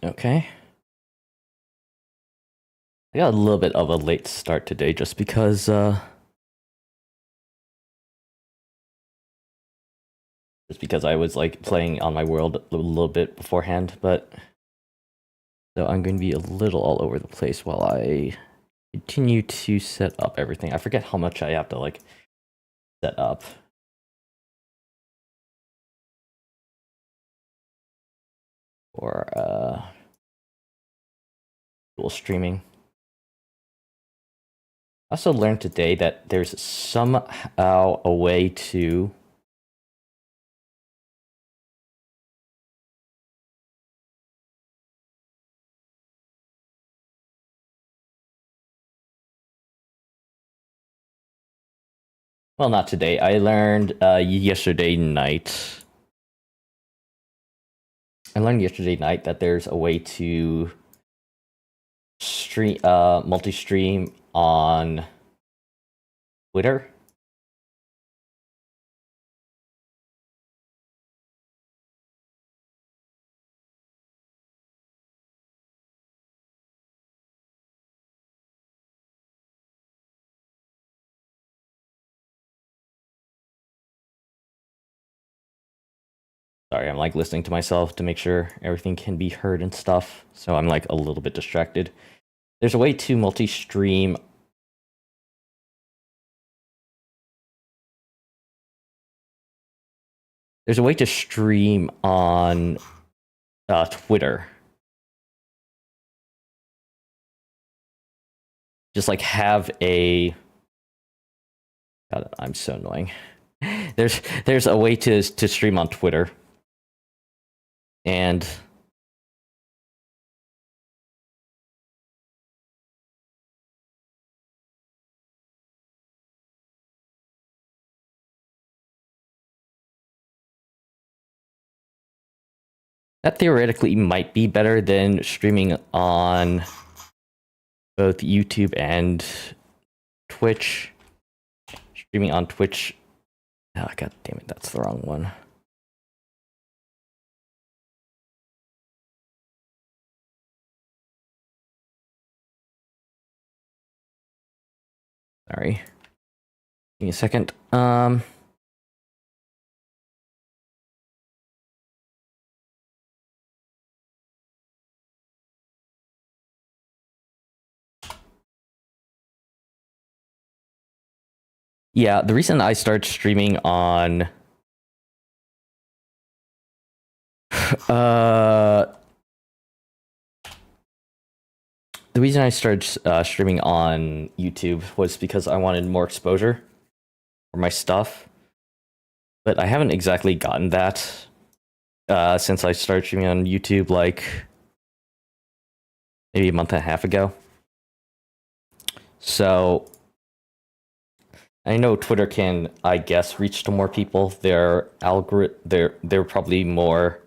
Okay. I got a little bit of a late start today just because I was like playing on my world a little bit beforehand, but so I'm going to be a little all over the place while I continue to set up everything. I forget how much I have to like set up. For dual streaming. I also learned today that there's somehow a way to well, not today. I learned yesterday night. I learned yesterday night that there's a way to stream multi-stream on Twitter. Sorry, I'm like listening to myself to make sure everything can be heard and stuff. So I'm like a little bit distracted. There's a way to multi-stream. There's a way to stream on Twitter. Just like have a. God, I'm so annoying. There's a way to stream on Twitter, and that theoretically might be better than streaming on both YouTube and Twitch. Streaming on Twitch. Oh, God damn it, that's the wrong one. Sorry. Give me a second. Yeah, the reason I started streaming on the reason I started streaming on YouTube was because I wanted more exposure for my stuff, but I haven't exactly gotten that since I started streaming on YouTube, like maybe a month and a half ago. So I know Twitter can, I guess, reach to more people. Their algorithm, they're probably more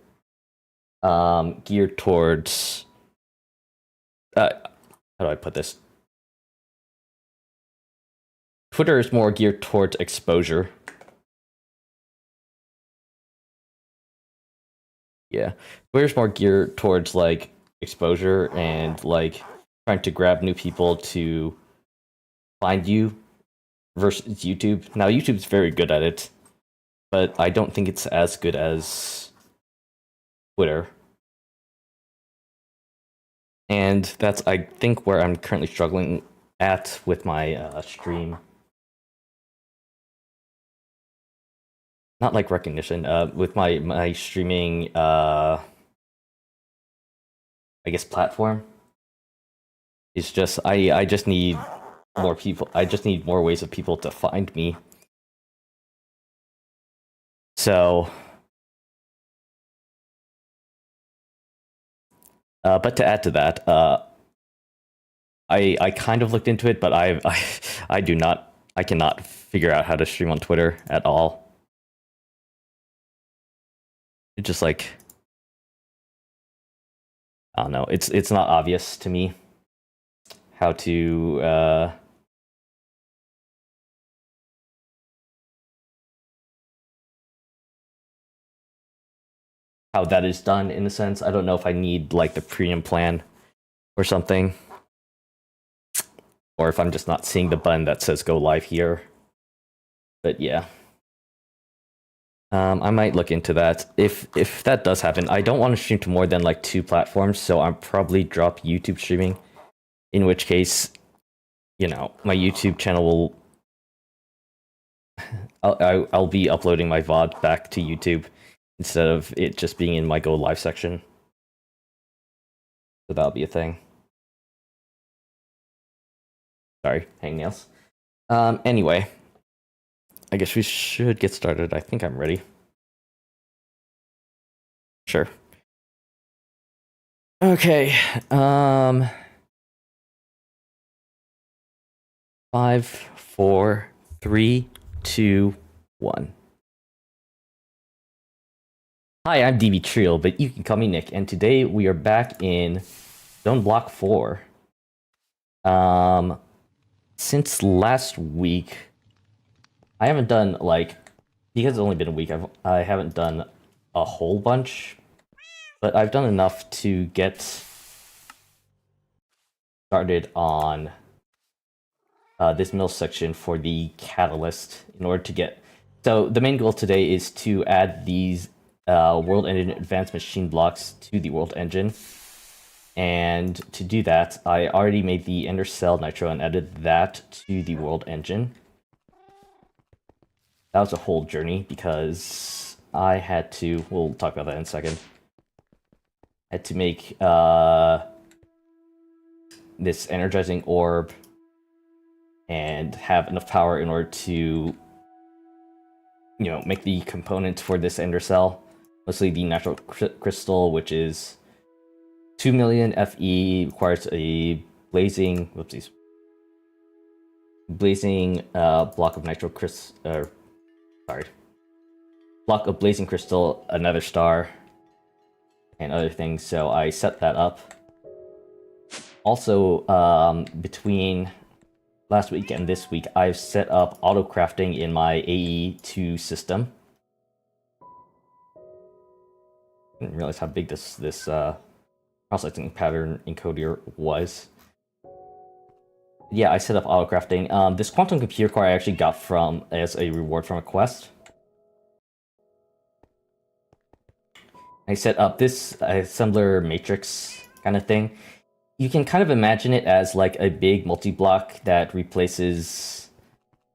geared towards. How do I put this? Twitter is more geared towards exposure. Yeah, Twitter's more geared towards like exposure and like trying to grab new people to find you versus YouTube. Now YouTube's very good at it, but I don't think it's as good as Twitter. And that's, I think, where I'm currently struggling at with my stream. Not like recognition, with my streaming, I guess, platform. It's just I just need more people. I just need more ways of people to find me. So, but to add to that, I kind of looked into it, but I do not, I cannot figure out how to stream on Twitter at all. It's just like, I don't know. It's not obvious to me how to how that is done in a sense. I don't know if I need like the premium plan or something, or if I'm just not seeing the button that says go live here. But yeah. I might look into that. If that does happen, I don't want to stream to more than like 2 platforms, so I'll probably drop YouTube streaming. In which case, you know, my YouTube channel will. I'll be uploading my VOD back to YouTube instead of it just being in my Go Live section. So that'll be a thing. Sorry, hangnails. Anyway, I guess we should get started. I think I'm ready. Sure. Okay. 5, 4, 3, 2, 1. Hi, I'm Dbtriol, but you can call me Nick, and today we are back in Zone Block 4. Since last week, I haven't done, like, because it's only been a week, I haven't done a whole bunch, but I've done enough to get started on this middle section for the catalyst in order to get. So the main goal today is to add these world engine advanced machine blocks to the world engine. And to do that, I already made the ender cell nitro and added that to the world engine. That was a whole journey because I had to, we'll talk about that in a second. I had to make this energizing orb and have enough power in order to, you know, make the components for this ender cell. Mostly the natural crystal, which is 2 million FE, requires a blazing, whoopsies, blazing block of nitro crystal, block of blazing crystal, another star, and other things. So I set that up. Also, between last week and this week, I've set up auto crafting in my AE2 system. I didn't realize how big this processing pattern encoder was. Yeah, I set up auto crafting. This quantum computer core I actually got from as a reward from a quest. I set up this assembler matrix kind of thing. You can kind of imagine it as like a big multi-block that replaces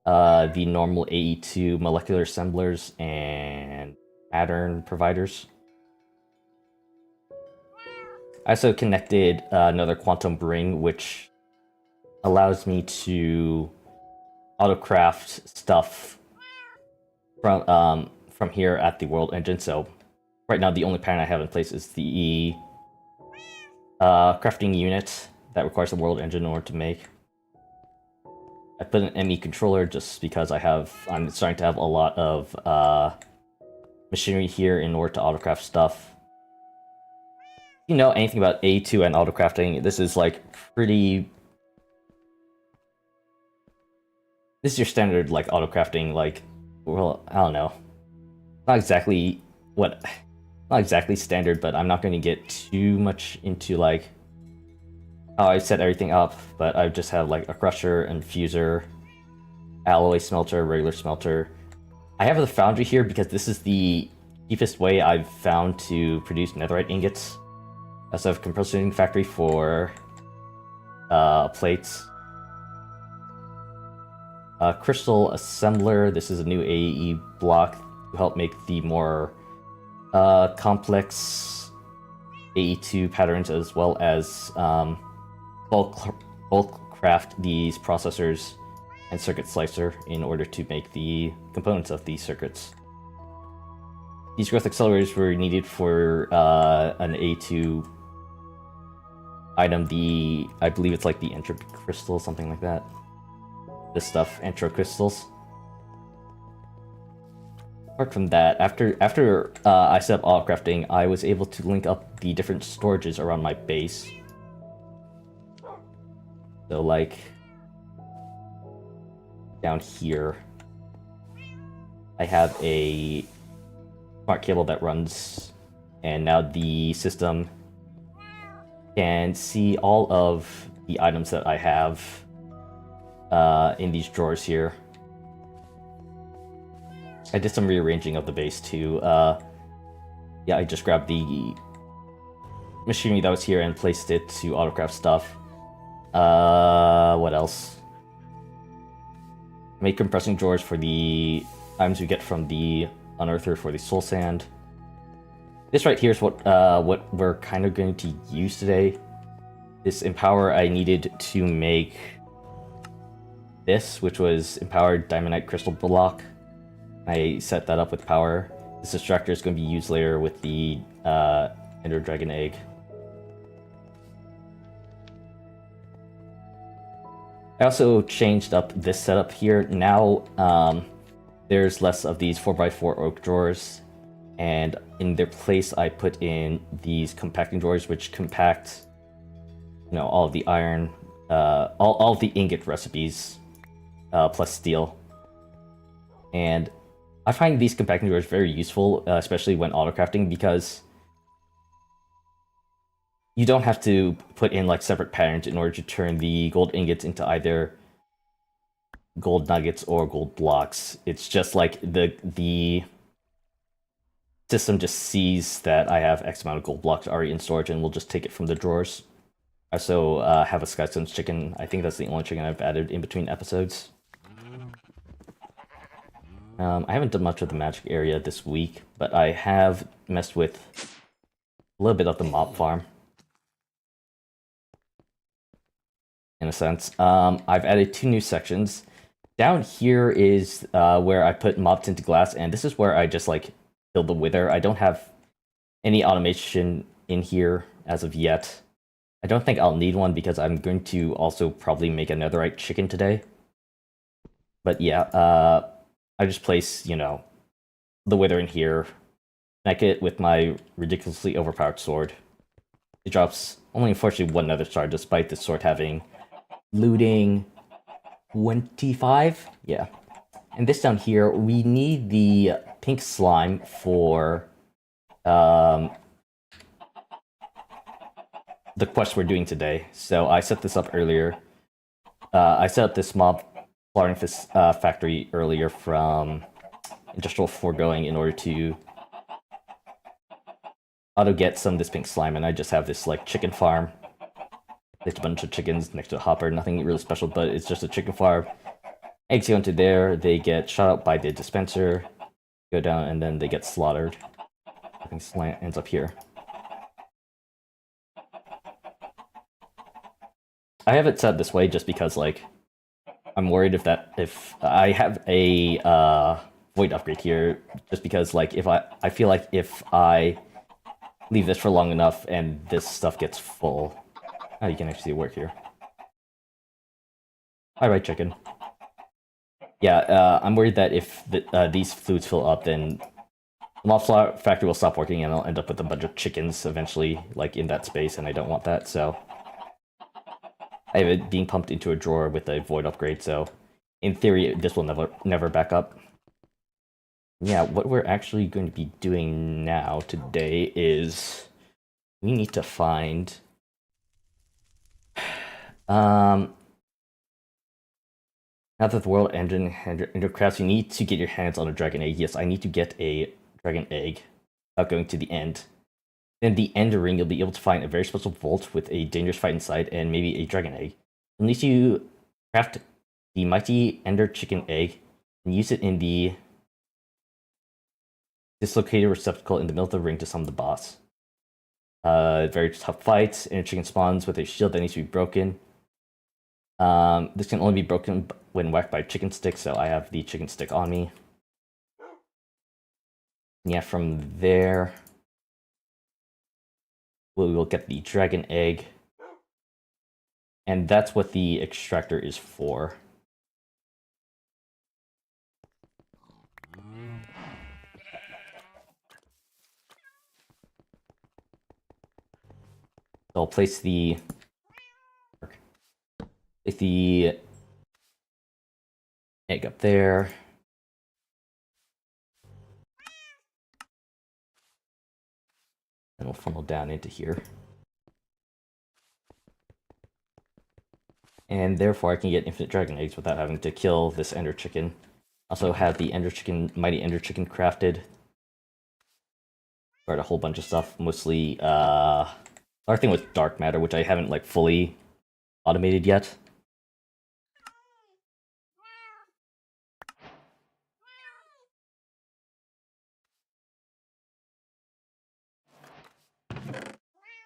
the normal AE2 molecular assemblers and pattern providers. I also connected another quantum ring, which allows me to autocraft stuff from here at the world engine. So right now, the only pattern I have in place is the crafting unit that requires the world engine in order to make. I put an ME controller just because I'm starting to have a lot of machinery here in order to autocraft stuff. If you know anything about A2 and autocrafting, this is like pretty. This is your standard like autocrafting, like, well, I don't know, not exactly standard, but I'm not going to get too much into like how I set everything up. But I just have like a crusher and fuser, alloy smelter, regular smelter. I have the foundry here because this is the cheapest way I've found to produce netherite ingots. I also have composting factory for plates. Crystal assembler. This is a new AE block to help make the more complex AE2 patterns, as well as bulk craft these processors and circuit slicer in order to make the components of these circuits. These growth accelerators were needed for an A2 item, I believe it's like the entropy crystal, something like that. This stuff, entro crystals. Apart from that, after I set up auto crafting, I was able to link up the different storages around my base. So like down here, I have a smart cable that runs and now the system can see all of the items that I have in these drawers here. I did some rearranging of the base too. Yeah, I just grabbed the machinery that was here and placed it to autocraft stuff. What else? Make compressing drawers for the items we get from the unearther for the soul sand. This right here is what we're kind of going to use today. This empower I needed to make this, which was empowered diamondite crystal block. I set that up with power. This extractor is going to be used later with the Ender Dragon egg. I also changed up this setup here. Now there's less of these 4x4 oak drawers, and in their place I put in these compacting drawers, which compact, you know, all of the iron, all of the ingot recipes, plus steel. And I find these compacting drawers very useful, especially when autocrafting, because you don't have to put in like separate patterns in order to turn the gold ingots into either gold nuggets or gold blocks. It's just like the system just sees that I have X amount of gold blocks already in storage and will just take it from the drawers. I also have a Skystone's chicken. I think that's the only chicken I've added in between episodes. I haven't done much of the magic area this week, but I have messed with a little bit of the mob farm. In a sense. I've added 2 new sections. Down here is where I put mob tinted glass, and this is where I just like build the wither. I don't have any automation in here as of yet. I don't think I'll need one because I'm going to also probably make a netherite chicken today. But yeah, I just place, you know, the wither in here, connect it with my ridiculously overpowered sword. It drops only unfortunately 1 nether star, despite this sword having looting 25? Yeah. And this down here, we need the pink slime for the quest we're doing today. So I set this up earlier. I set up this mob slaughtering factory earlier from Industrial Foregoing in order to auto get some of this pink slime, and I just have this like chicken farm. There's a bunch of chickens next to a hopper, nothing really special, but it's just a chicken farm. Eggs go into there, they get shot out by the dispenser, go down, and then they get slaughtered. I think slant ends up here. I have it set this way just because, like, I'm worried if I have a void upgrade here, just because, like, if I feel like if I leave this for long enough and this stuff gets full. Oh, you can actually see it work here. Alright, chicken. Yeah, I'm worried that if these fluids fill up, then the mob factory will stop working and I'll end up with a bunch of chickens eventually, like, in that space, and I don't want that, so I have it being pumped into a drawer with a void upgrade, so in theory, this will never back up. Yeah, what we're actually going to be doing now today is we need to find now that the world engine crafts, you need to get your hands on a dragon egg. Yes, I need to get a dragon egg without going to the end. In the end ring, you'll be able to find a very special vault with a dangerous fight inside and maybe a dragon egg. You'll need to craft the mighty ender chicken egg and use it in the dislocated receptacle in the middle of the ring to summon the boss. Very tough fights. Ender chicken spawns with a shield that needs to be broken. This can only be broken when whacked by chicken stick, so I have the chicken stick on me. Yeah, from there, we will get the dragon egg. And that's what the extractor is for. So I'll place the egg up there. Then we'll funnel down into here. And therefore I can get infinite dragon eggs without having to kill this ender chicken. Also have the mighty ender chicken crafted. Got a whole bunch of stuff, mostly our thing with dark matter, which I haven't like fully automated yet.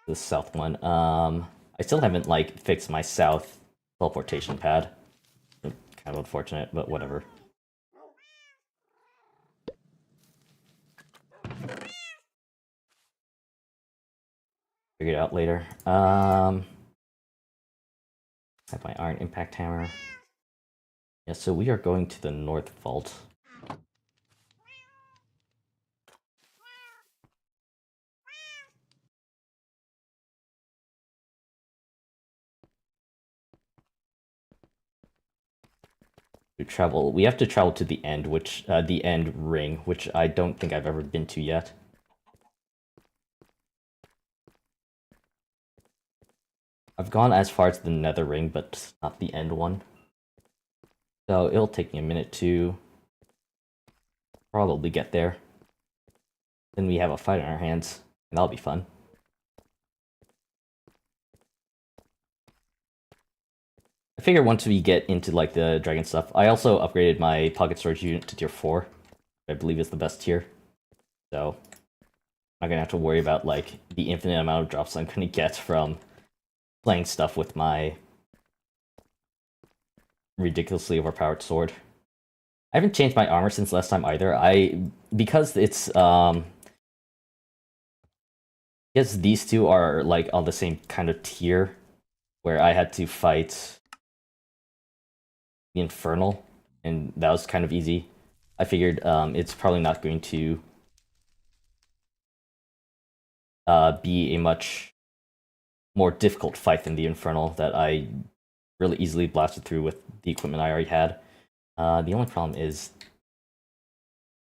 The south one. I still haven't like fixed my south teleportation pad. Kind of unfortunate, but whatever. Figure it out later. Have my iron impact hammer. Yeah, so we are going to the north vault. We have to travel to the end, which the end ring, which I don't think I've ever been to yet. I've gone as far as the nether ring, but not the end one. So it'll take me a minute to probably get there. Then we have a fight on our hands, and that'll be fun. I figure once we get into like the dragon stuff, I also upgraded my pocket storage unit to tier 4, which I believe is the best tier. So I'm not gonna have to worry about like the infinite amount of drops I'm gonna get from playing stuff with my ridiculously overpowered sword. I haven't changed my armor since last time either. Because it's because these two are like on the same kind of tier, where I had to fight the Infernal, and that was kind of easy. I figured it's probably not going to be a much more difficult fight than the Infernal that I really easily blasted through with the equipment I already had. The only problem is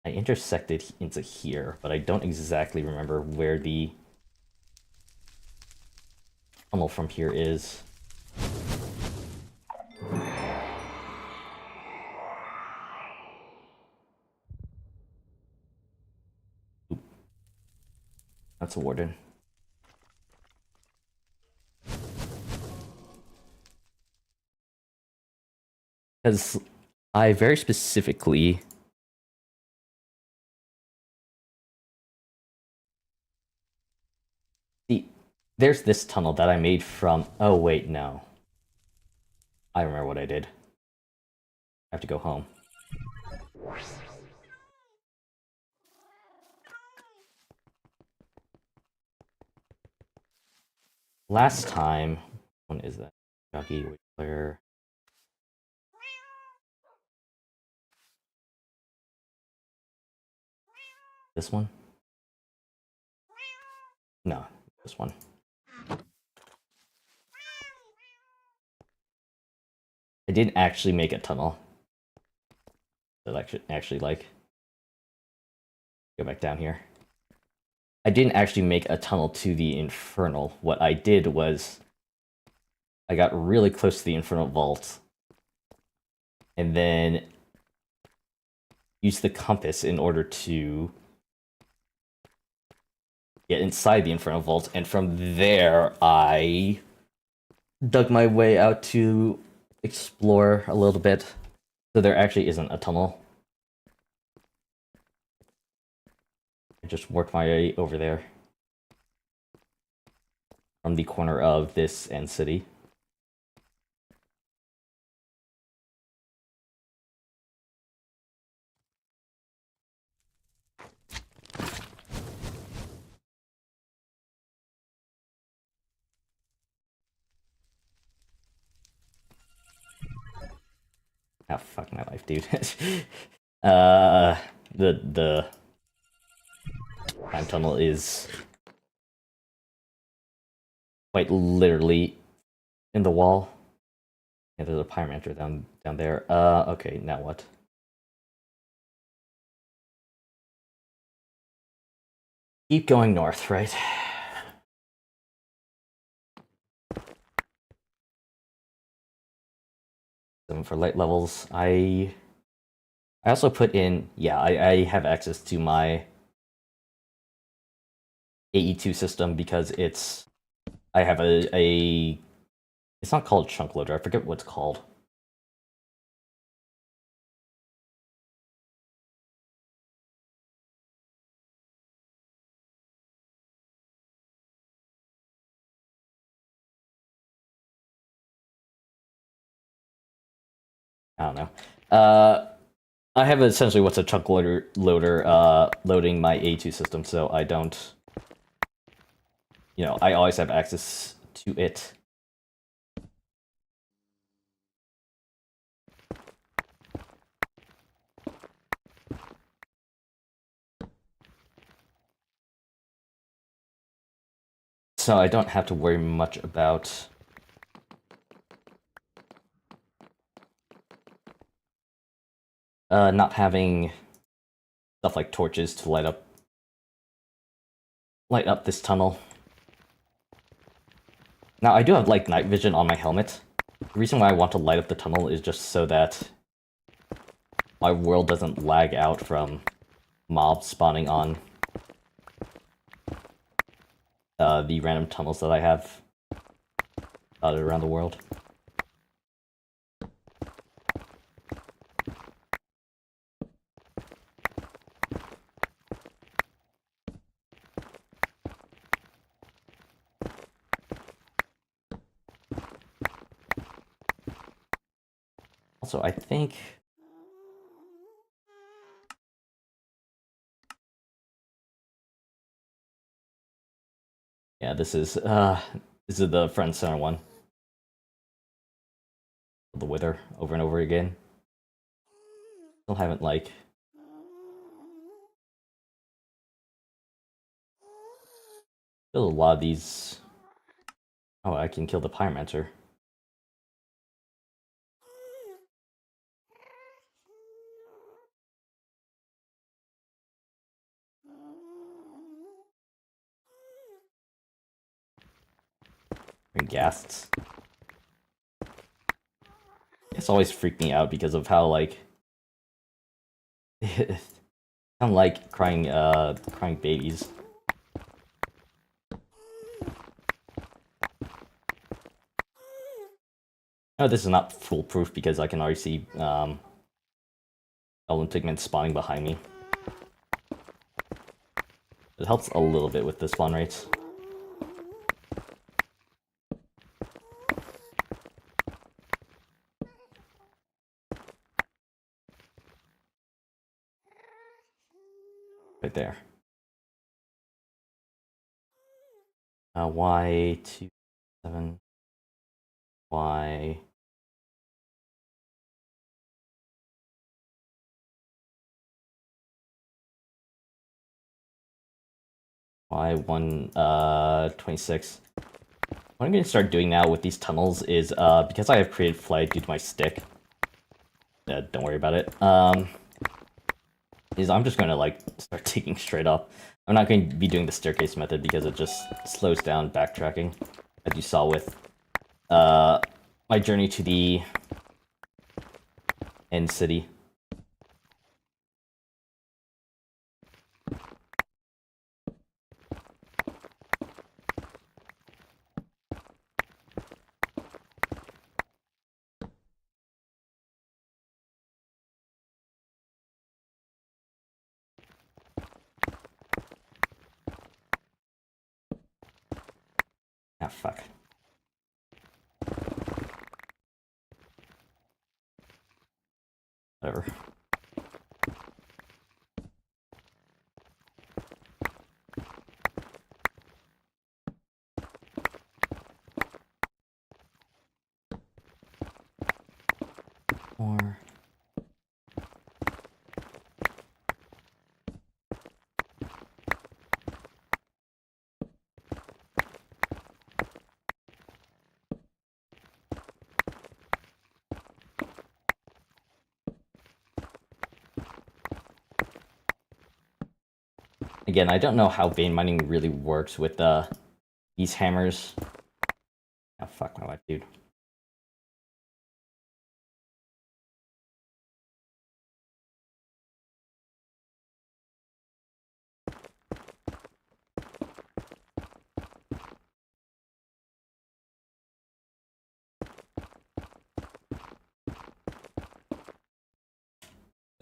I intersected into here, but I don't exactly remember where the tunnel from here is. Oop. That's a warden. Because I very specifically see, there's this tunnel that I made from. Oh wait, no. I remember what I did. I have to go home. Last time, when is that? Jockey, player. This one? No, this one. I didn't actually make a tunnel. That I should actually like go back down here. I didn't actually make a tunnel to the Infernal. What I did was I got really close to the Infernal Vault and then used the compass in order to get inside the Infernal Vault, and from there I dug my way out to explore a little bit. So there actually isn't a tunnel. I just worked my way over there from the corner of this end city. Ah, fuck my life, dude. The time tunnel is quite literally in the wall. Yeah, there's a pyromancer down there. Okay, now what? Keep going north, right? for light levels, I also put in, yeah, I have access to my AE2 system because I have a it's not called chunk loader, I forget what it's called. I don't know. I have essentially what's a chunk loader loading my A2 system, so I don't, I always have access to it. So I don't have to worry much about not having stuff like torches to light up this tunnel. Now I do have like night vision on my helmet. The reason why I want to light up the tunnel is just so that my world doesn't lag out from mobs spawning on the random tunnels that I have dotted around the world. Also, I think yeah, this is the front center one. The Wither over and over again. Still haven't like killed a lot of these. Oh, I can kill the Pyromancer. And ghasts. It's always freaked me out because of how like I'm like crying babies. Oh, this is not foolproof because I can already see Elven pigment spawning behind me. It helps a little bit with the spawn rates. Right there. Y27. Y. Y126. What I'm going to start doing now with these tunnels is, because I have created flight due to my stick, don't worry about it, is I'm just going to, like, start taking straight up. I'm not going to be doing the staircase method because it just slows down backtracking, as you saw with, my journey to the end city. Ah, fuck. Whatever. More. Again, I don't know how vein mining really works with these hammers. Oh, fuck my life, dude.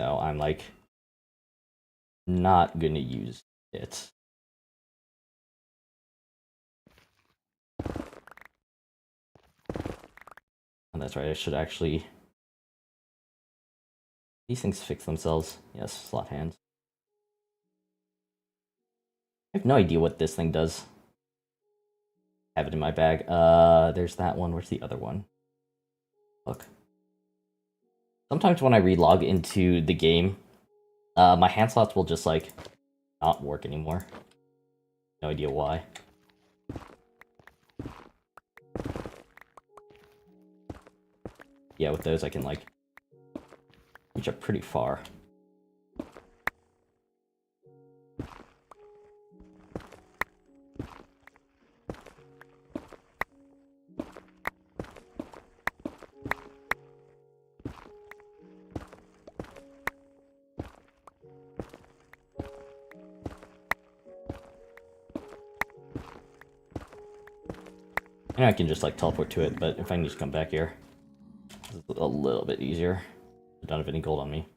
So I'm like not gonna use it. Oh, that's right, I should actually... These things fix themselves. Yes, slot hands. I have no idea what this thing does. Have it in my bag. There's that one. Where's the other one? Look. Sometimes when I relog into the game, my hand slots will just, like, not work anymore. No idea why. Yeah, with those I can, like, reach up pretty far. And I can just, like, teleport to it, but if I need to come back here, it's a little bit easier. I don't have any gold on me.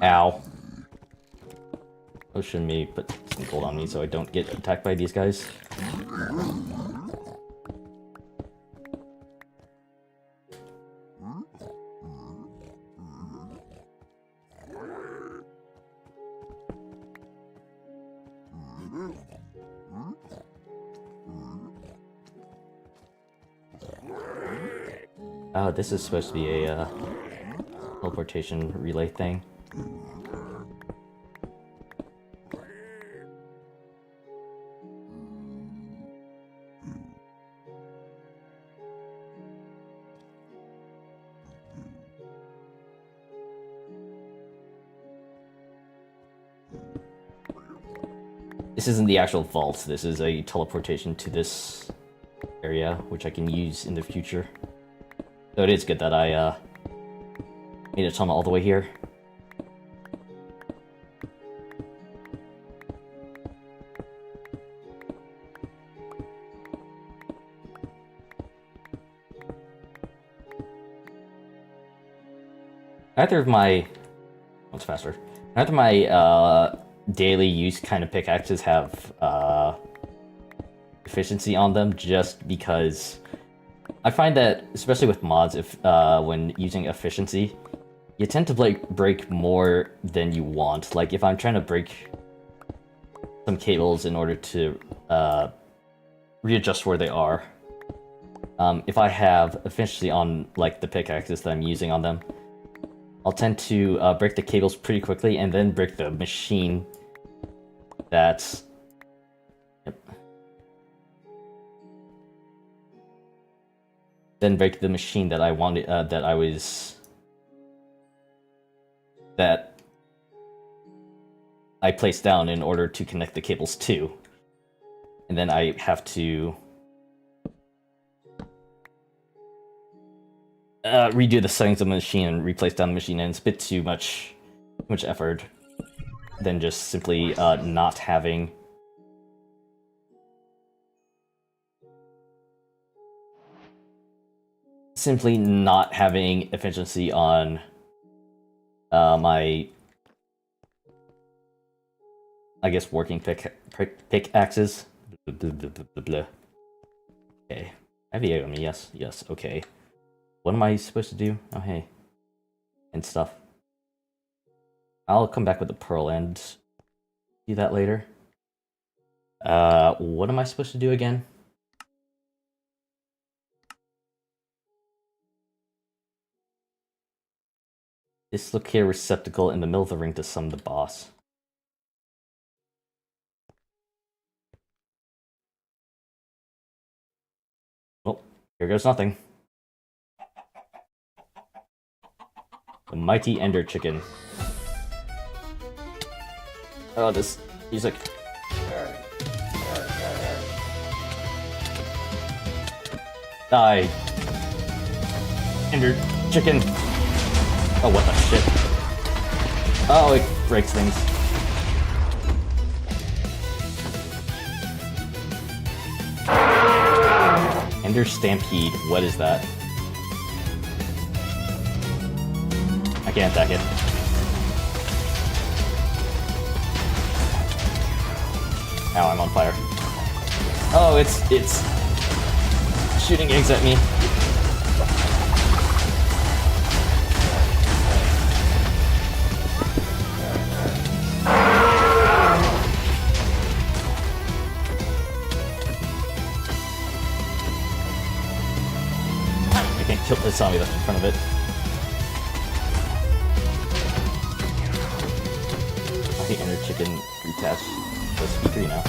Ow. Motion me put some gold on me so I don't get attacked by these guys. Oh, this is supposed to be a teleportation relay thing. This isn't the actual vault, this is a teleportation to this area, which I can use in the future. So it is good that I made a tunnel all the way here. Neither of my... What's faster? Neither of my daily use kind of pickaxes have efficiency on them, just because I find that, especially with mods, if when using efficiency, you tend to break more than you want. Like, if I'm trying to break some cables in order to readjust where they are, if I have efficiency on, like, the pickaxes that I'm using on them, I'll tend to break the cables pretty quickly and then break the machine that's... Yep. Then break the machine that I wanted, that I placed down in order to connect the cables to. And then I have to redo the settings of the machine and replace down the machine, and it's a bit too much effort than just simply not having efficiency on my, I guess, working pickaxes. Okay, I have the egg on me. Yes, okay. What am I supposed to do? Oh, hey. And stuff. I'll come back with the pearl and do that later. What am I supposed to do again? Dislocate a receptacle in the middle of the ring to summon the boss. Well, here goes nothing. The mighty Ender Chicken. Oh, this music. Die. Ender Chicken. Oh, what the shit. Oh, it breaks things. Ender Stampede. What is that? I can't attack it. Ow, I'm on fire. Oh, it's shooting eggs at me. I can't kill the zombie that's in front of it. I hate Ender Chicken retouch. That's V3 now.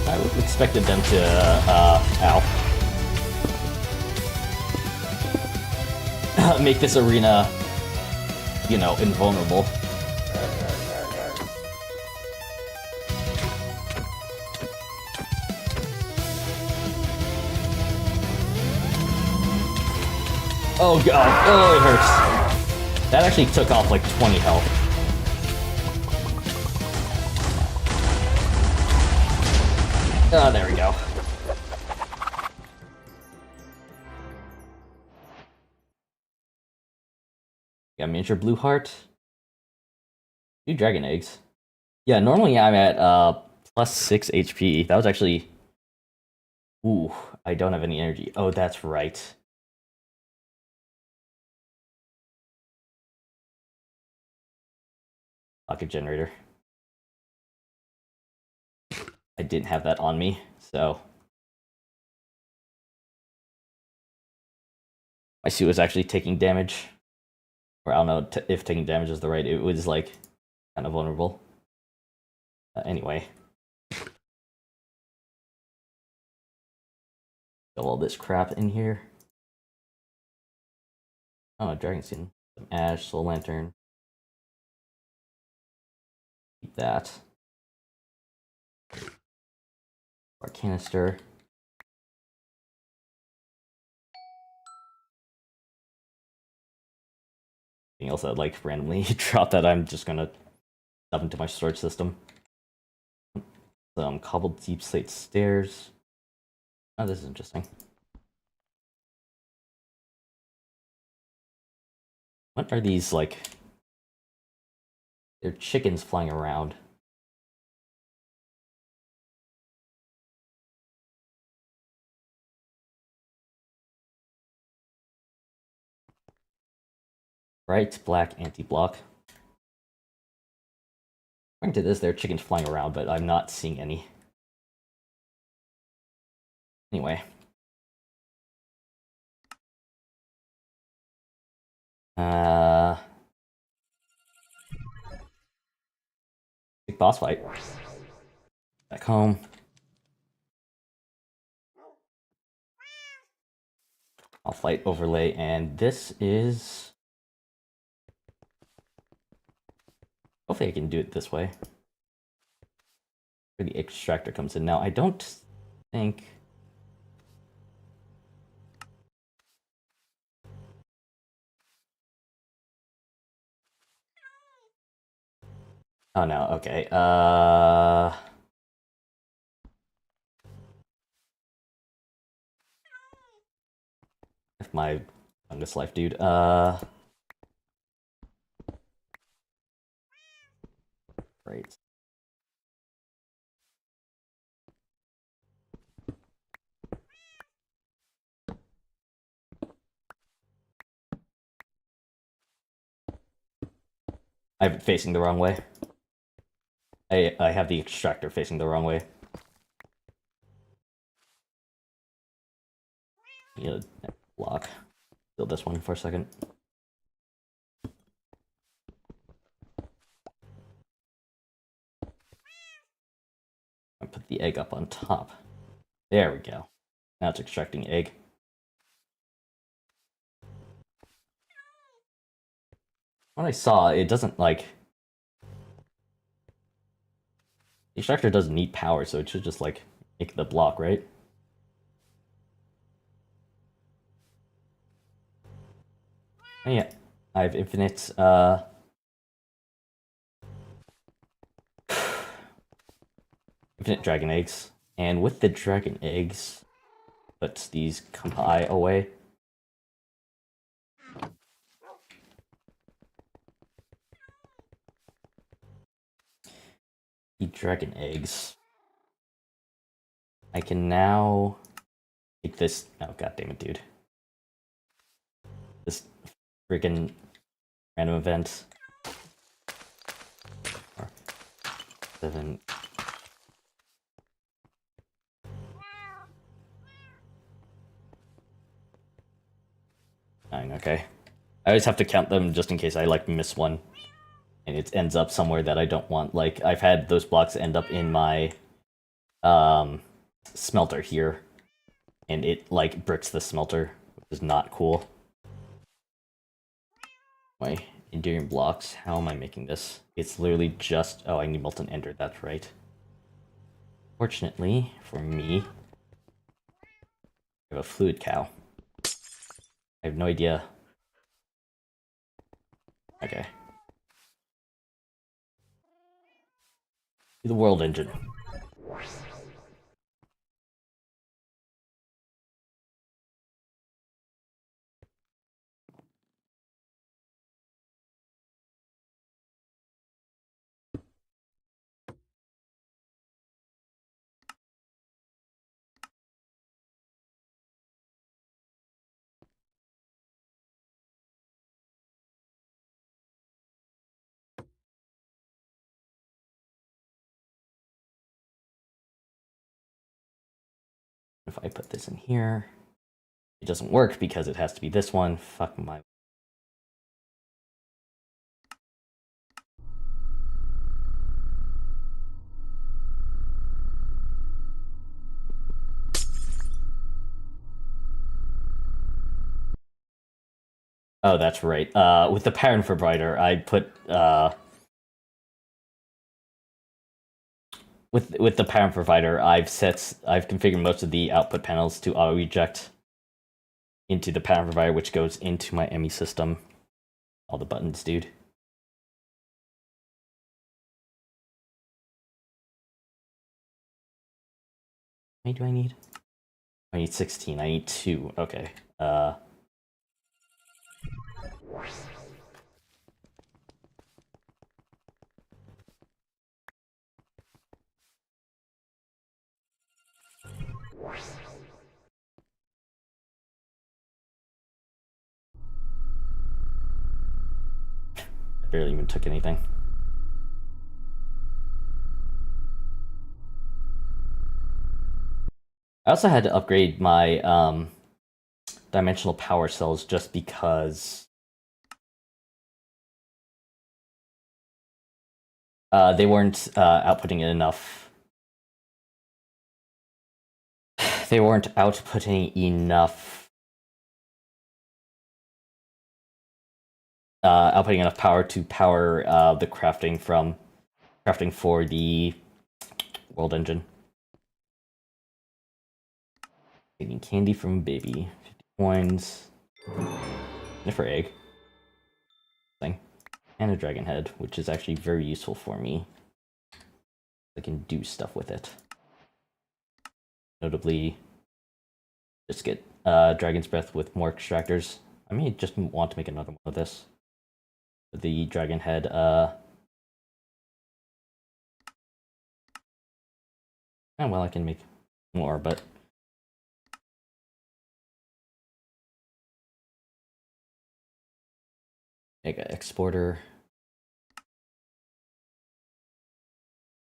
I would have expected them to, make this arena, you know, invulnerable. Oh god, oh it hurts. That actually took off like 20 health. Oh, there we go. Got miniature blue heart. 2 dragon eggs. Yeah, normally I'm at plus 6 HP. That was actually... Ooh, I don't have any energy. Oh, that's right. Pocket generator. I didn't have that on me, so... My suit was actually taking damage. Or I don't know if taking damage is the right... It was, like, kind of vulnerable. Anyway. Got all this crap in here. Oh, dragon skin. Some ash, soul lantern. Keep that. Our canister. Anything else that like randomly drop that I'm just gonna stuff into my storage system. Some cobbled deep slate stairs. Oh, this is interesting. What are these like? They're chickens flying around. Bright black anti-block. According to this, there are chickens flying around, but I'm not seeing any. Anyway. Big boss fight. Back home. I'll fight overlay, and this is... Hopefully I can do it this way. Where the extractor comes in. Now, I don't think... Oh no, okay. If my youngest life, dude. Great. I have it facing the wrong way. I have the extractor facing the wrong way. Yeah, block. Build this one for a second. I put the egg up on top. There we go. Now it's extracting egg. What I saw, it doesn't like... The extractor doesn't need power, so it should just like make the block, right? Oh yeah. I have infinite infinite dragon eggs, and with the dragon eggs, put these kampai away. The dragon eggs. I can now take this. Oh god damn it, dude! This freaking random event. 7. Okay. I always have to count them just in case I like miss one, and it ends up somewhere that I don't want. Like I've had those blocks end up in my smelter here, and it like bricks the smelter, which is not cool. My enduring blocks. How am I making this? It's literally just. Oh, I need molten ender. That's right. Fortunately for me, I have a fluid cow. I have no idea. Okay. The world engine. If I put this in here, it doesn't work because it has to be this one. Fuck my. Oh, that's right. With the pattern provider, I put with the pattern provider, I've configured most of the output panels to auto eject into the pattern provider, which goes into my ME system. All the buttons, dude. How many do I need? I need 16. I need 2. Okay. I barely even took anything. I also had to upgrade my dimensional power cells just because they weren't outputting enough. They weren't outputting enough. Outputting enough power to power the crafting for the world engine. Getting candy from baby. 50 coins. For egg. Thing. And a dragon head, which is actually very useful for me. I can do stuff with it. Notably, just get Dragon's Breath with more extractors. I may just want to make another one of this. The dragon head, well, I can make more, but make an exporter.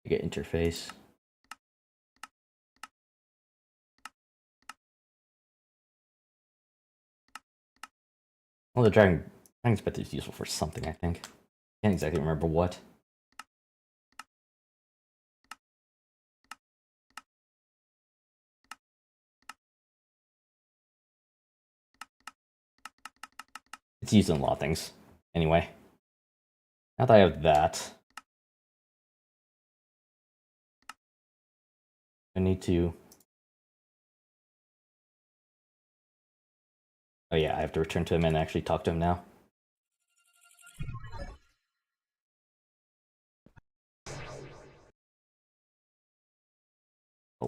Make an interface. Well, the Dragon's Breath is useful for something, I think. Can't exactly remember what. It's used in a lot of things. Anyway. Now that I have that, I need to... Oh yeah, I have to return to him and actually talk to him now.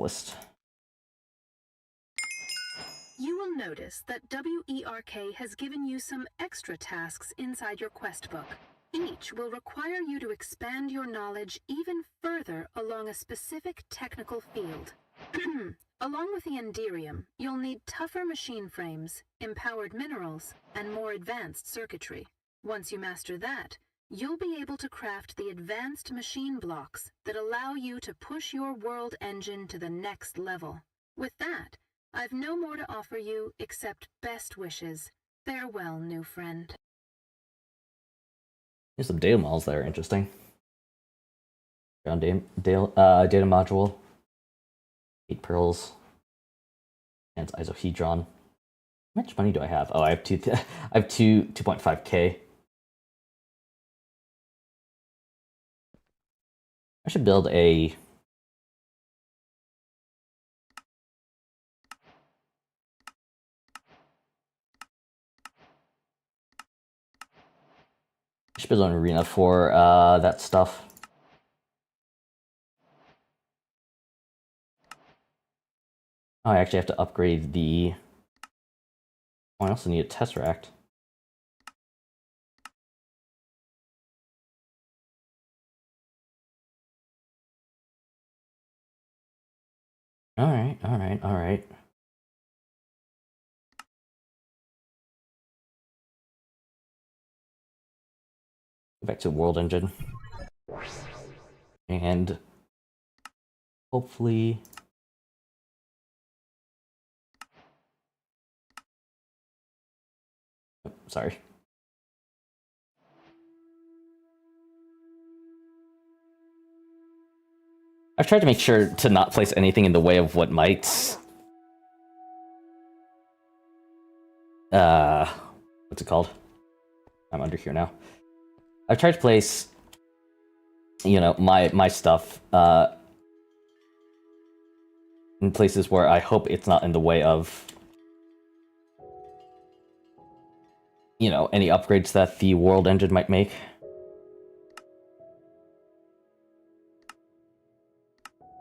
list. You will notice that WERK has given you some extra tasks inside your quest book. Each will require you to expand your knowledge even further along a specific technical field. Along with the Enderium, you'll need tougher machine frames, empowered minerals, and more advanced circuitry. Once you master that, you'll be able to craft the advanced machine blocks that allow you to push your world engine to the next level. With that, I've no more to offer you except best wishes. Farewell, new friend. There's some data models that are interesting. Data module, 8 pearls, and it's isohedron. How much money do I have? Oh, I have 2.5k. I should build a an arena for that stuff. Oh, I actually have to upgrade the... Oh, I also need a tesseract. Alright. Go back to World Engine. And hopefully... Oh, sorry. I've tried to make sure to not place anything in the way of what might... what's it called? I'm under here now. I've tried to place, you know, my stuff in places where I hope it's not in the way of, you know, any upgrades that the world engine might make.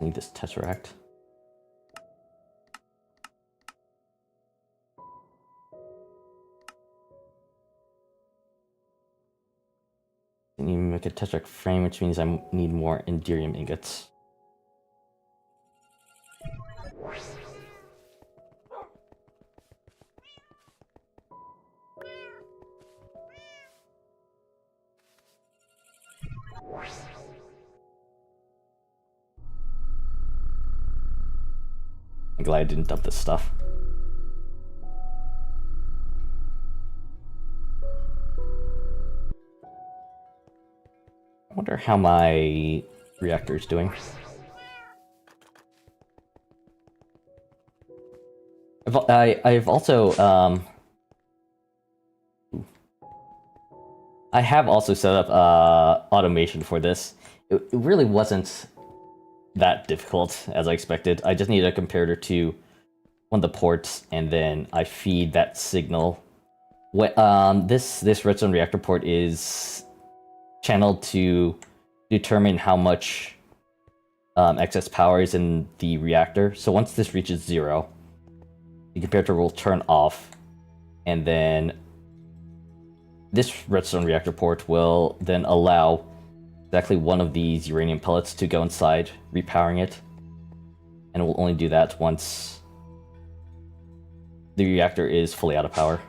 I need this tesseract. I need to make a tesseract frame, which means I need more Enderium ingots. I'm glad I didn't dump this stuff. I wonder how my reactor is doing. I've also I have also set up automation for this. It really wasn't that difficult as I expected. I just needed a comparator to one of the ports, and then I feed that signal. This redstone reactor port is channeled to determine how much excess power is in the reactor. So once this reaches 0, the comparator will turn off, and then this redstone reactor port will then allow exactly one of these uranium pellets to go inside, repowering it. And it will only do that once the reactor is fully out of power.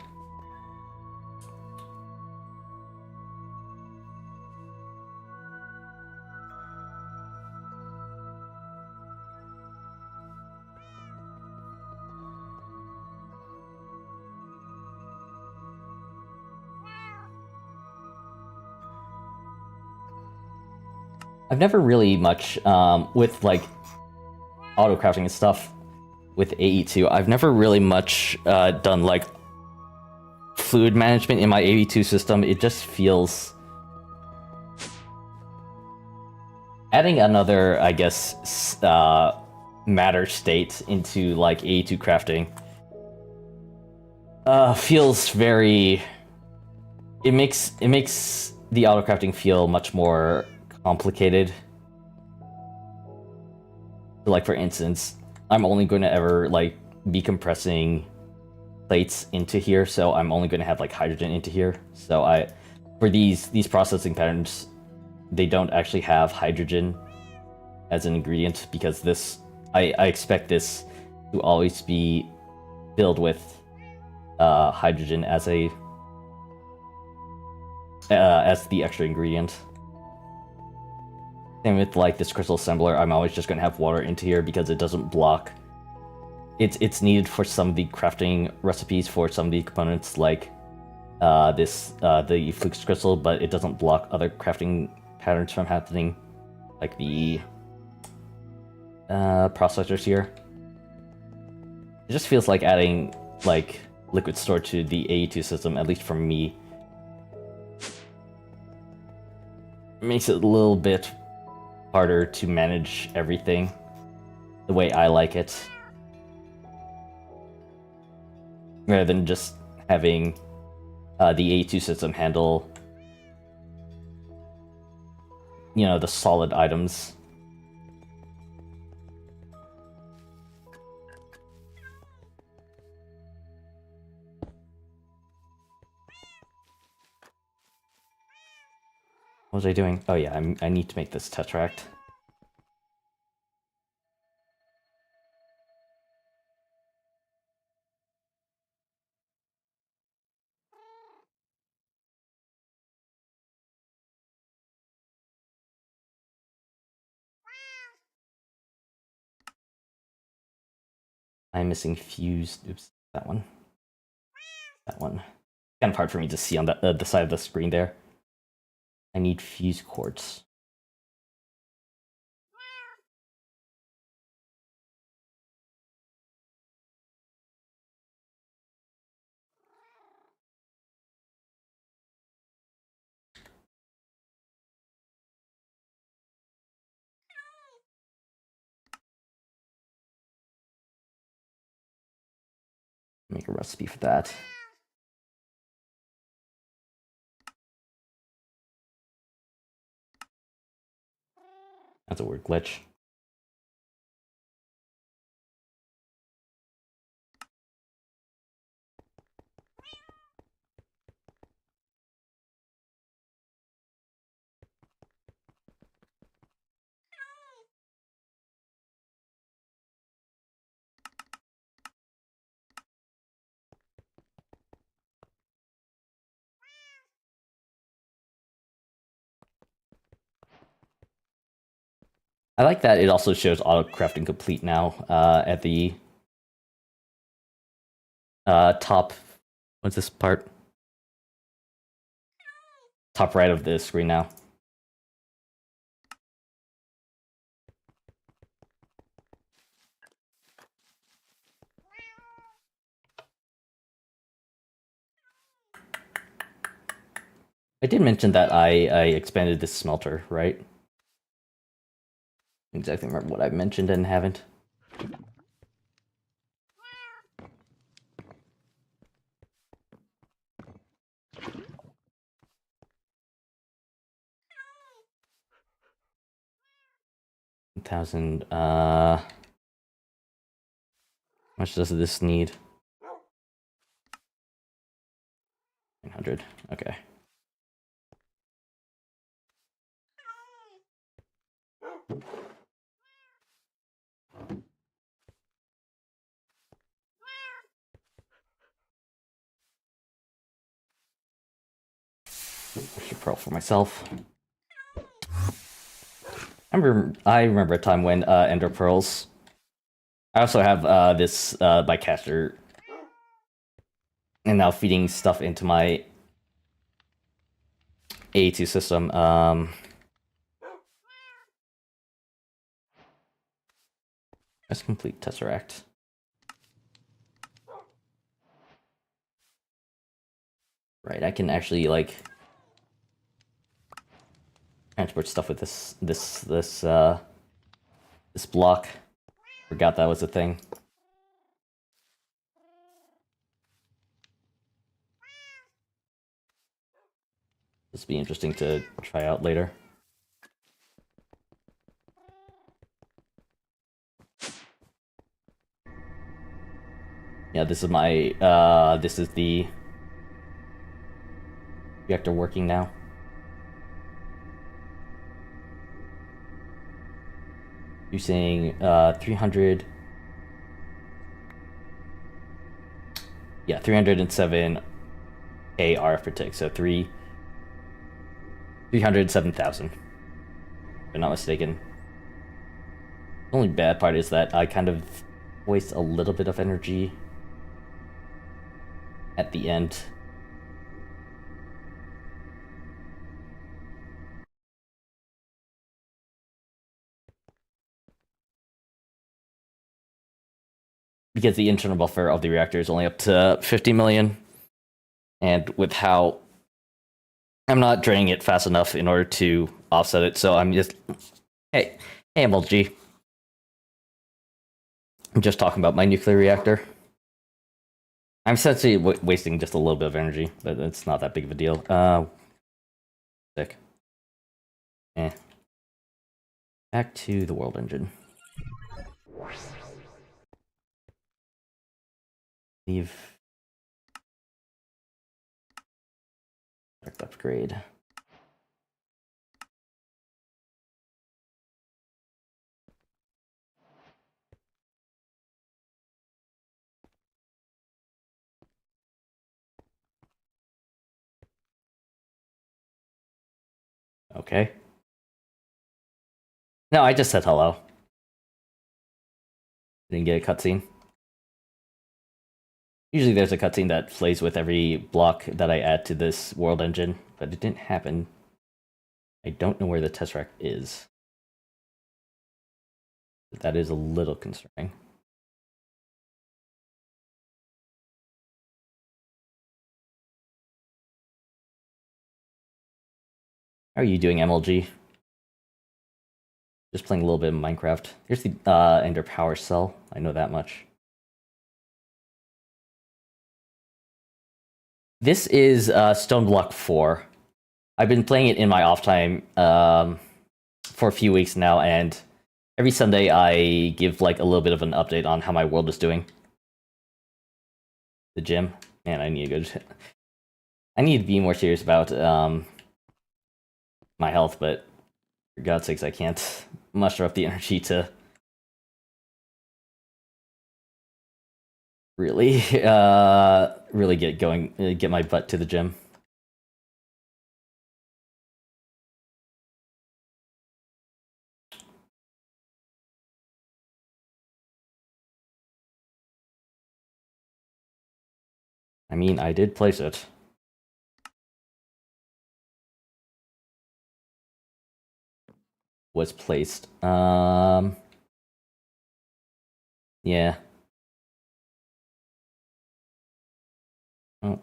I've never really much, with like auto crafting and stuff with AE2, I've never really much done like fluid management in my AE2 system. It just feels... Adding another, I guess, matter state into like AE2 crafting feels very... It makes the auto crafting feel much more complicated. So, like, for instance, I'm only going to ever like be compressing plates into here, so I'm only going to have like hydrogen into here. So for these processing patterns, they don't actually have hydrogen as an ingredient, because this I expect this to always be filled with hydrogen as the extra ingredient. Same with like this crystal assembler, I'm always just going to have water into here because it doesn't block. It's needed for some of the crafting recipes for some of the components, like the flux crystal, but it doesn't block other crafting patterns from happening, like the processors here. It just feels like adding like liquid store to the AE2 system, at least for me, makes it a little bit harder to manage everything the way I like it, rather than just having the AE2 system handle, you know, the solid items. What was I doing? Oh yeah, I need to make this Tesseract. I'm missing fuse. Oops, that one. That one. Kind of hard for me to see on the side of the screen there. I need fuse quartz. Make a recipe for that. That's a weird glitch. I like that it also shows auto crafting complete now at the top. What's this part? Top right of the screen now. I did mention that I expanded this smelter, right? Exactly remember what I mentioned and haven't. $1,000. How much does this need? 900. Okay. I should pearl for myself. I remember a time when ender pearls. I also have this bycaster, and now feeding stuff into my A2 system. Let's complete Tesseract. Right, I can actually like transport stuff with this block. Forgot that was a thing. This will be interesting to try out later. Yeah, this is my, this is the reactor working now. Using, 300... Yeah, 307 AR per tick, so 307,000. If I'm not mistaken. The only bad part is that I kind of waste a little bit of energy at the end. Because the internal buffer of the reactor is only up to 50 million. And with how I'm not draining it fast enough in order to offset it, so I'm just... Hey, MLG. I'm just talking about my nuclear reactor. I'm essentially wasting just a little bit of energy, but it's not that big of a deal. Sick. Back to the world engine. Leave. Upgrade. Okay. No, I just said hello. Didn't get a cutscene. Usually there's a cutscene that plays with every block that I add to this world engine, but it didn't happen. I don't know where the Tesseract is. That is a little concerning. How are you doing, MLG? Just playing a little bit of Minecraft. Here's the Ender Power Cell. I know that much. This is Stone Block 4. I've been playing it in my off time for a few weeks now, and every Sunday I give like a little bit of an update on how my world is doing. The gym. Man, I need to go. I need to be more serious about my health, but for God's sakes, I can't muster up the energy to really, really get my butt to the gym. I mean, I did place it. Was placed. Yeah. Oh.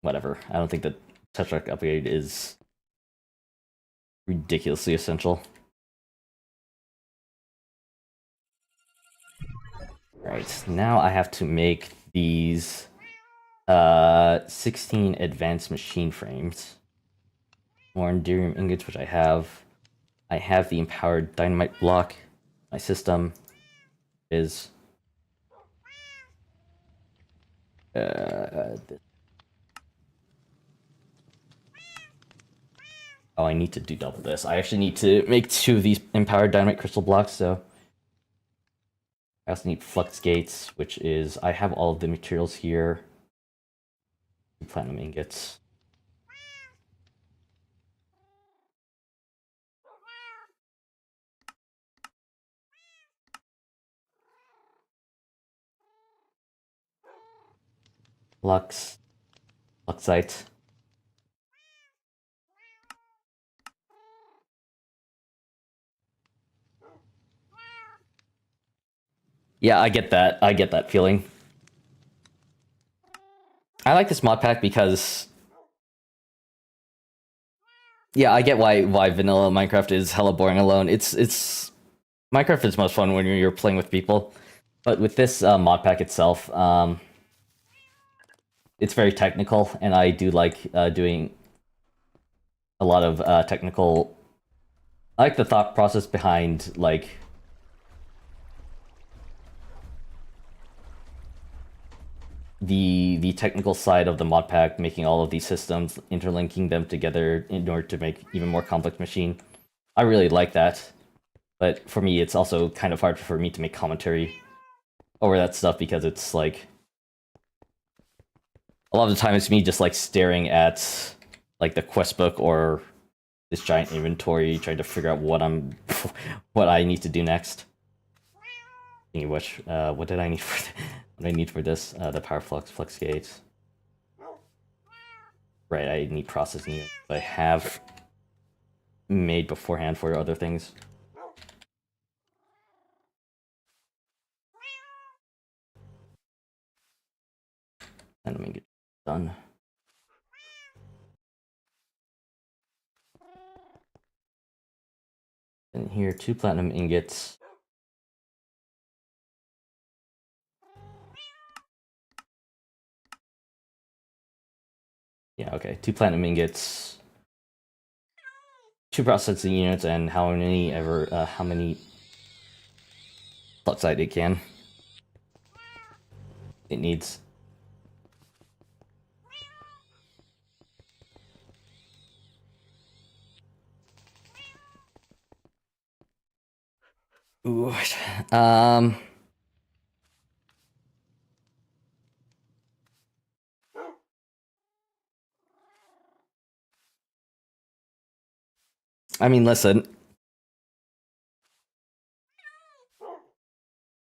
Whatever. I don't think the Tetrarch upgrade is ridiculously essential. Right, now I have to make these 16 advanced machine frames. More Enderium ingots, which I have. I have the empowered dynamite block. My system is this. Oh, I need to do double this. I actually need to make 2 of these empowered dynamite crystal blocks, so I also need flux gates, which is I have all of the materials here. Platinum ingots. Luxite. Yeah, I get that. I get that feeling. I like this mod pack because, yeah, I get why vanilla Minecraft is hella boring alone. It's Minecraft is most fun when you're playing with people, but with this mod pack itself, it's very technical, and I do like doing a lot of technical. I like the thought process behind like the technical side of the mod pack, making all of these systems, interlinking them together in order to make even more complex machine. I really like that, but for me, it's also kind of hard for me to make commentary over that stuff because it's like a lot of the time it's me just like staring at like the quest book or this giant inventory, trying to figure out what what I need to do next. Thinking which, what did I need for what do I need for this? The power flux gates. Right, I need processing units I have made beforehand for other things. And let me get done. And here, 2 platinum ingots. Yeah, okay, 2 platinum ingots. 2 processing units, and how many flux it can. It needs. Ooh, I mean, listen.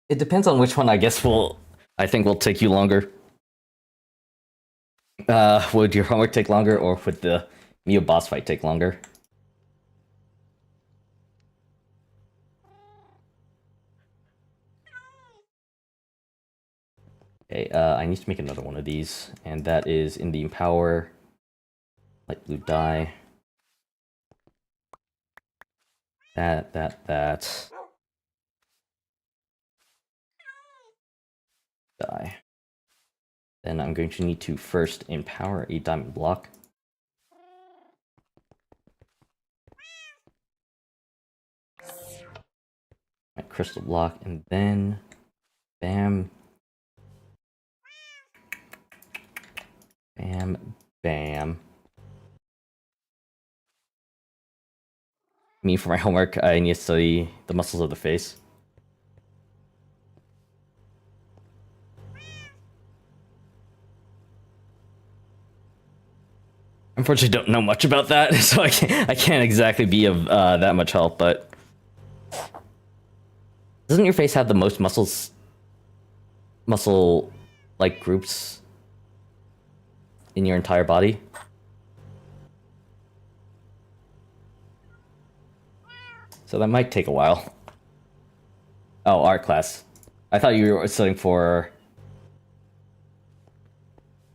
It depends on which one. I guess I think will take you longer. Would your homework take longer, or would the Mio boss fight take longer? Okay, I need to make another one of these, and that is in the Empower light blue dye. That. Die. Then I'm going to need to first empower a diamond block. My crystal block, and then bam, bam, bam. Me for my homework, I need to study the muscles of the face. Unfortunately, don't know much about that, so I can't exactly be of that much help. But doesn't your face have the most muscle like groups in your entire body? So that might take a while. Oh, art class. I thought you were studying for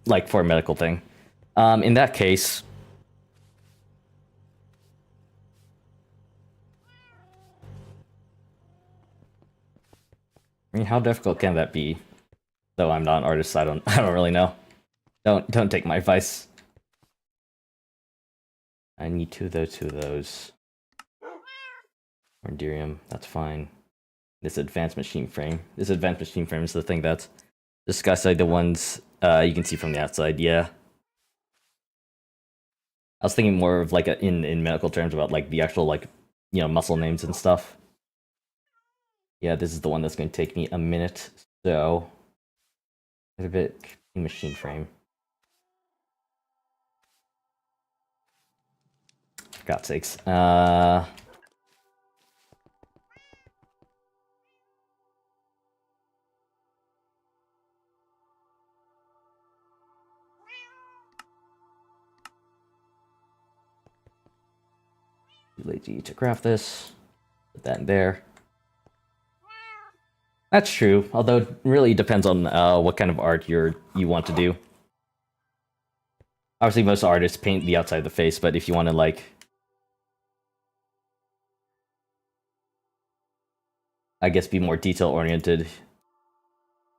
like for a medical thing. In that case, I mean, how difficult can that be? Though I'm not an artist, I don't really know. Don't take my advice. I need two of those. Orderium, that's fine. This advanced machine frame. This advanced machine frame is the thing that's discussed, like the ones you can see from the outside. Yeah. I was thinking more of like in medical terms about like the actual like muscle names and stuff. Yeah, this is the one that's going to take me a minute. So, a bit machine frame. For God's sakes. Too lazy to craft this. Put that in there. That's true, although it really depends on what kind of art you want to do. Obviously, most artists paint the outside of the face, but if you want to like, I guess, be more detail oriented,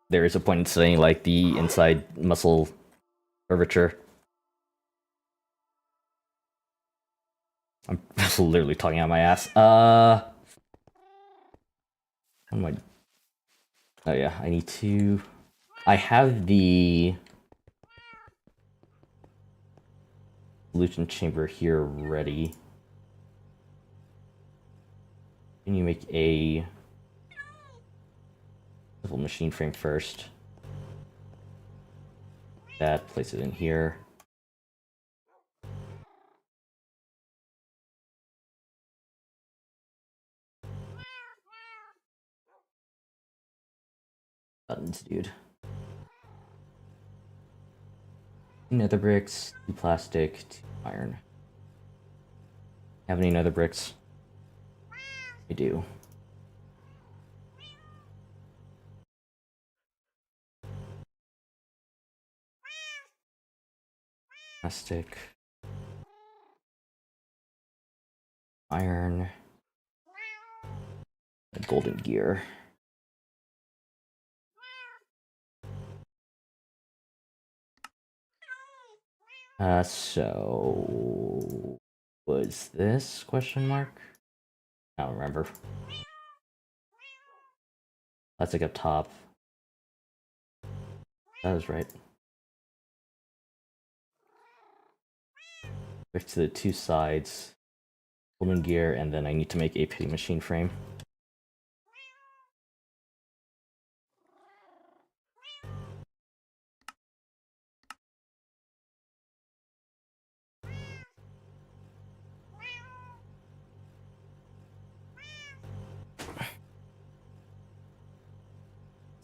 there is a point in studying like the inside muscle curvature. I'm literally talking out my ass. How am I? Oh yeah, I need to I have the solution chamber here ready. Can you make a civil machine frame first? That, place it in here. Buttons, dude. 2 nether bricks, 2 plastic, 2 iron. Have any nether bricks? I do. Plastic. Iron. And golden gear. So was this question mark? I don't remember. Plastic up top. That was right. Back to the 2 sides. Golden gear, and then I need to make a pity machine frame.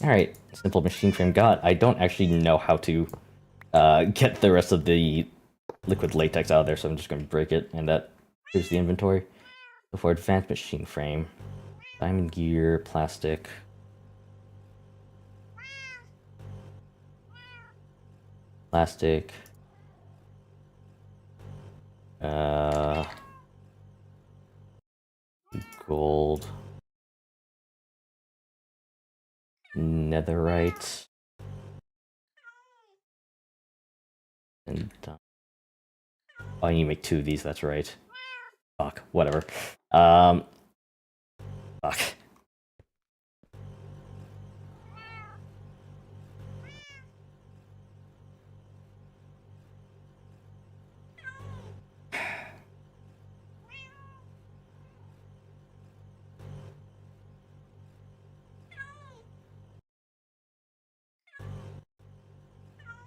Alright, simple machine frame got. I don't actually know how to get the rest of the liquid latex out of there, so I'm just going to break it, and that clears the inventory. So for advanced machine frame, diamond gear, plastic. Plastic. Gold. Netherite. And oh, I need to make 2 of these, that's right. Fuck, whatever. Fuck.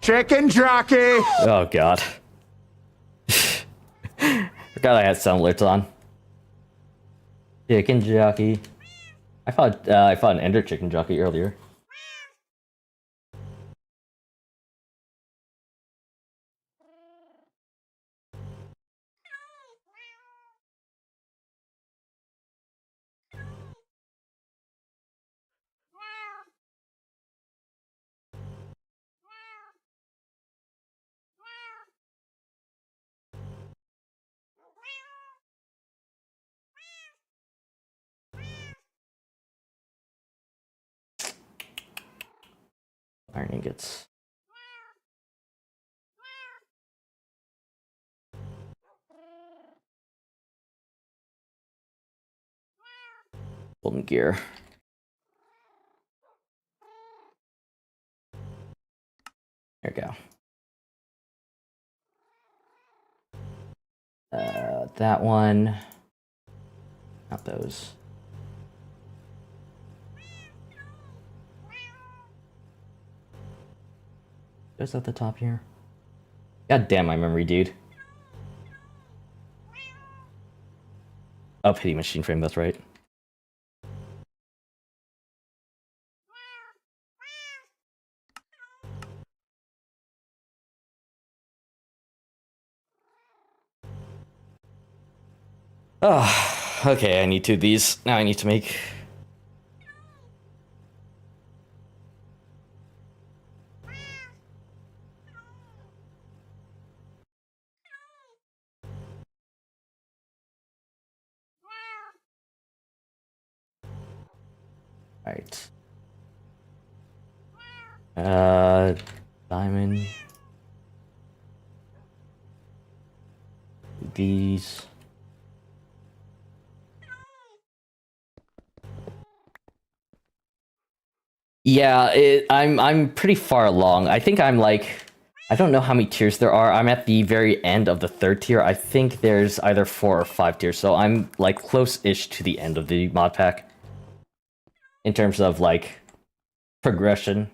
Chicken jockey! Oh god. Forgot I had sound alerts on. Chicken jockey. I fought an ender chicken jockey earlier. Iron ingots. Golden gear. There we go. That one. Not those. Those at the top here. God damn my memory, dude. Oh, pity machine frame, that's right. Oh, okay, I need 2 of these. Now I need to make... Alright. Diamond. These. Yeah, I'm pretty far along. I think I'm like, I don't know how many tiers there are. I'm at the very end of the 3rd tier. I think there's either 4 or 5 tiers, so I'm like close-ish to the end of the mod pack in terms of like progression.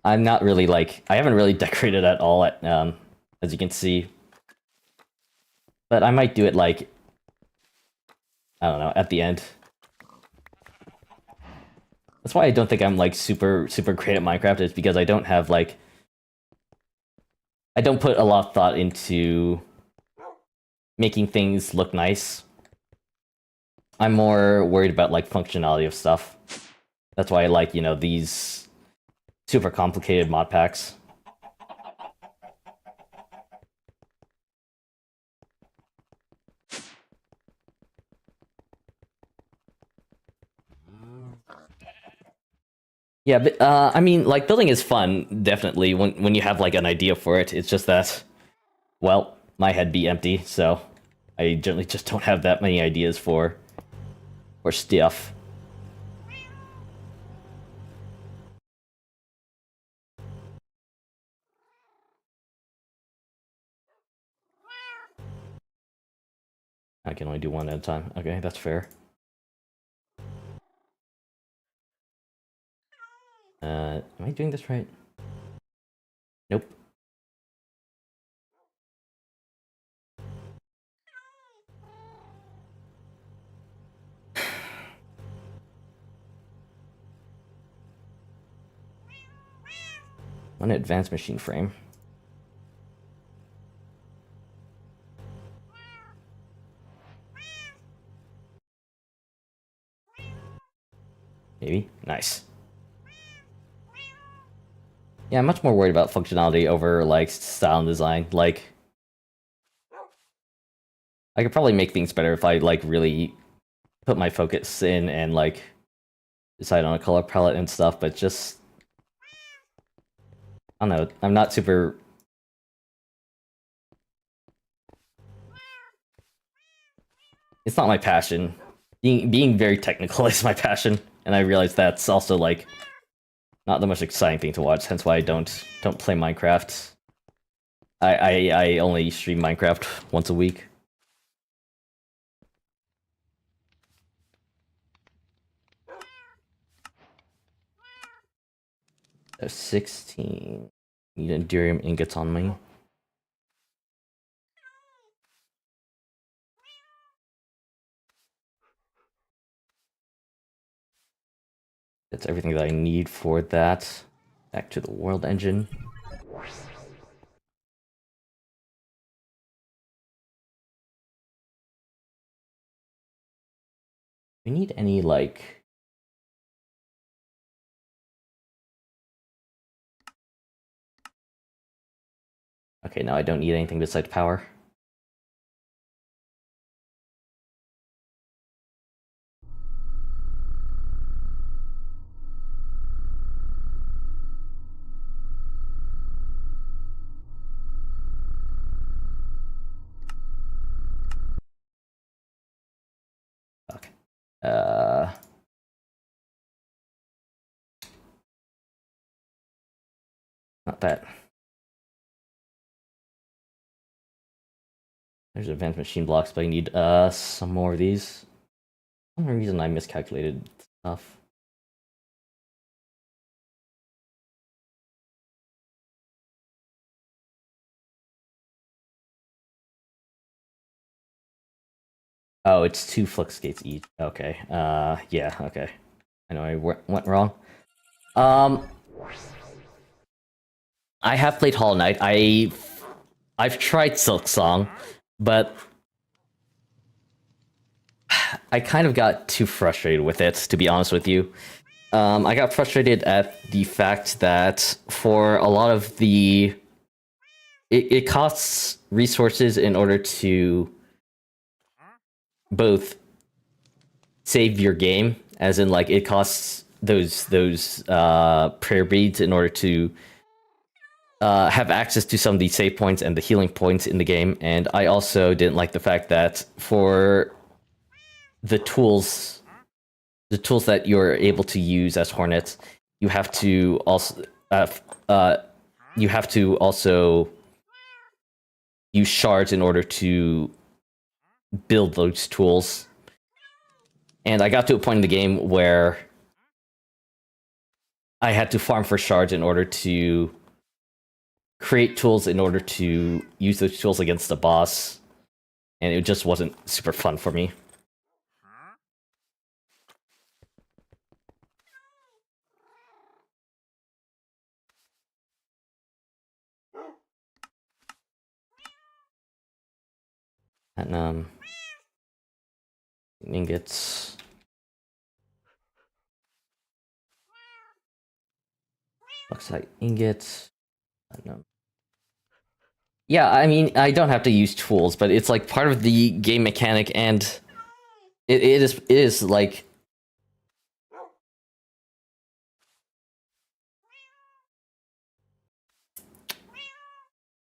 I'm not really like, I haven't really decorated at all at as you can see, but I might do it like, I don't know, at the end. That's why I don't think I'm like super great at Minecraft, is because I don't have like, I don't put a lot of thought into making things look nice. I'm more worried about like functionality of stuff. That's why I like, you know, these super complicated mod packs. Yeah, but I mean, like, building is fun, definitely, when you have like an idea for it. It's just that, well, my head be empty, so I generally just don't have that many ideas for stuff. I can only do one at a time. Okay, that's fair. Am I doing this right? Nope. One advanced machine frame. Maybe? Nice. Yeah, I'm much more worried about functionality over, like, style and design. Like, I could probably make things better if I, like, really put my focus in and, like, decide on a color palette and stuff, but just... I don't know, I'm not super... It's not my passion. Being very technical is my passion, and I realize that's also, like, not the most exciting thing to watch, hence why I don't play Minecraft. I only stream Minecraft once a week. So 16. Need Endurium ingots on me. That's everything that I need for that. Back to the world engine. We need any, like... Okay, no, I don't need anything besides power. Okay. Not that. There's advanced machine blocks, but I need some more of these. For some reason I miscalculated stuff. Oh, it's 2 flux gates each. Okay. Yeah, okay. I know I went wrong. I have played Hollow Knight. I've tried Silk Song, but I kind of got too frustrated with it, to be honest with you. I got frustrated at the fact that for a lot of the... It costs resources in order to both save your game, as in, like, it costs those prayer beads in order to have access to some of these save points and the healing points in the game. And I also didn't like the fact that for the tools that you're able to use as Hornets, you have to also use shards in order to build those tools. And I got to a point in the game where I had to farm for shards in order to create tools in order to use those tools against the boss. And it just wasn't super fun for me. And ingots. Looks like ingots. Yeah, I mean, I don't have to use tools, but it's like part of the game mechanic, and it is like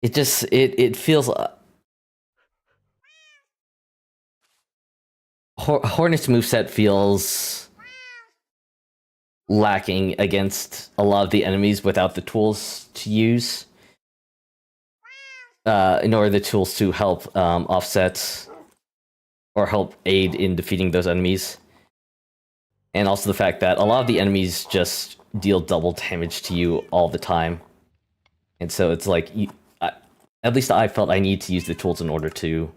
it feels Hornet's moveset feels lacking against a lot of the enemies without the tools to use. In order the tools to help offset or help aid in defeating those enemies. And also the fact that a lot of the enemies just deal double damage to you all the time. And so it's like, at least I felt I need to use the tools in order to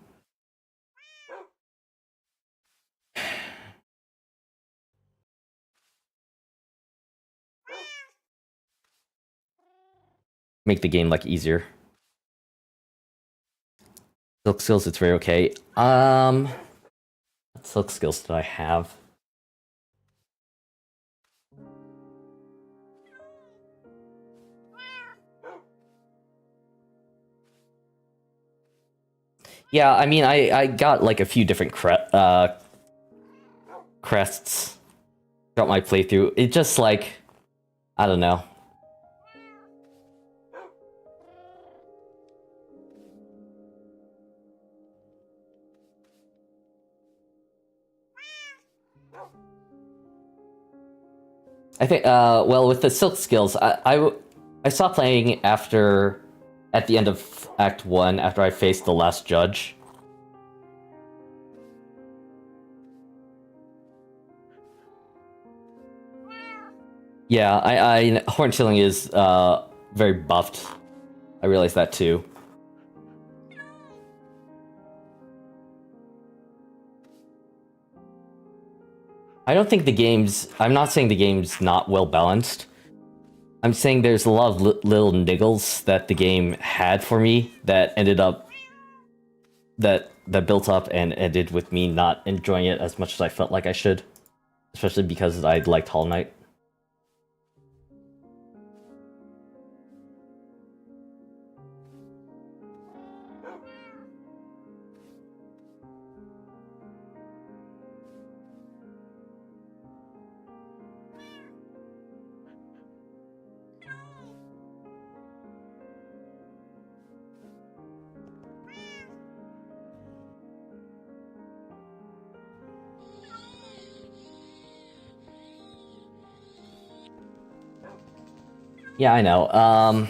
make the game like easier. Silk skills, it's very okay. What silk skills did I have? Yeah, I mean, I got like a few different crests throughout my playthrough. It just like, I don't know. I think, well, with the silk skills, I stopped playing at the end of Act 1, after I faced the last judge. Yeah, Horn Chilling is, very buffed. I realized that too. I don't think I'm not saying the game's not well balanced. I'm saying there's a lot of little niggles that the game had for me that ended up... that built up and ended with me not enjoying it as much as I felt like I should. Especially because I liked Hollow Knight. Yeah, I know. I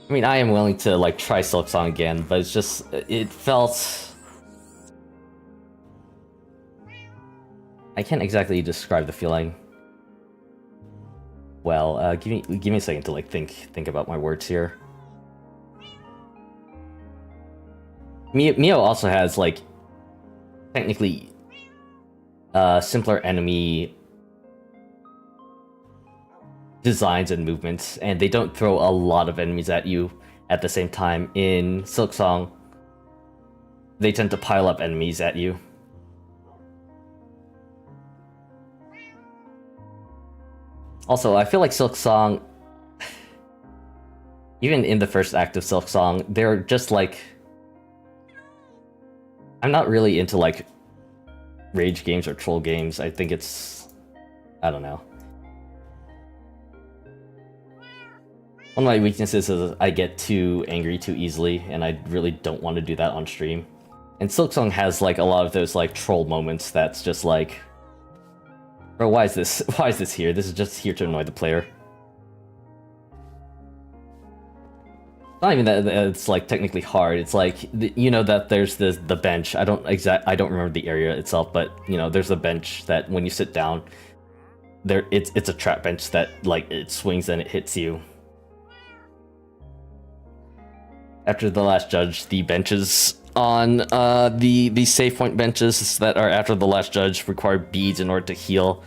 mean, I am willing to, like, try Silksong again, but it's just... it felt... I can't exactly describe the feeling. Well, give me a second to, like, think about my words here. Mio also has, like, technically, simpler enemy designs and movements, and they don't throw a lot of enemies at you at the same time. In Silksong, they tend to pile up enemies at you. Also, I feel like Silksong, even in the first act of Silksong, they're just like... I'm not really into, like, rage games or troll games. I think it's... I don't know. One of my weaknesses is I get too angry too easily, and I really don't want to do that on stream. And Silksong has, like, a lot of those, like, troll moments that's just, like... Bro, why is this? Why is this here? This is just here to annoy the player. Not even that it's like technically hard. It's like you know that there's the bench. I don't remember the area itself, but you know there's a bench that when you sit down, it's a trap bench that like it swings and it hits you. After the last judge, the benches on the save point benches that are after the last judge require beads in order to heal,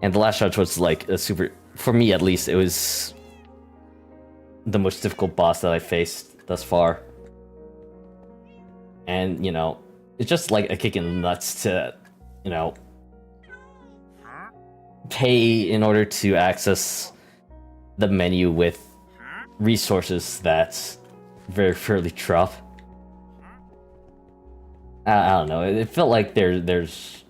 and the last judge was like a super, for me at least, it was the most difficult boss that I faced thus far. And, you know, it's just like a kick in the nuts to, you know, pay in order to access the menu with resources that's very fairly rough. I don't know, it felt like there's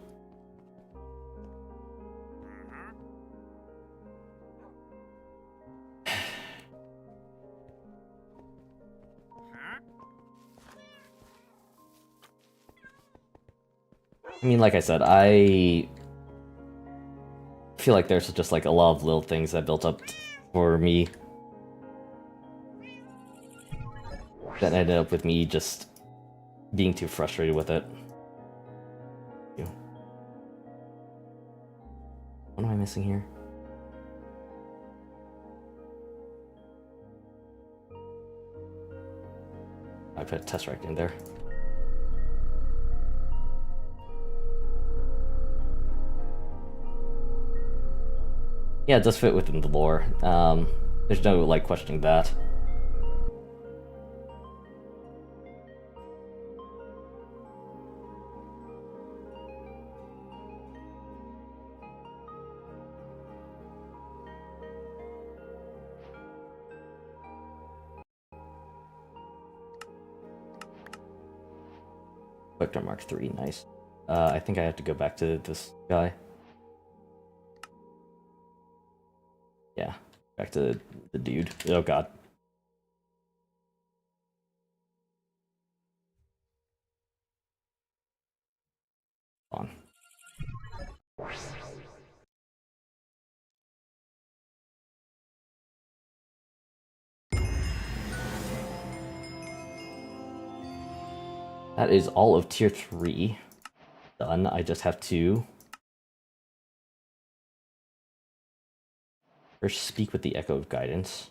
I mean, like I said, I feel like there's just like a lot of little things that built up for me that ended up with me just being too frustrated with it. What am I missing here? I put a test right in there. Yeah, it does fit within the lore. There's no, like, questioning that. Vector Mark 3, nice. I think I have to go back to this guy. Yeah, back to the dude. Oh god. On. That is all of tier 3 done. I just have to first speak with the Echo of Guidance.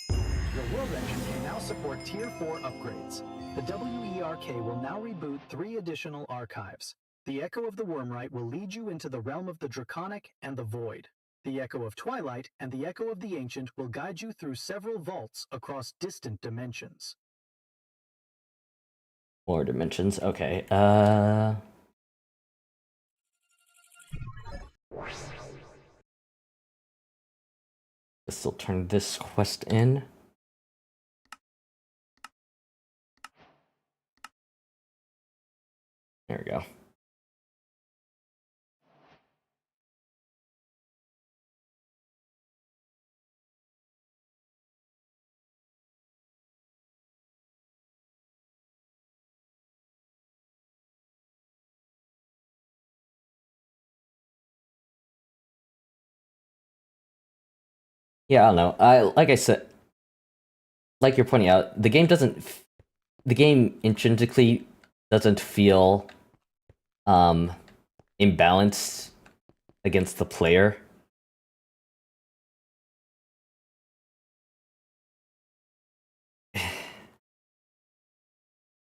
Your world engine can now support tier 4 upgrades. The WERK will now reboot 3 additional archives. The Echo of the Wormrite will lead you into the realm of the Draconic and the Void. The Echo of Twilight and the Echo of the Ancient will guide you through several vaults across distant dimensions. More dimensions, okay. Let's still turn this quest in. There we go. Yeah, I don't know. Like I said, like you're pointing out, the game intrinsically doesn't feel imbalanced against the player.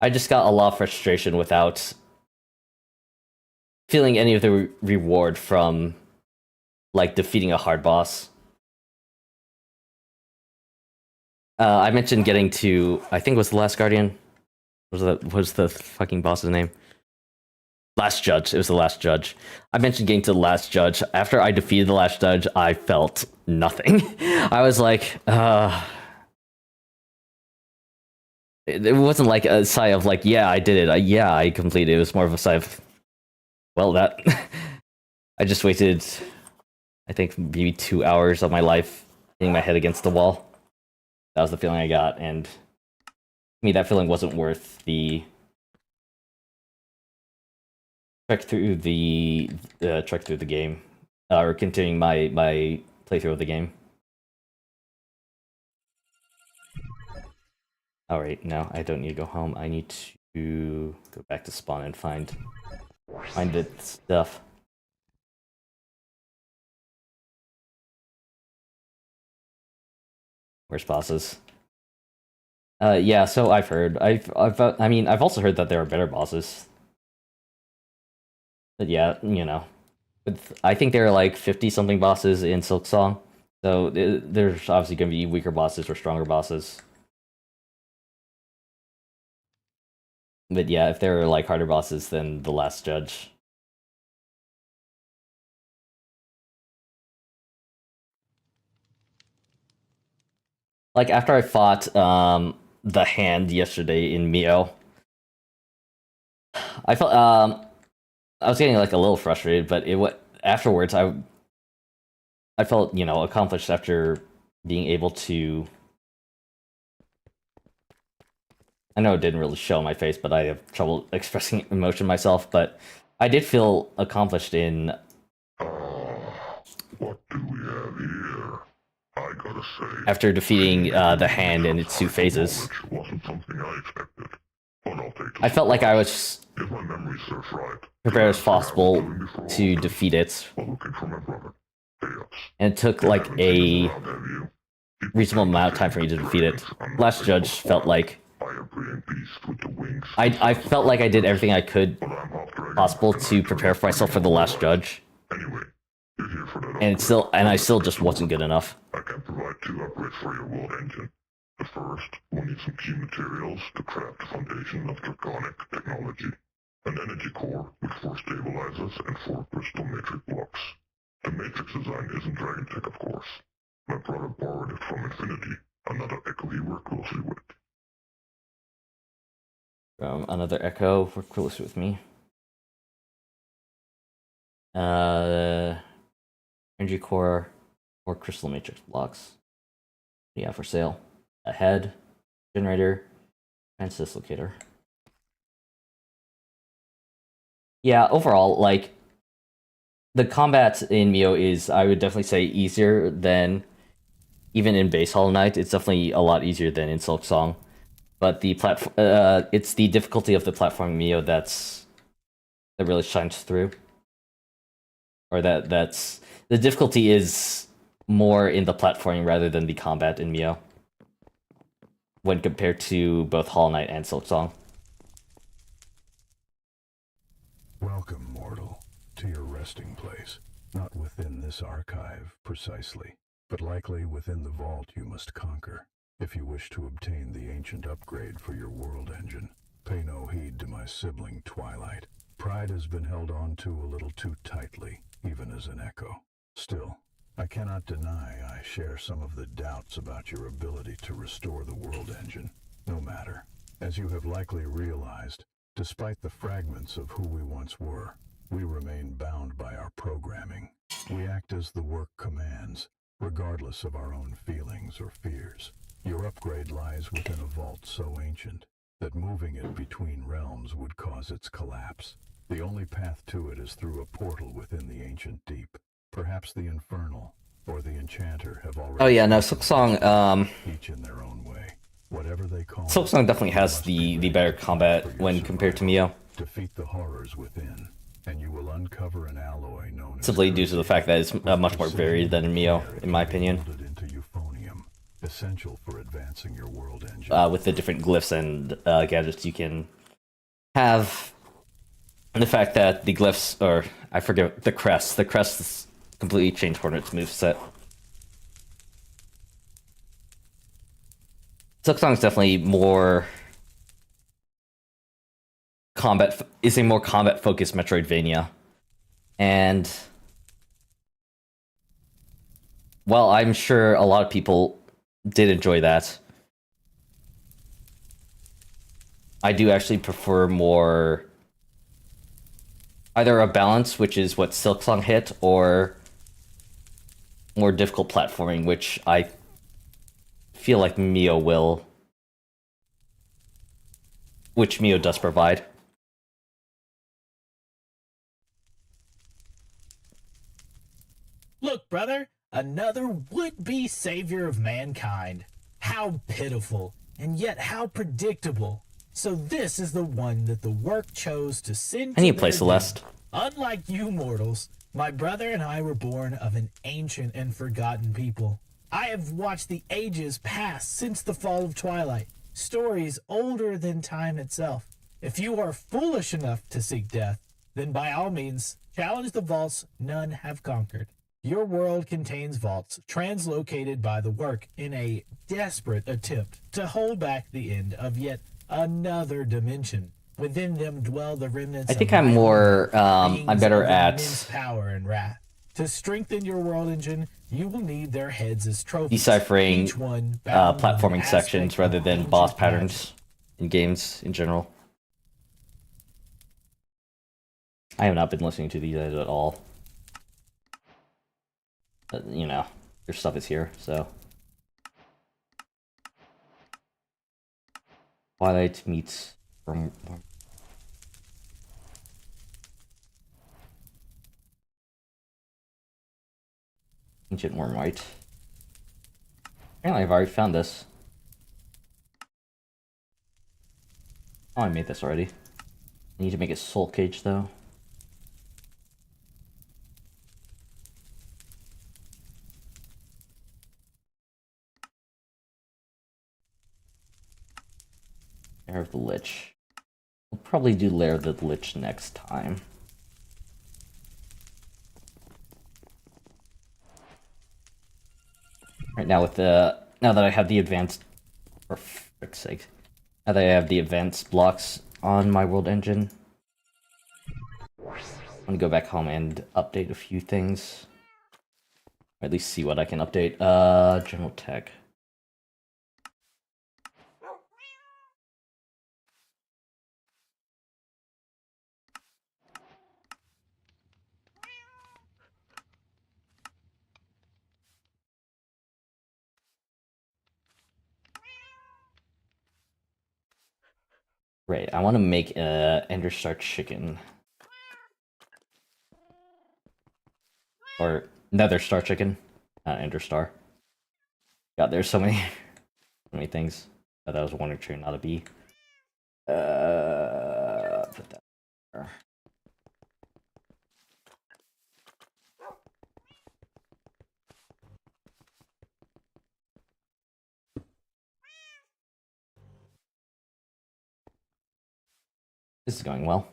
I just got a lot of frustration without feeling any of the reward from like defeating a hard boss. I mentioned getting to, I think it was the Last Guardian. What was the fucking boss's name? Last Judge. It was the Last Judge. I mentioned getting to the Last Judge. After I defeated the Last Judge, I felt nothing. I was like, it wasn't like a sigh of like, yeah, I did it. Yeah, I completed it. It was more of a sigh of, well, that I just wasted, I think, maybe 2 hours of my life hitting my head against the wall. That was the feeling I got, and to me, that feeling wasn't worth the trek through the game, or continuing my playthrough of the game. Alright, now I don't need to go home. I need to go back to spawn and find the stuff. Where's bosses? Yeah, so I've heard. I mean, I've also heard that there are better bosses. But yeah, you know. I think there are like 50-something bosses in Silksong. So there's obviously going to be weaker bosses or stronger bosses. But yeah, if there are like harder bosses than the Last Judge. Like after I fought the Hand yesterday in Mio, I felt I was getting like a little frustrated, but afterwards I felt, you know, accomplished after being able to. I know it didn't really show on my face, but I have trouble expressing emotion myself. But I did feel accomplished in. What do we have here? I gotta say, After defeating the Hand in its 2 phases. wasn't something I expected, but I'll take I felt like I was if my memory serves right. prepared as possible to defeat it. While looking for my brother, Heya. And it took like a reasonable amount of time for me to defeat it. Last Judge felt like I felt like I did everything I could possible to prepare for myself for the Last Judge. Anyway, you're here for that And I still just wasn't good enough. I can provide 2 upgrades for your world engine. The first, we'll need some key materials to craft the foundation of draconic technology. An energy core with 4 stabilizers and 4 crystal matrix blocks. The matrix design isn't Dragon Tech, of course. My brother borrowed it from Infinity, another Echo he worked closely with. Another Echo worked closely with me. Energy core or crystal matrix blocks. Yeah, for sale. A head, generator, and dislocator. Yeah, overall, like the combat in Mio is, I would definitely say, easier than even in base Hollow Knight. It's definitely a lot easier than in Silksong. But the it's the difficulty of the platforming Mio that really shines through. Or that's the difficulty is more in the platforming rather than the combat in Mio. When compared to both Hollow Knight and Silksong. Welcome, mortal, to your resting place. Not within this archive, precisely, but likely within the vault you must conquer, if you wish to obtain the ancient upgrade for your world engine. Pay no heed to my sibling, Twilight. Pride has been held on to a little too tightly, even as an Echo. Still, I cannot deny I share some of the doubts about your ability to restore the world engine. No matter. As you have likely realized, despite the fragments of who we once were, we remain bound by our programming. We act as the work commands, regardless of our own feelings or fears. Your upgrade lies within a vault so ancient that moving it between realms would cause its collapse. The only path to it is through a portal within the ancient deep. Perhaps the Infernal or the Enchanter have already... Oh yeah, no, Silksong, each in their own way. Whatever they call Silksong definitely has the better combat when compared to Mio. Defeat the horrors within, and you will uncover an alloy known as Simply due to the fact that it's much more varied than in Mio, in my opinion. into euphonium, essential for advancing your world engine. With the different glyphs and gadgets you can have. And the fact that the glyphs, or I forget, the crests completely change Hornet's moveset. Silksong is definitely more is a more combat focused Metroidvania. And while I'm sure a lot of people did enjoy that, I do actually prefer more either a balance, which is what Silksong hit, or more difficult platforming, which I feel like Mio which Mio does provide. brother. Another would-be savior of mankind. How pitiful, and yet how predictable. So this is the one that the work chose to send I need to to play their Celeste. doom. Unlike you mortals, my brother and I were born of an ancient and forgotten people. I have watched the ages pass since the fall of Twilight, stories older than time itself. If you are foolish enough to seek death, then by all means, challenge the vaults none have conquered. Your world contains vaults translocated by the work in a desperate attempt to hold back the end of yet another dimension. Within them dwell the remnants I think of I'm my more, hunger, I'm better beings of at immense power and wrath. To strengthen your world engine, you will need their heads as trophies. deciphering each one bound with an platforming aspect sections rather of than ancient boss magic. patterns in games in general. I have not been listening to these guys at all. But, you know, their stuff is here, so. Twilight meets from Ancient Wormwhite. Apparently I've already found this. Oh, I made this already. I need to make a soul cage though. Lair of the Lich. We'll probably do Lair of the Lich next time. Right now with the now that I have the advanced, for frick's sake, now that I have the advanced blocks on my world engine, I'm gonna go back home and update a few things. Or at least see what I can update. General tech. Right, I want to make a Ender Star chicken. Or Nether Star chicken, not Ender Star. God, there's so many, so many things. That was one or two, not a bee. Put that there. This is going well.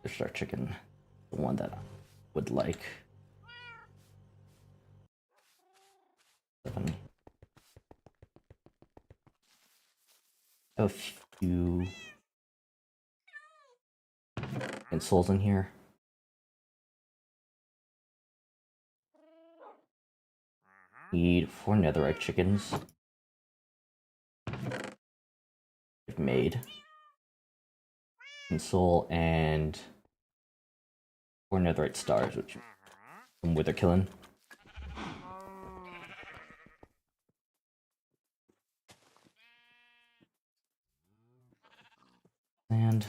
There's our chicken, the one that I would like. 7. A few souls in here. Need 4 netherite chickens. I've made soul and 4 netherite stars, which some wither killing. And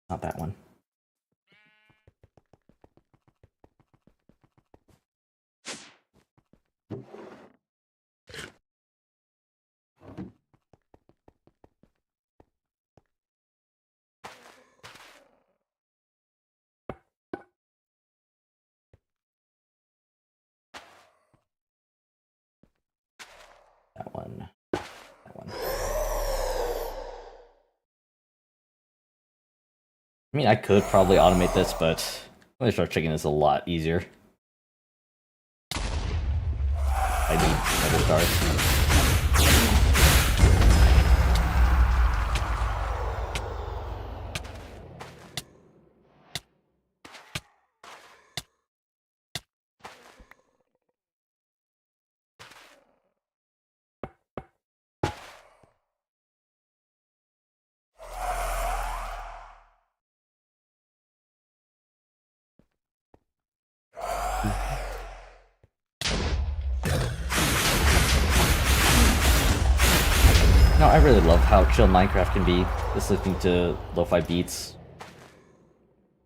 not that one. That one. That one. I mean, I could probably automate this, but Nether Star chicken is a lot easier. I need nether stars. I really love how chill Minecraft can be. Just listening to lo-fi beats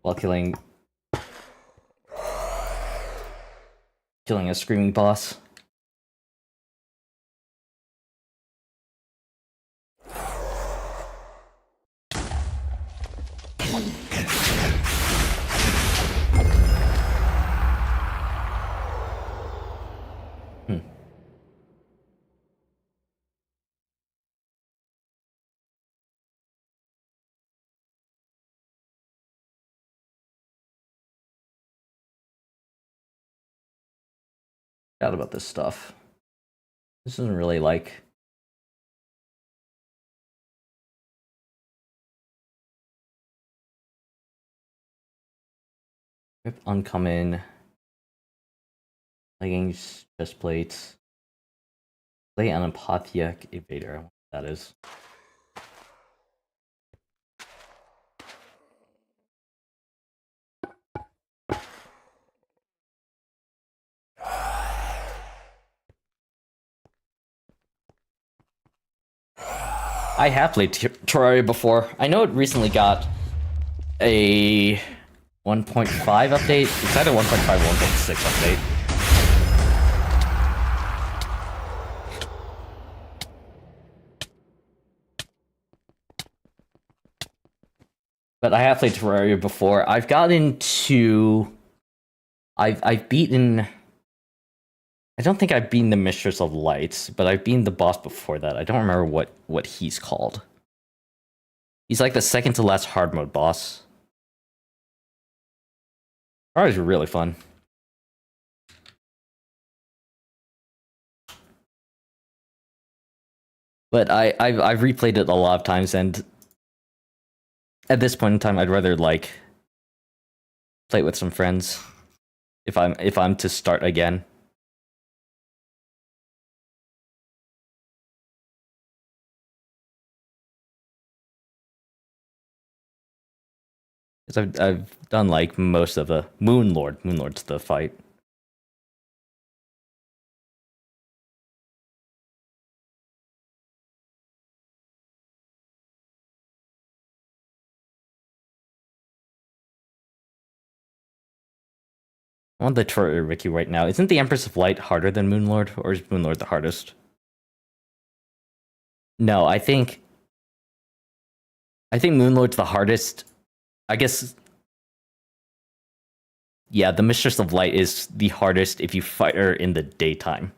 while killing a screaming boss. Forgot about this stuff. This isn't really like... Uncommon. Leggings, chest plates. Play an Apothiac Evader. I don't know what that is. I have played Terraria before. I know it recently got a 1.5 update. It's either 1.5 or 1.6 update. But I have played Terraria before. I've gotten to... I've beaten... I don't think I've beaten the Mistress of Light, but I've beaten the boss before that. I don't remember what he's called. He's like the second to last hard mode boss. Terraria's really fun. But I've replayed it a lot of times, and at this point in time, I'd rather like play it with some friends if I'm to start again. Because I've done like most of the Moonlord. Moonlord's the fight. I want the Terraria wiki right now. Isn't the Empress of Light harder than Moonlord, or is Moonlord the hardest? No, I think Moonlord's the hardest. I guess, yeah, the Mistress of Light is the hardest if you fight her in the daytime.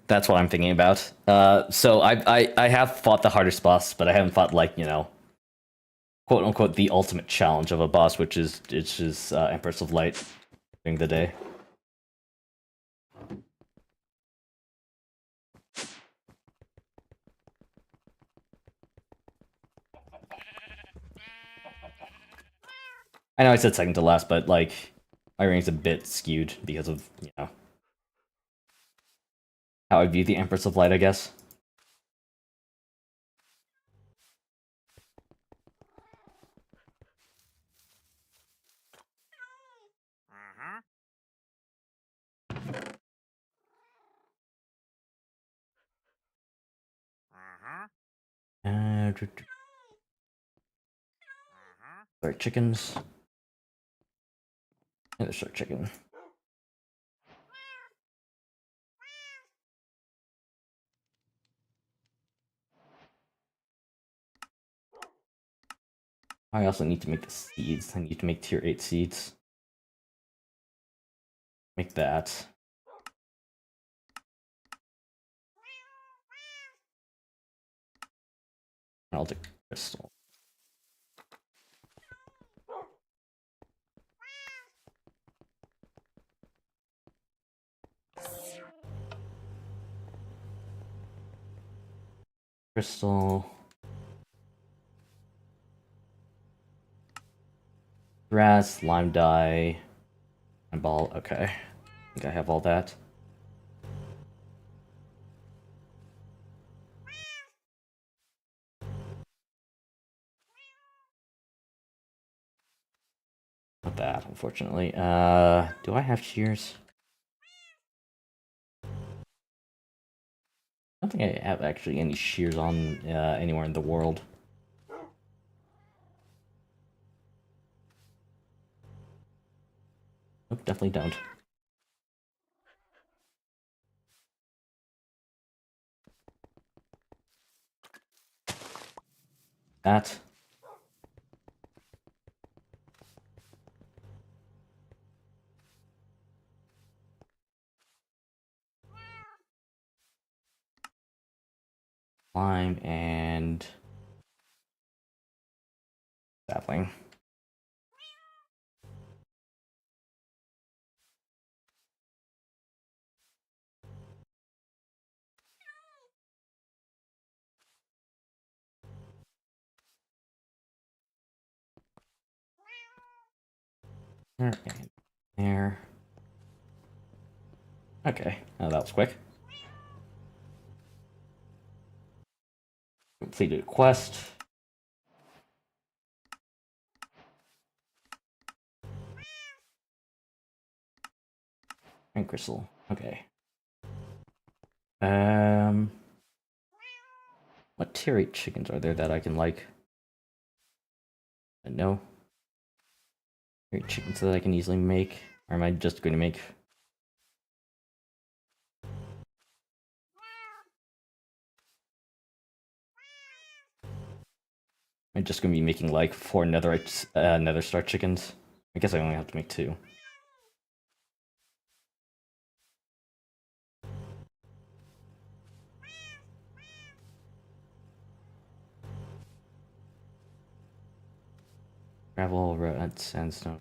That's what I'm thinking about. So I have fought the hardest boss, but I haven't fought, like, you know, quote unquote the ultimate challenge of a boss, which is Empress of Light during the day. I know I said second to last, but like my rank's a bit skewed because of, you know, how I view the Empress of Light, I guess. Sorry, chickens. Another short chicken. I also need to make the seeds. I need to make tier 8 seeds. Make that. I'll take crystal. Crystal. Grass, lime dye, and ball. Okay. I think I have all that. that, unfortunately. Do I have shears? I don't think I have actually any shears on anywhere in the world. Nope, definitely don't. That. Lime and sapling. There and there. Okay, that was quick. Completed a quest. And crystal. Okay. What tier 8 chickens are there that I can like? No. Tier 8 chickens that I can easily make? Or am I just going to make? I'm just going to be making like 4 nether star chickens. I guess I only have to make 2. Gravel, red, sandstone.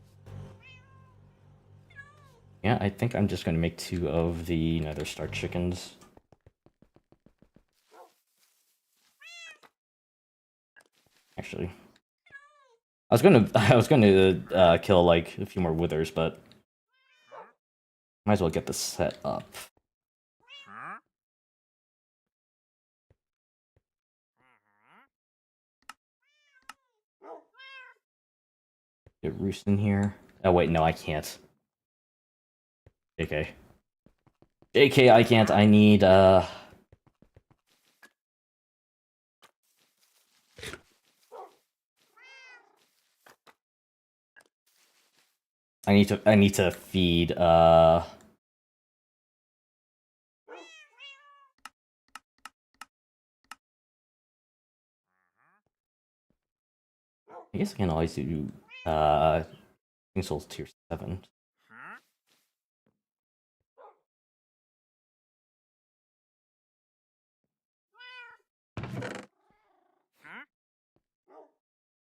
Yeah, I think I'm just going to make 2 of the nether star chickens. Actually, I was gonna kill like a few more withers, but might as well get this set up. Get roost in here. Oh wait, no, I can't. JK. JK, I can't. I need I need to feed I guess I can always do King Souls tier 7.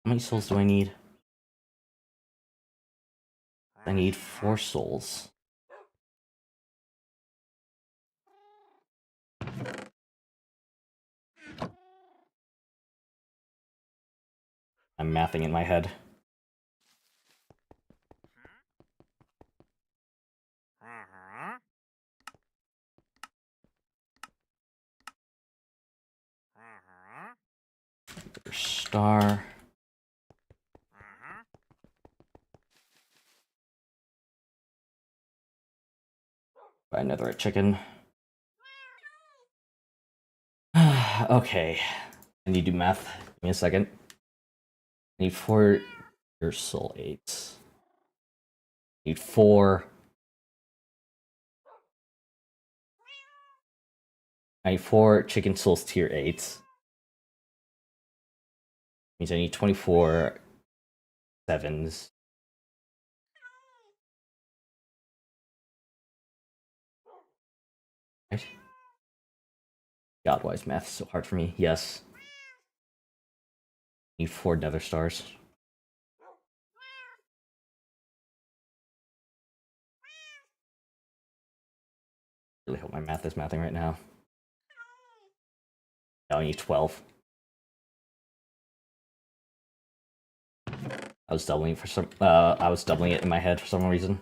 How many souls do I need? I need 4 souls. I'm mathing in my head. Star. Buy another chicken. Okay. I need to do math. Give me a second. I need 4 your soul 8s. Need 4. I need 4 chicken souls tier 8s. Means I need 24 7s. Right? God, why is math so hard for me? Yes. Need 4 nether stars. Really hope my math is mathing right now. No, I need 12. I was doubling it for some. I was doubling it in my head for some reason.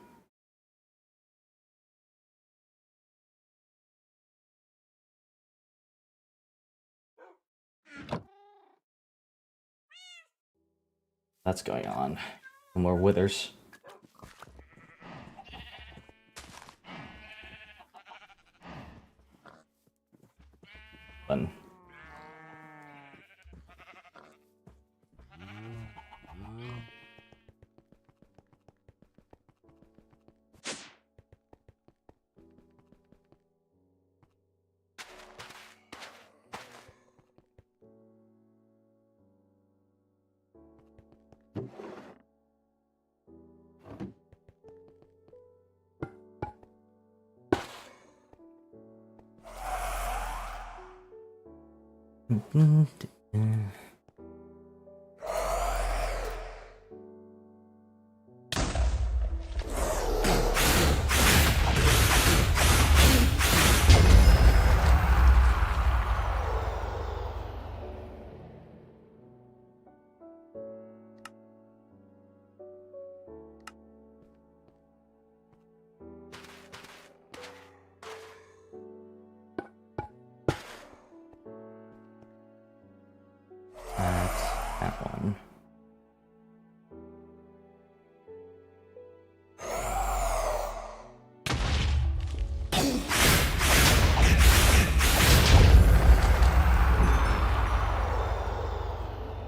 That's going on. More withers. Fun. That one.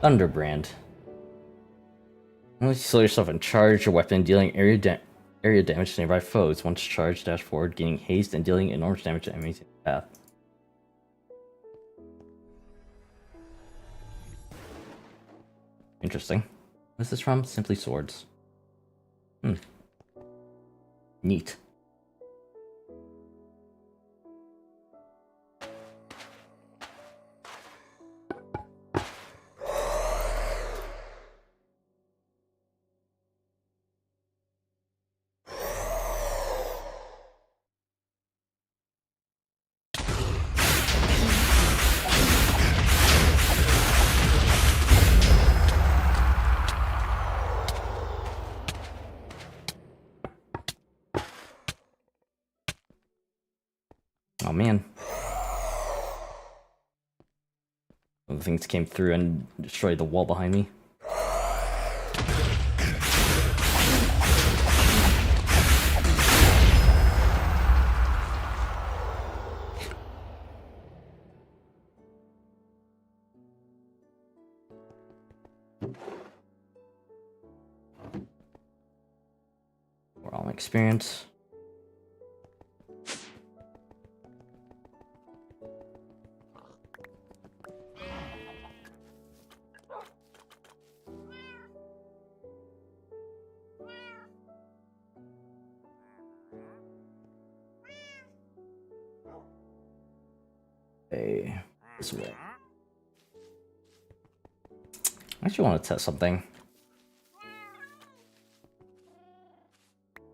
Thunderbrand. Once you slow yourself and charge your weapon, dealing area damage to nearby foes. Once charged, dash forward, gaining haste and dealing enormous damage to enemies in the path. Interesting. What's this from? Simply Swords. Neat. Oh man. One of the things came through and destroyed the wall behind me. For all my experience. Okay, this way. I actually want to test something.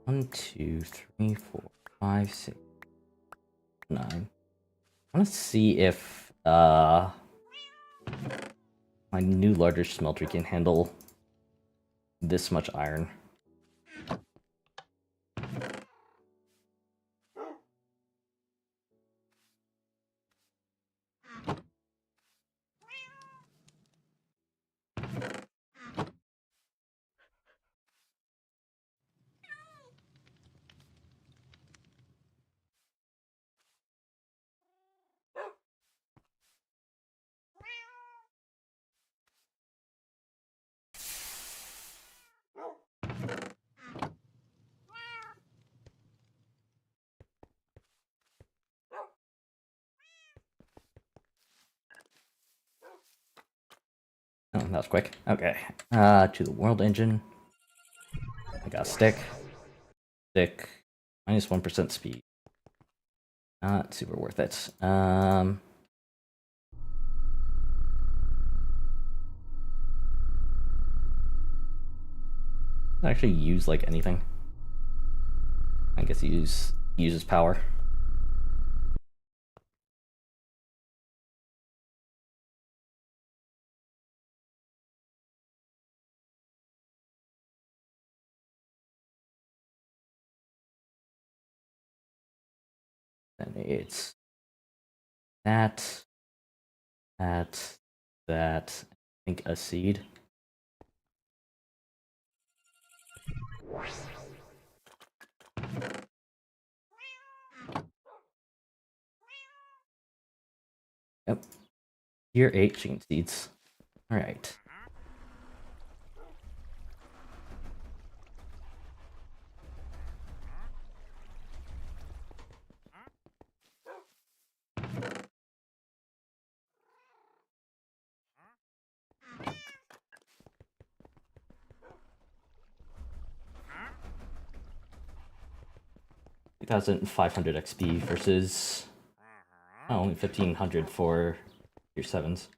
1, 2, 3, 4, 5, 6, 9. I want to see if my new larger smelter can handle this much iron. Oh, that was quick. Okay. To the world engine. I got a stick. Stick. Minus 1% speed. Not super worth it. Actually use like anything. I guess he uses power. And it's that, I think a seed. Yep. Tier 8 chicken seeds. Alright. $2,500 XP versus only 1,500 for tier 7s.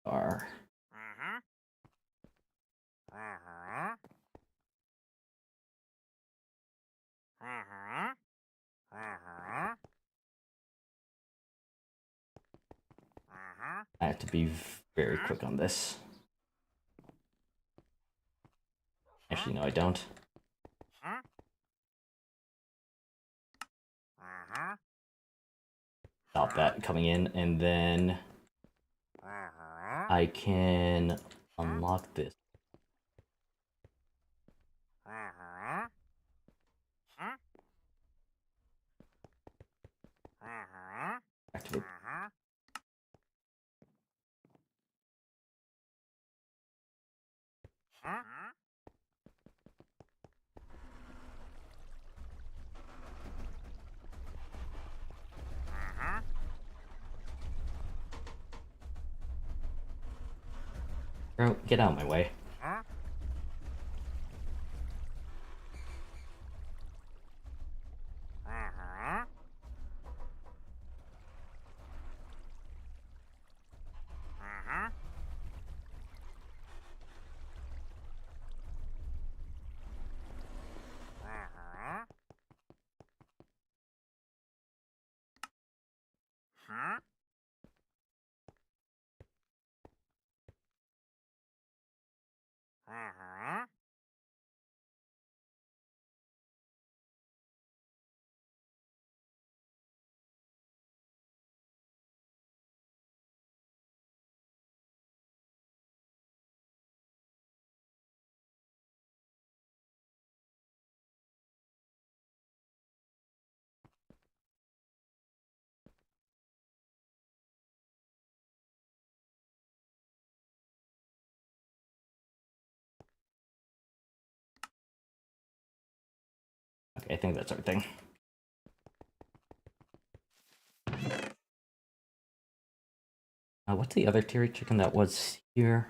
Are I have to be very quick on this. Actually, no, I don't. Stop that coming in, and then I can unlock this. Activate. Bro, get out of my way. Okay, I think that's everything. What's the other tier chicken that was here?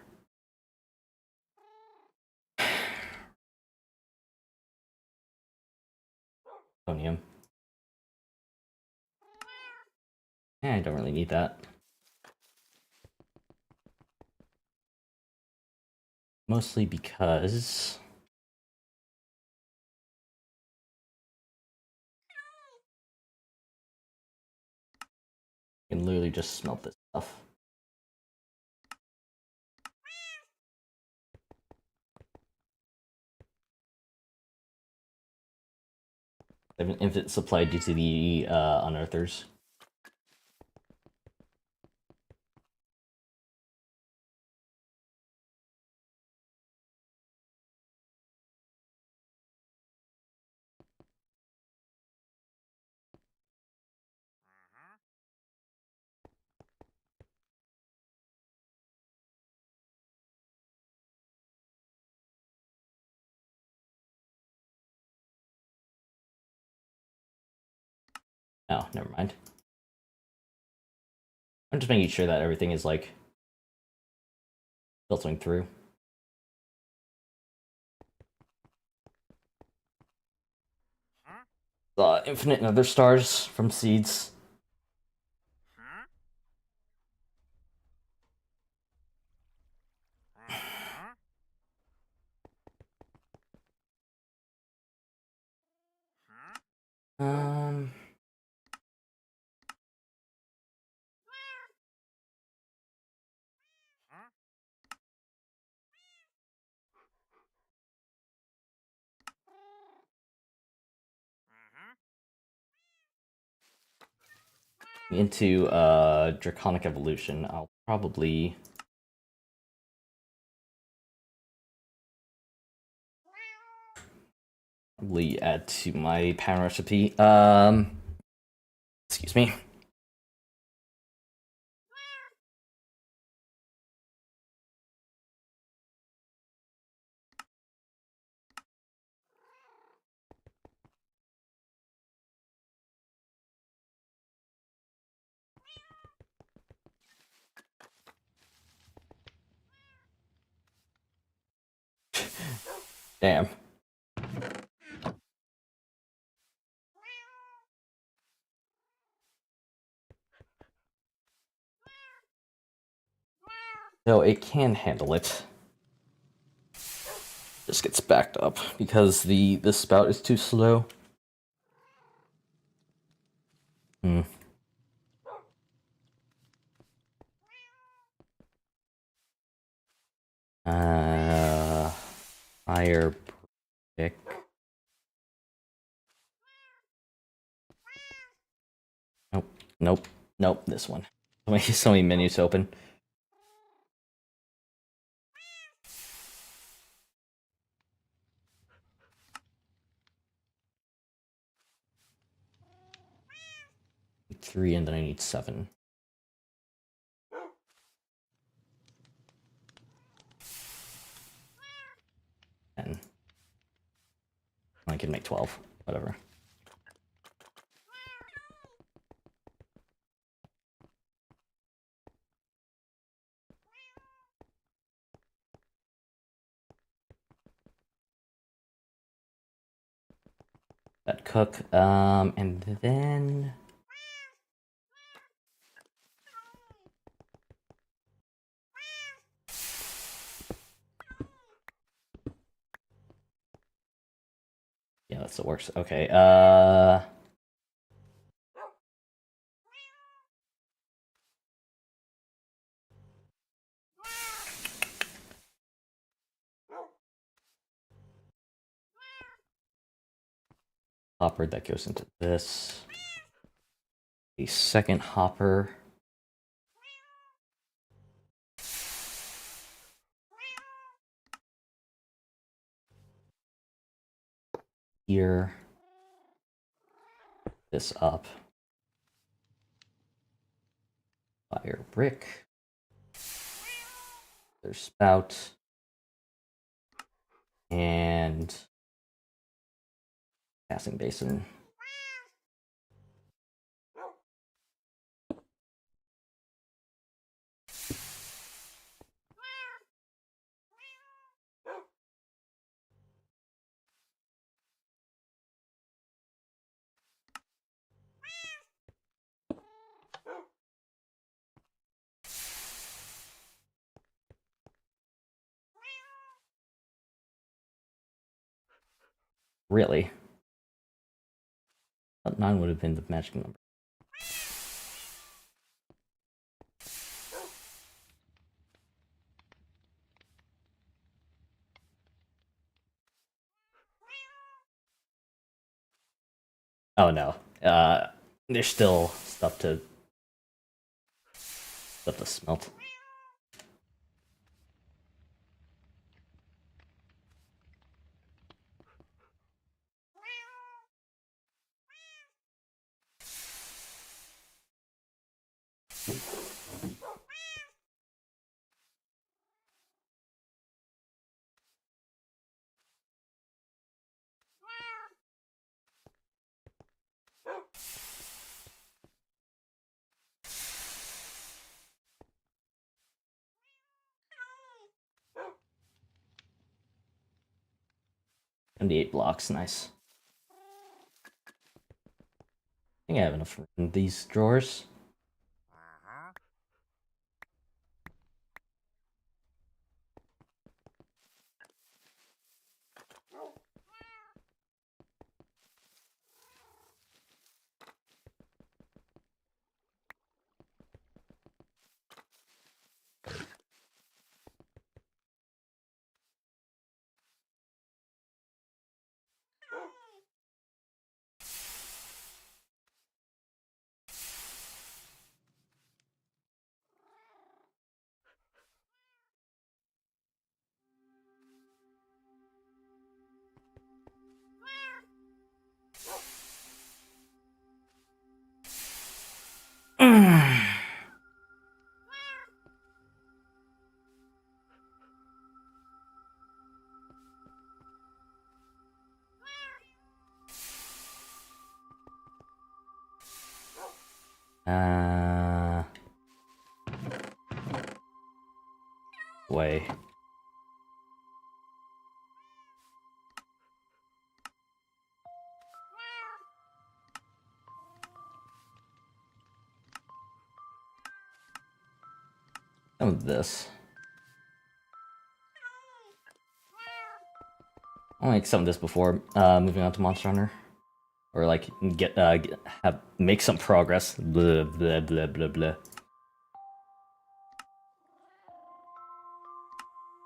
Plutonium. I don't really need that. Mostly because I can literally just smelt this stuff. I have an infinite supply due to the unearthers. Oh, never mind. I'm just making sure that everything is like filtering through. Infinite nether stars from seeds. Um. into Draconic Evolution, I'll probably add to my pan recipe. Excuse me. Damn. So it can handle it. Just gets backed up because the spout is too slow. Hmm. Fire brick. Nope. This one. So many menus open. Three, and then I need 7. And I can make 12. Whatever. That cook. And then yeah, that still works. Okay. Hopper that goes into this. A second hopper. Here. This up. Fire brick. There's spout. And passing basin. Really? Thought 9 would have been the magic number. Oh no. There's still stuff to smelt. And the 8 blocks, nice. I think I have enough in these drawers. Way. Some of this. I'll make some of this before moving on to Monster Hunter, or like make some progress. Blah blah blah blah blah.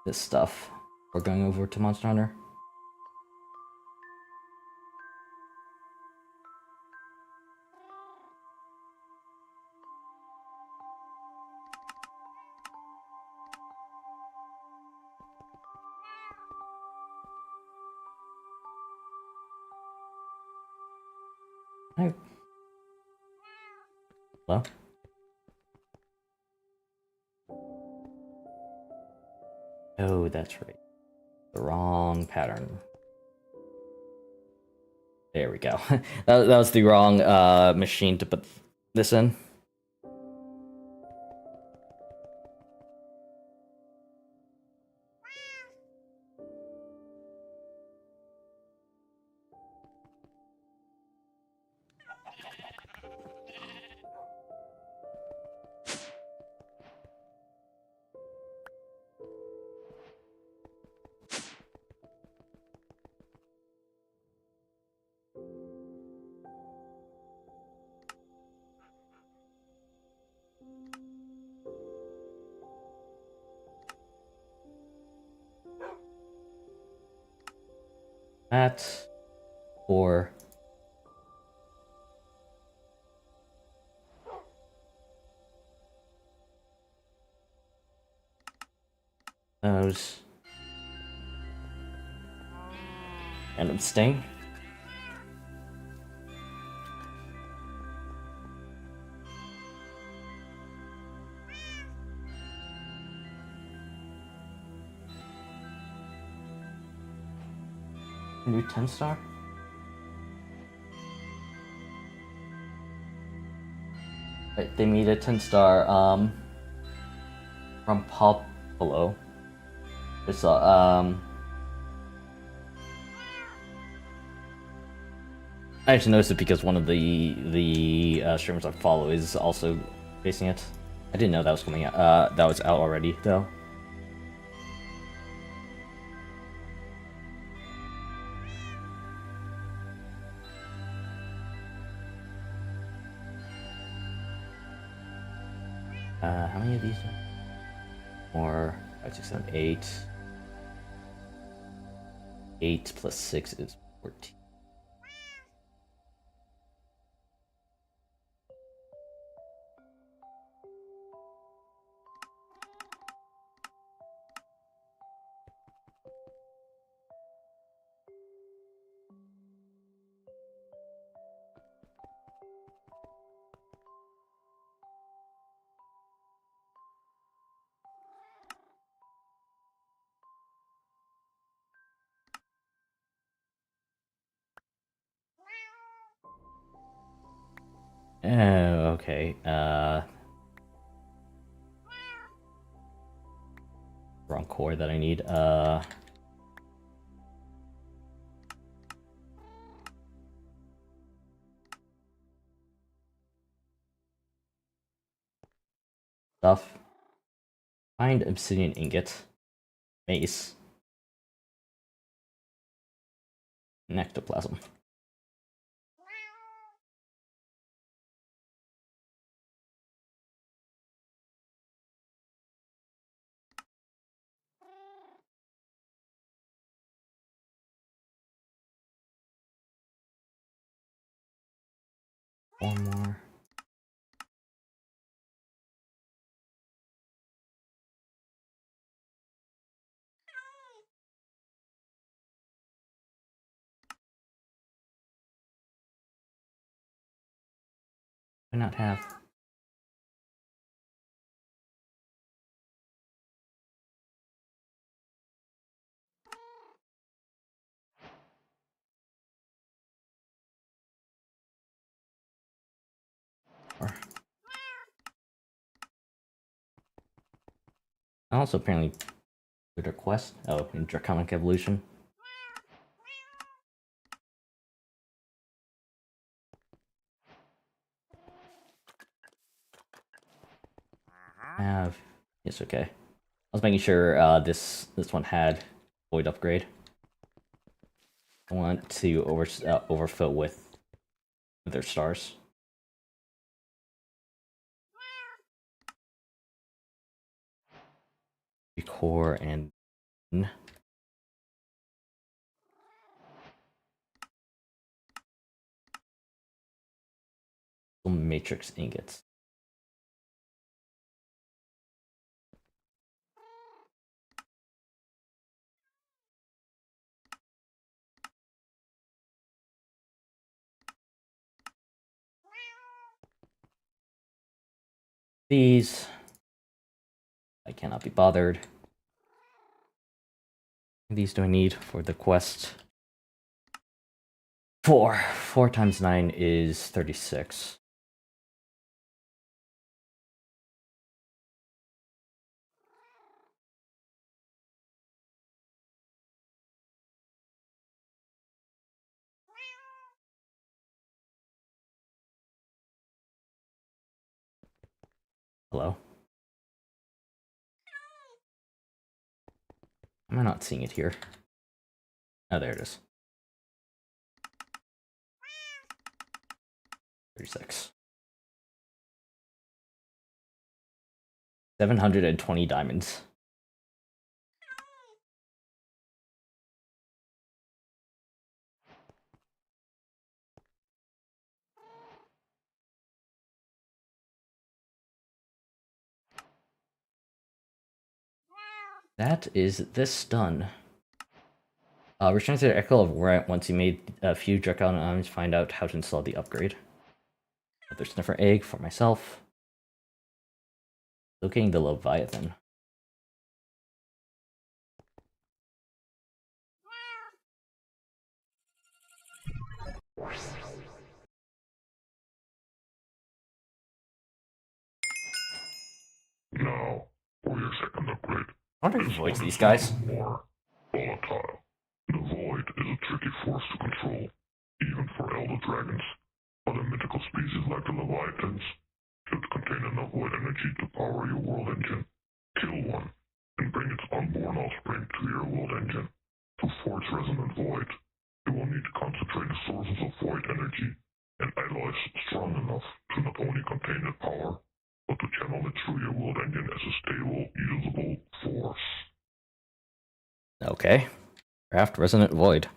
This stuff. We're going over to Monster Hunter. Hi. Hello? Oh, that's right. The wrong pattern. There we go. that was the wrong machine to put this in. That or those random sting. New 10-star? Right, they made a 10-star from Popolo. It's I actually noticed it because one of the streamers I follow is also facing it. I didn't know that was coming out. That was out already though. How many of these? More 5, 6, 7, 8. 8 plus 6 is 14. Oh, okay. Wrong core that I need. Stuff. Find obsidian ingot. Mace. Nectoplasm. One more. Do I not have? Or I also apparently did a quest. Oh, in Draconic Evolution. It's okay. I was making sure this one had void upgrade. I want to overfill with their stars. Core and matrix ingots. These I cannot be bothered. These do I need for the quest? 4. 4 times 9 is 36. Hello? Am I not seeing it here? Oh, there it is. 36. 720 diamonds. That is this done. Return to the Echo of War once you made a few Draconic items, find out how to install the upgrade. Another sniffer egg for myself. Locating the Leviathan. Now, for your second upgrade. I wonder who voids these guys. More volatile. The void is a tricky force to control, even for elder dragons. Other mythical species like the Leviathans should contain enough void energy to power your world engine. Kill one, and bring its unborn offspring to your world engine. To forge resonant void, you will need to concentrate the sources of void energy and alloys strong enough to not only contain the power, but to channel it through your world engine as a stable, usable force. Okay. Craft Resonant Void.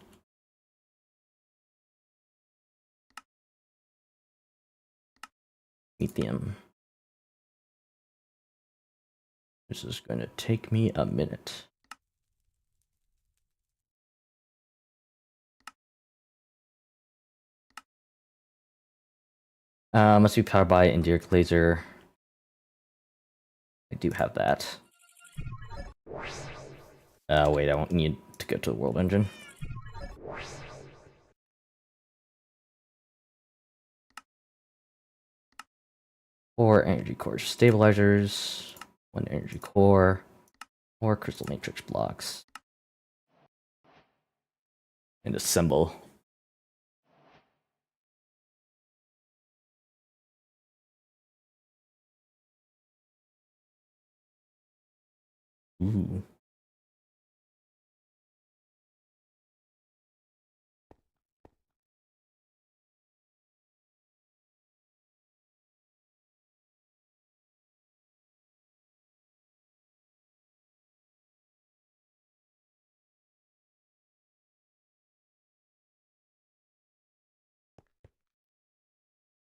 Lithium. This is going to take me a minute. Must be powered by Endirk Laser. I do have that. Wait, I won't need to go to the world engine. Four energy core stabilizers, 1 energy core, 4 crystal matrix blocks, and assemble. Ooh.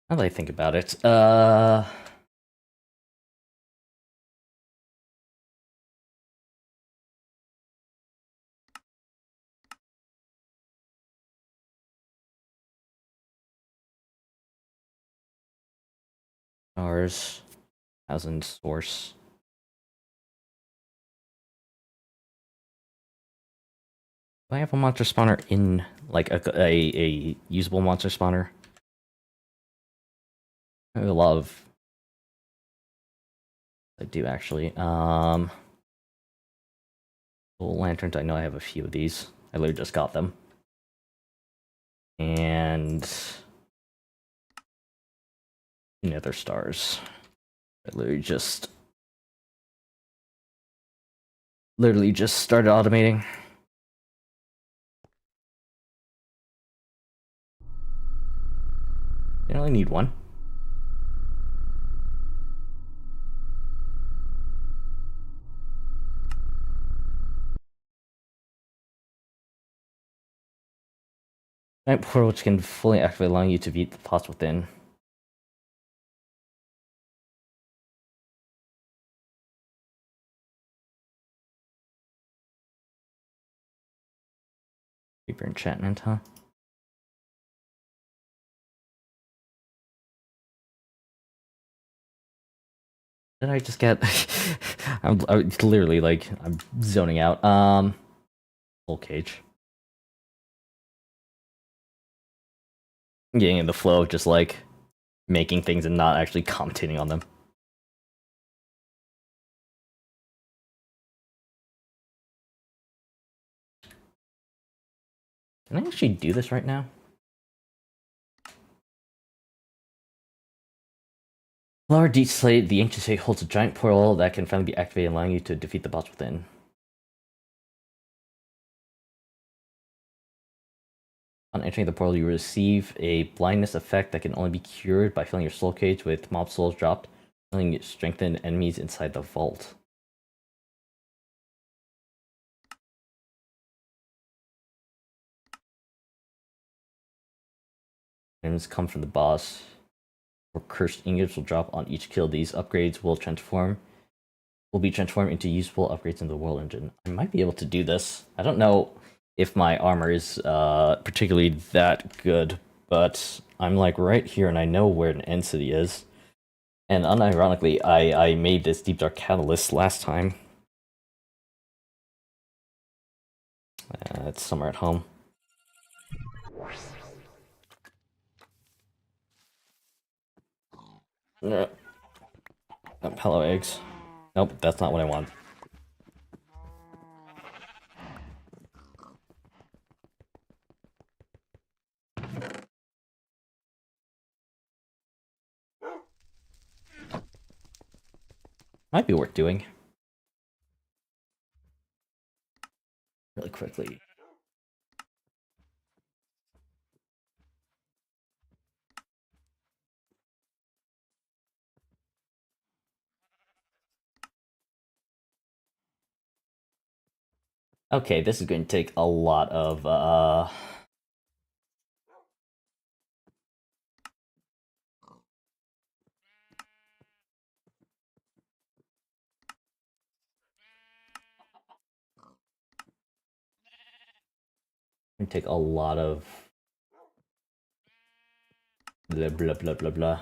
Now that I think about it, ours, 1000 source. Do I have a monster spawner in, like, a usable monster spawner? I have a lot of... I do, actually. Lanterns, I know I have a few of these. I literally just got them. And nether stars. I literally just started automating. I only need one. Giant portal which can fully activate, allowing you to beat the boss within. Deeper enchantment, huh? Did I just get? I'm literally like I'm zoning out. Soul cage. Getting in the flow of just like making things and not actually commentating on them. Can I actually do this right now? Lower Deep Slate, the Ancient State holds a giant portal that can finally be activated, allowing you to defeat the boss within. On entering the portal, you receive a blindness effect that can only be cured by filling your soul cage with mob souls dropped, letting strengthen enemies inside the vault. Items come from the boss, or cursed ingots will drop on each kill. These upgrades will be transformed into useful upgrades in the world engine. I might be able to do this. I don't know if my armor is particularly that good, but I'm like right here and I know where an end city is. And unironically, I made this Deep Dark Catalyst last time. It's somewhere at home. Hello, eggs. Nope, that's not what I want. Might be worth doing. Really quickly. Okay, this is going to take a lot of take a lot of blah blah blah blah blah.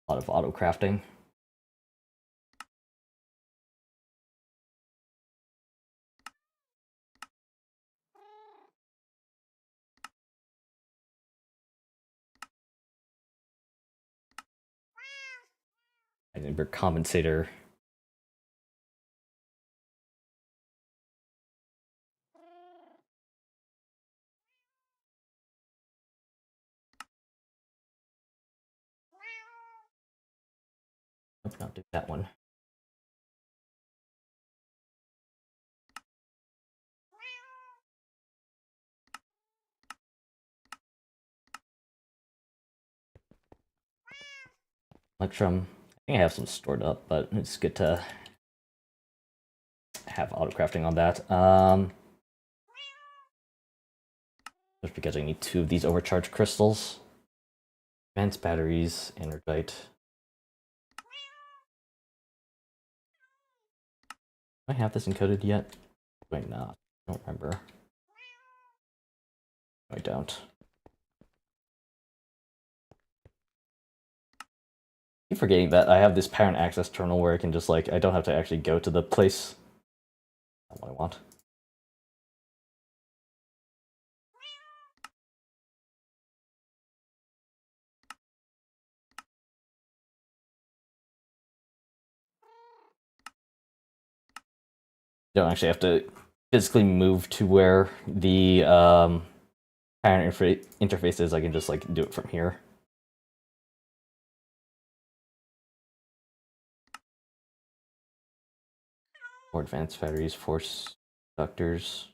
A lot of auto crafting. I think we're compensator. Nope, not do that one. Electrum. I think I have some stored up, but it's good to have auto crafting on that. Just because I need 2 of these overcharged crystals. Advanced batteries, energite. Do I have this encoded yet? Do I not? I don't remember. No, I don't. I keep forgetting that I have this parent access terminal where I can just like, I don't have to actually go to the place. Not what I want. don't actually have to physically move to where the pattern interface is. I can just like do it from here. More advanced batteries, force conductors.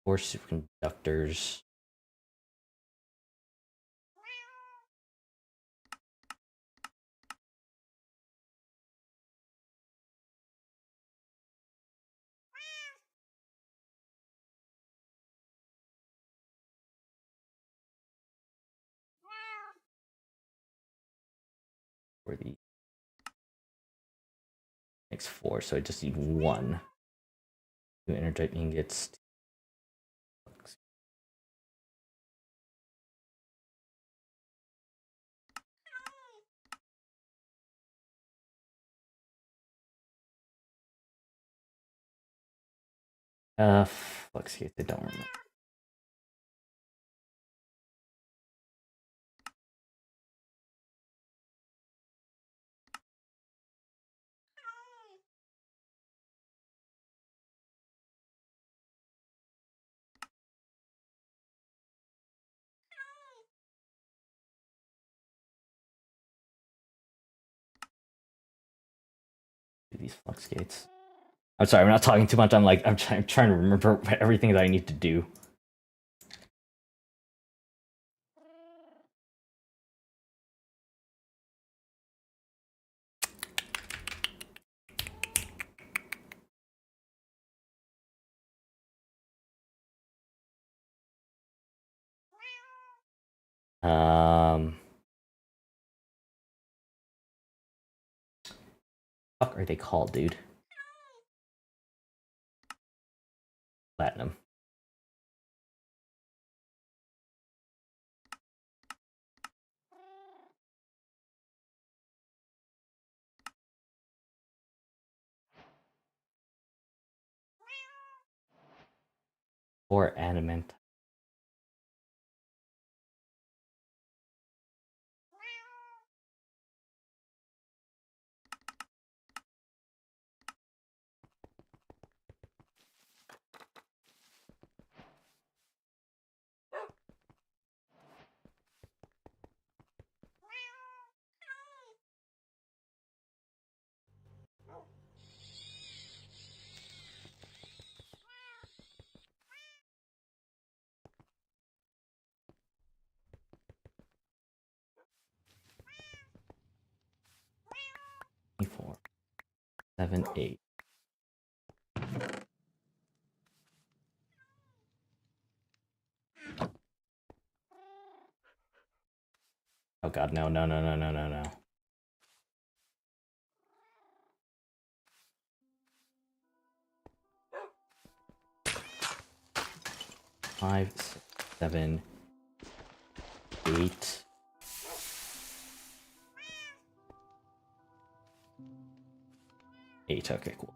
Force superconductors. For the next 4, so I just need 1. 2 energite ingots. Flux gates, I don't remember. These flux gates. I'm sorry, I'm not talking too much. I'm trying to remember everything that I need to do. Fuck are they called, dude? Platinum. Or adamant. Four, 7, 8. Oh god, no. 5, 6, 7, 8. Okay, cool.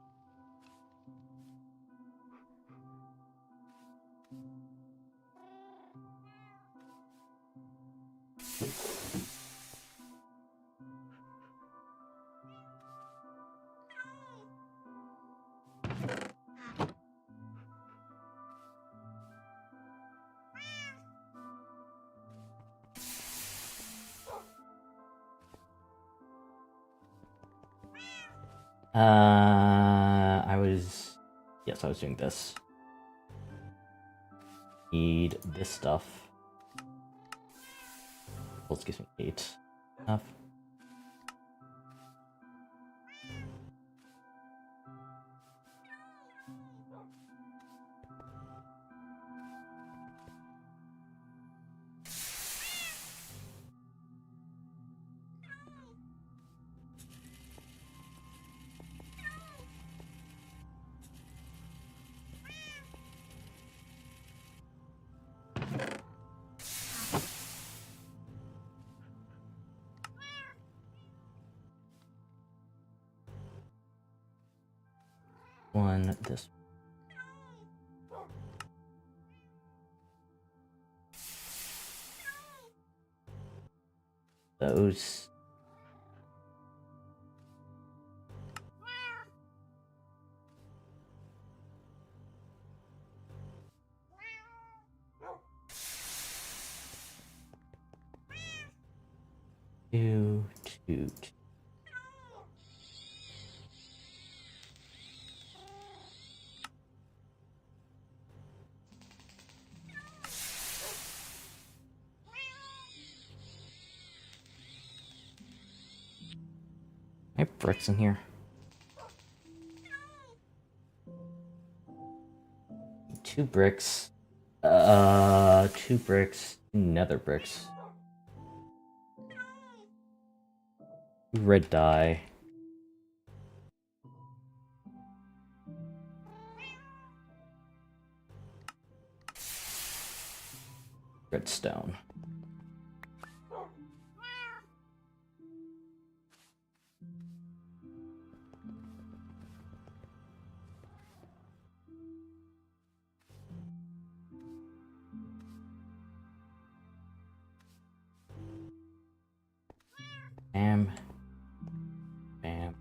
I was doing this. Need this stuff. Let's give me 8 enough. one, this one. Those. Two, two, two. I have bricks in here. Two bricks. Two bricks. Nether bricks. Red dye. Redstone. Bam. Bam.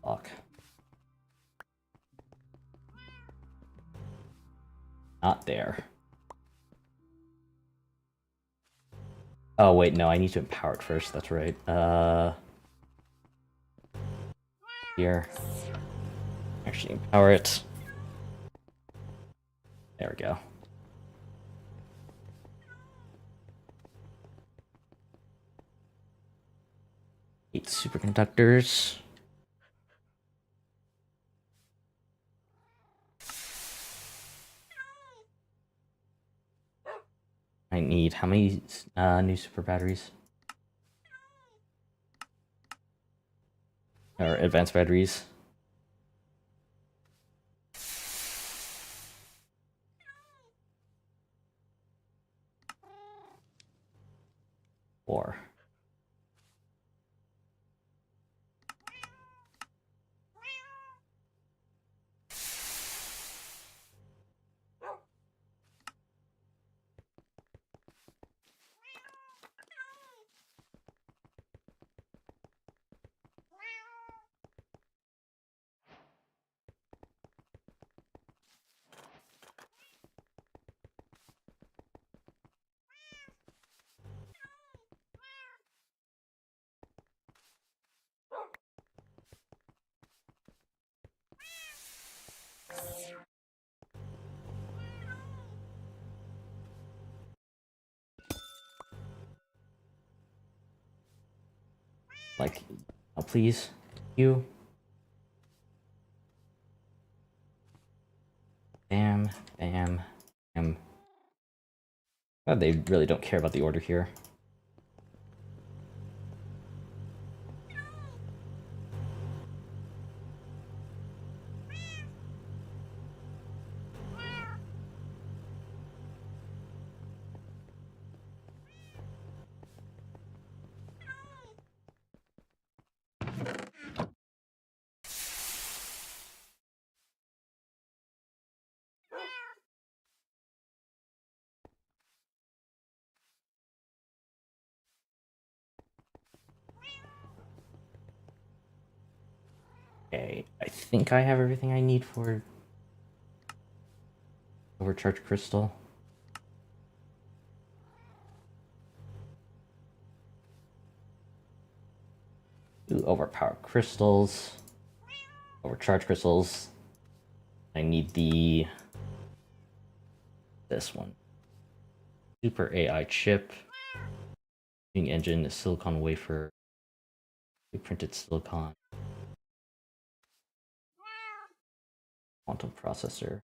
Fuck. Not there. Oh wait, no, I need to empower it first, that's right. Here. Actually empower it. There we go. 8 superconductors. I need how many new super batteries? Or advanced batteries? 4. Like, oh, please. You. Bam, bam, bam. Oh, they really don't care about the order here. Okay, I think I have everything I need for overcharge crystal. Ooh, overpower crystals. Overcharge crystals. I need this one. Super AI chip. Engine, a silicon wafer. Printed silicon. Quantum processor.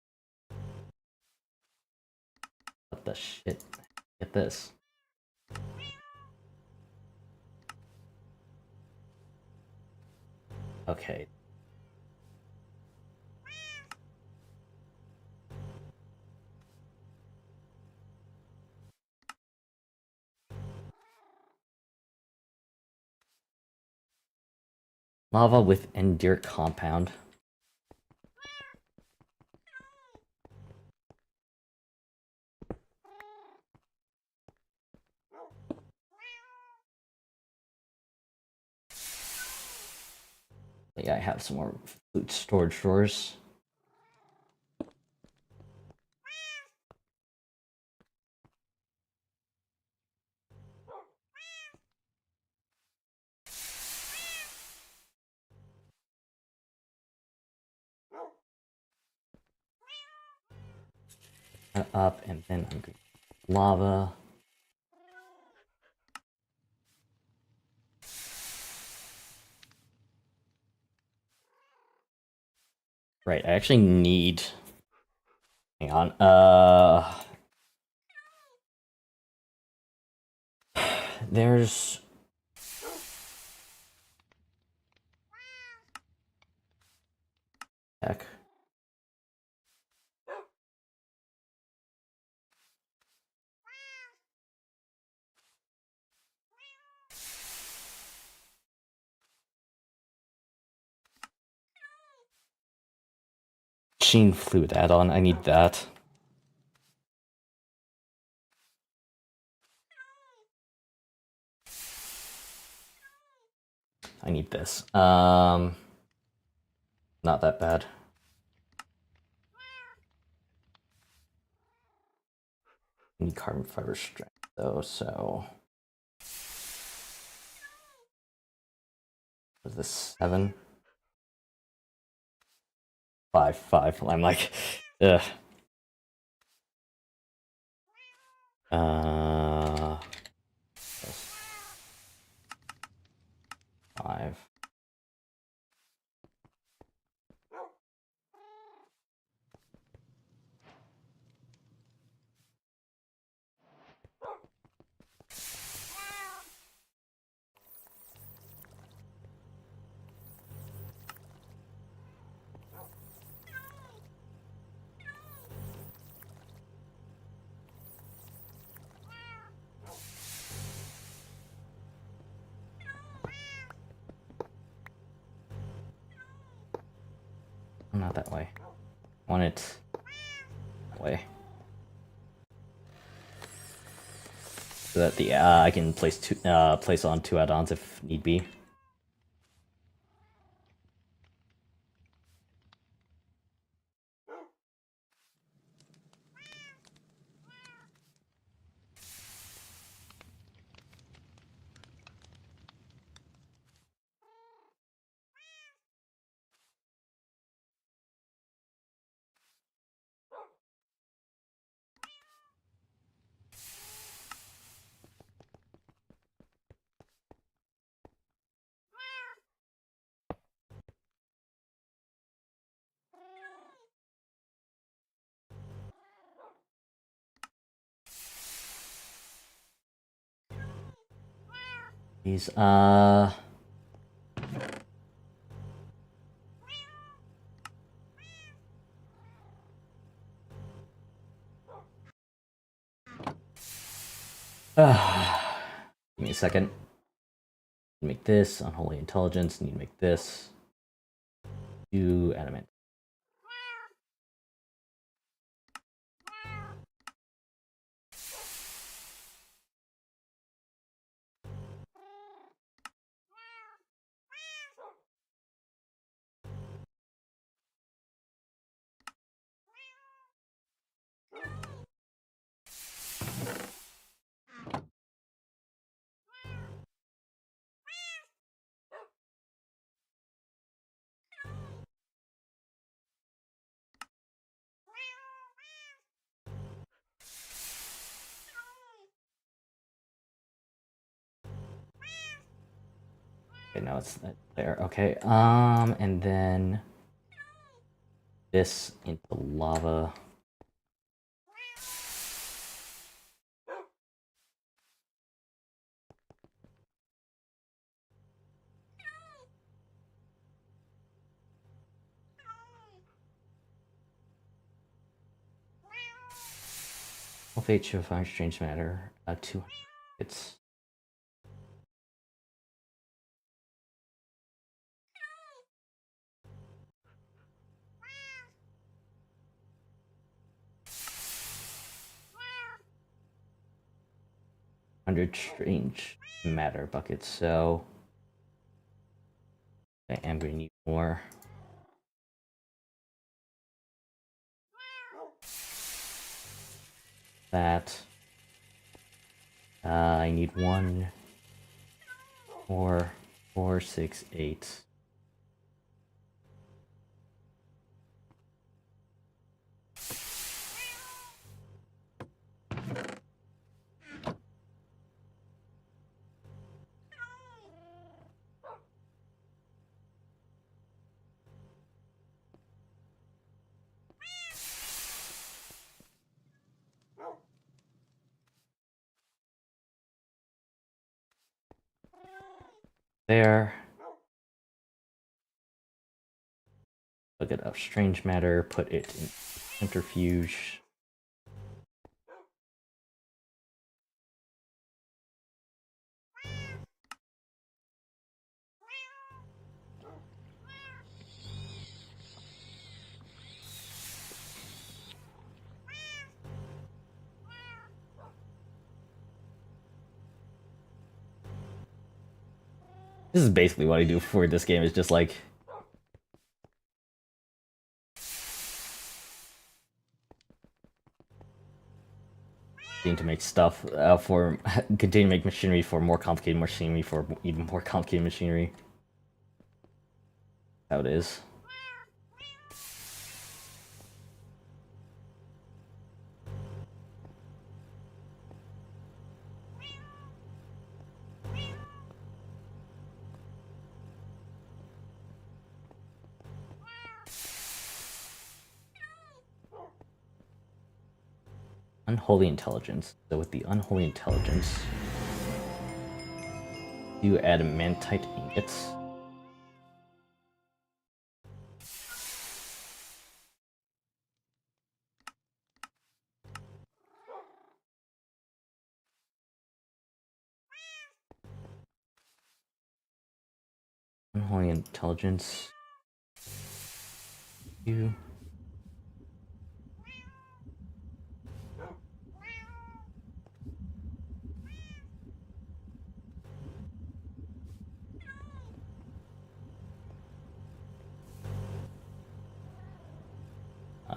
What the shit? Get this. Okay. Lava with endirt compound. Yeah, I have some more food storage drawers. Up, and then I'm going lava. Right, I actually need. Hang on. There's. Heck. Gene fluid add-on. I need that. I need this. Not that bad. I need carbon fiber strength though, so was this 7? 5. I'm like, ugh. Yes. 5. Not that way. I want it that way. So that the I can place on 2 add-ons if need be. These give me a second. Make this unholy intelligence. Need to make this 2 adamant. Okay, now it's there. Okay, and then this into lava. Fate to find strange matter. 200. It's 100 strange matter buckets. So I am going to need more. That. I need 1, 4, 4, 6, 8. There. Look it up. Strange matter. Put it in centrifuge. This is basically what I do for this game. Is just like continue to make stuff for continue to make machinery for more complicated machinery for even more complicated machinery. How it is. Unholy intelligence. So with the unholy intelligence, you add adamantite ingots. Unholy intelligence. You.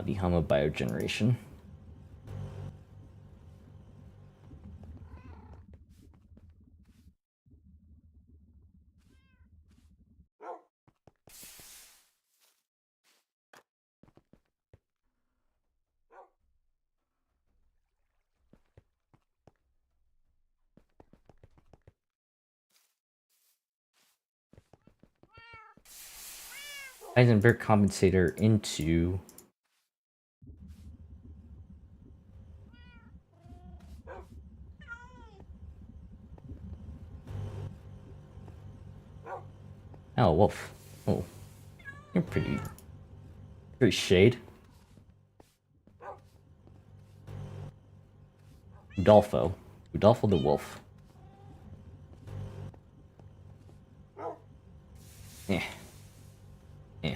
The helm of biogeneration. Heisenberg compensator into oh, wolf. Oh, you're pretty shade. Udolpho the wolf. Eh. Eh.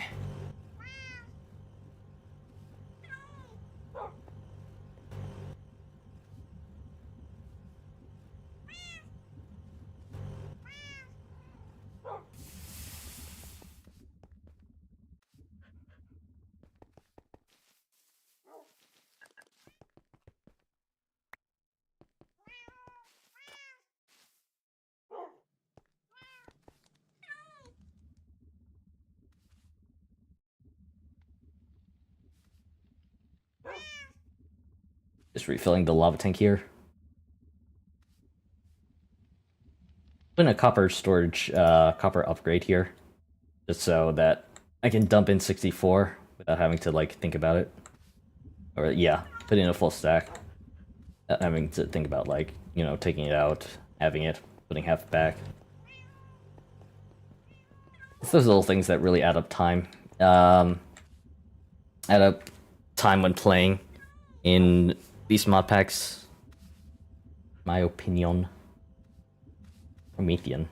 Just refilling the lava tank here. Put in a copper storage, copper upgrade here, just so that I can dump in 64 without having to like think about it. Or yeah, put in a full stack, without having to think about like taking it out, having it, putting half back. It's those little things that really add up time. Add up time when playing in these mod packs. My opinion. Promethean.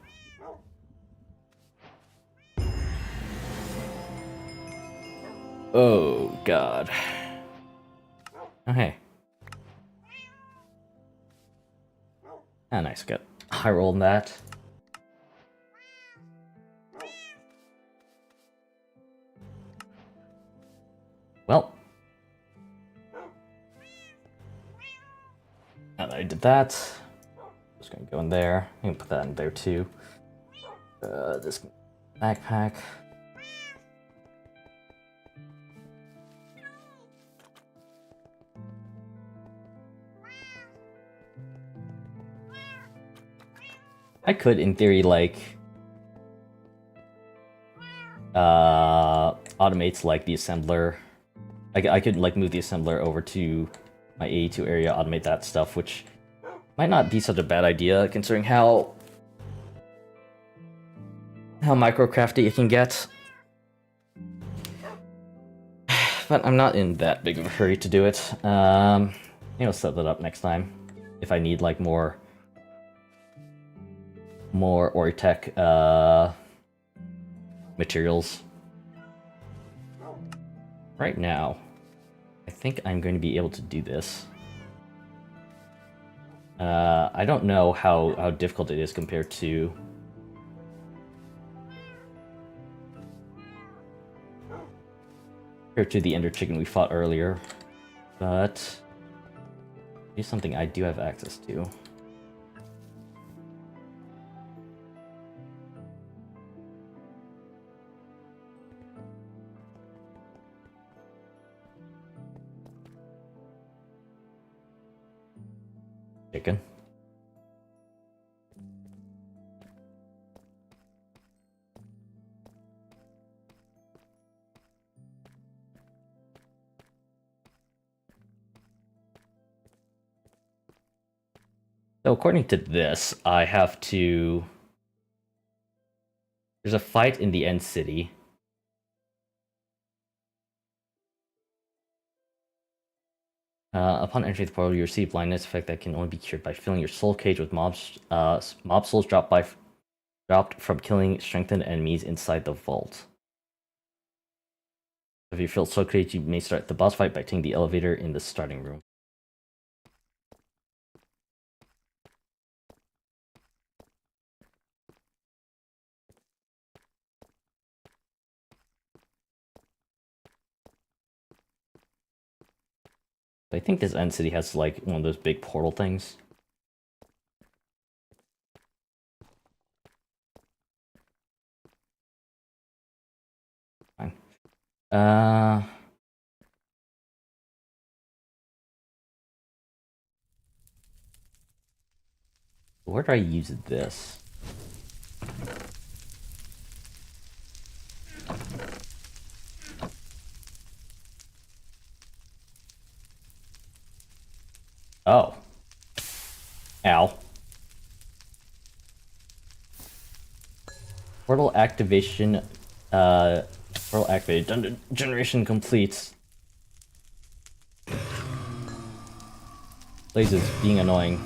Oh god. Oh hey. Ah, nice. Got high roll in that. Well. Now that I did that, just gonna go in there. I'm gonna put that in there too. This backpack. I could, in theory, like automate like the assembler. I could like move the assembler over to my A2 area, automate that stuff, which might not be such a bad idea considering how microcrafty it can get. But I'm not in that big of a hurry to do it. I'll set that up next time if I need like more Oritech materials. Right now, I think I'm going to be able to do this. I don't know how difficult it is compared to the Ender Chicken we fought earlier, but it's something I do have access to. Chicken. So according to this, I have to... There's a fight in the end city. Upon entering the portal, you receive blindness effect that can only be cured by filling your soul cage with mobs. Mob souls dropped from killing strengthened enemies inside the vault. If you fill soul cage, you may start the boss fight by taking the elevator in the starting room. I think this end city has like one of those big portal things. Fine. Where do I use this? Oh. Ow. Portal activation, portal activated. Dungeon generation completes. Blazes being annoying.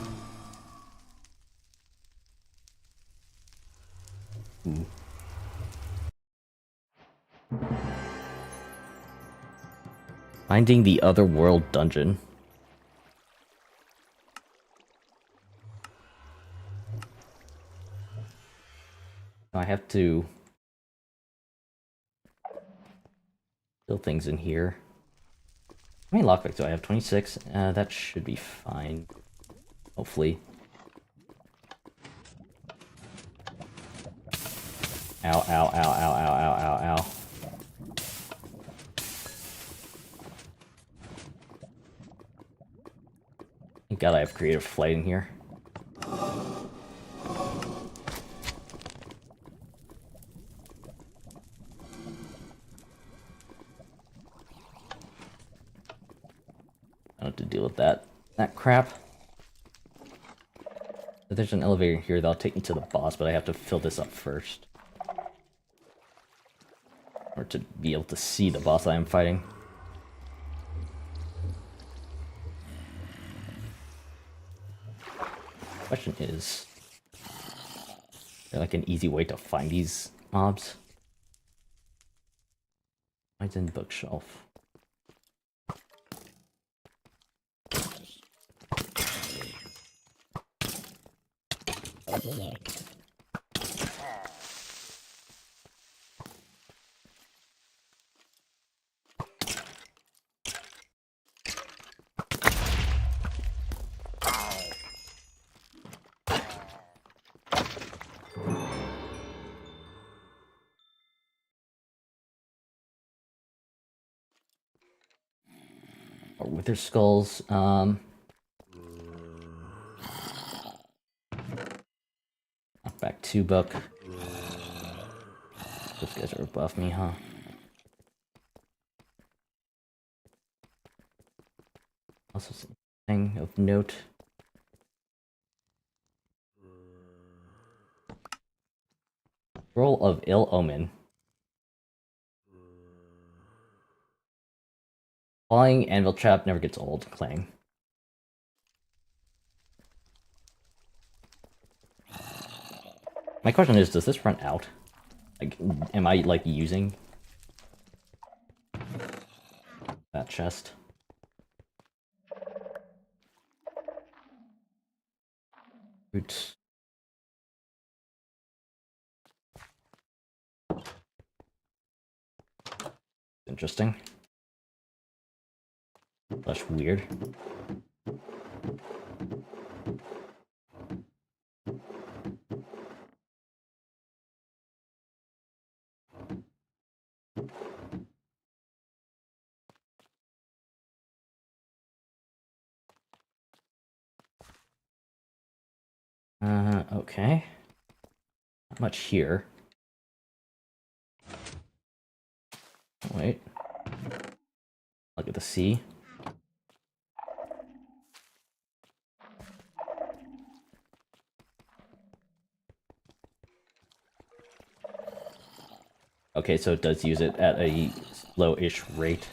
Ooh. Finding the other world dungeon. I have to fill things in here. How many lockpicks do I have? 26? That should be fine. Hopefully. Ow, ow, ow, ow, ow, ow, ow, ow. Thank God I have creative flight in here. I don't have to deal with that crap. But there's an elevator here that'll take me to the boss, but I have to fill this up first. Or to be able to see the boss I am fighting. Question is there like an easy way to find these mobs? Mine's in the bookshelf. Or wither skulls. Back 2 book. Those guys are above me, huh? Also something of note. Roll of Ill Omen. Falling Anvil Trap never gets old, Clang. My question is, does this run out? Like, am I, like, using that chest? Roots. Interesting. Slash weird. Okay. Not much here. Wait. Look at the sea. Okay, so it does use it at a slow-ish rate.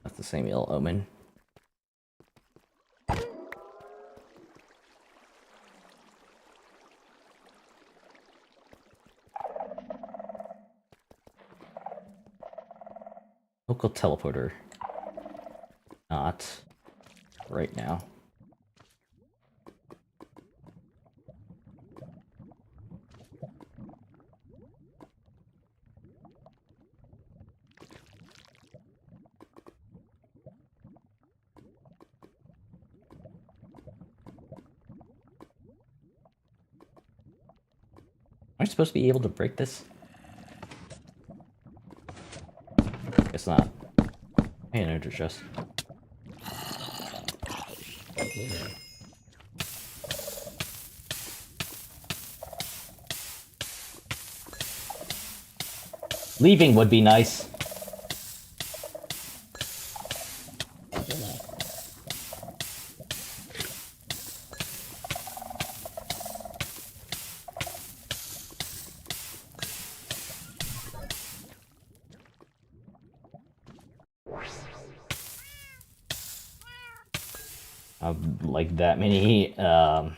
That's the same Ill Omen. Local teleporter. Not right now. Am I supposed to be able to break this? Guess not. Hey, an energy chest. Leaving would be nice. Like that many, now,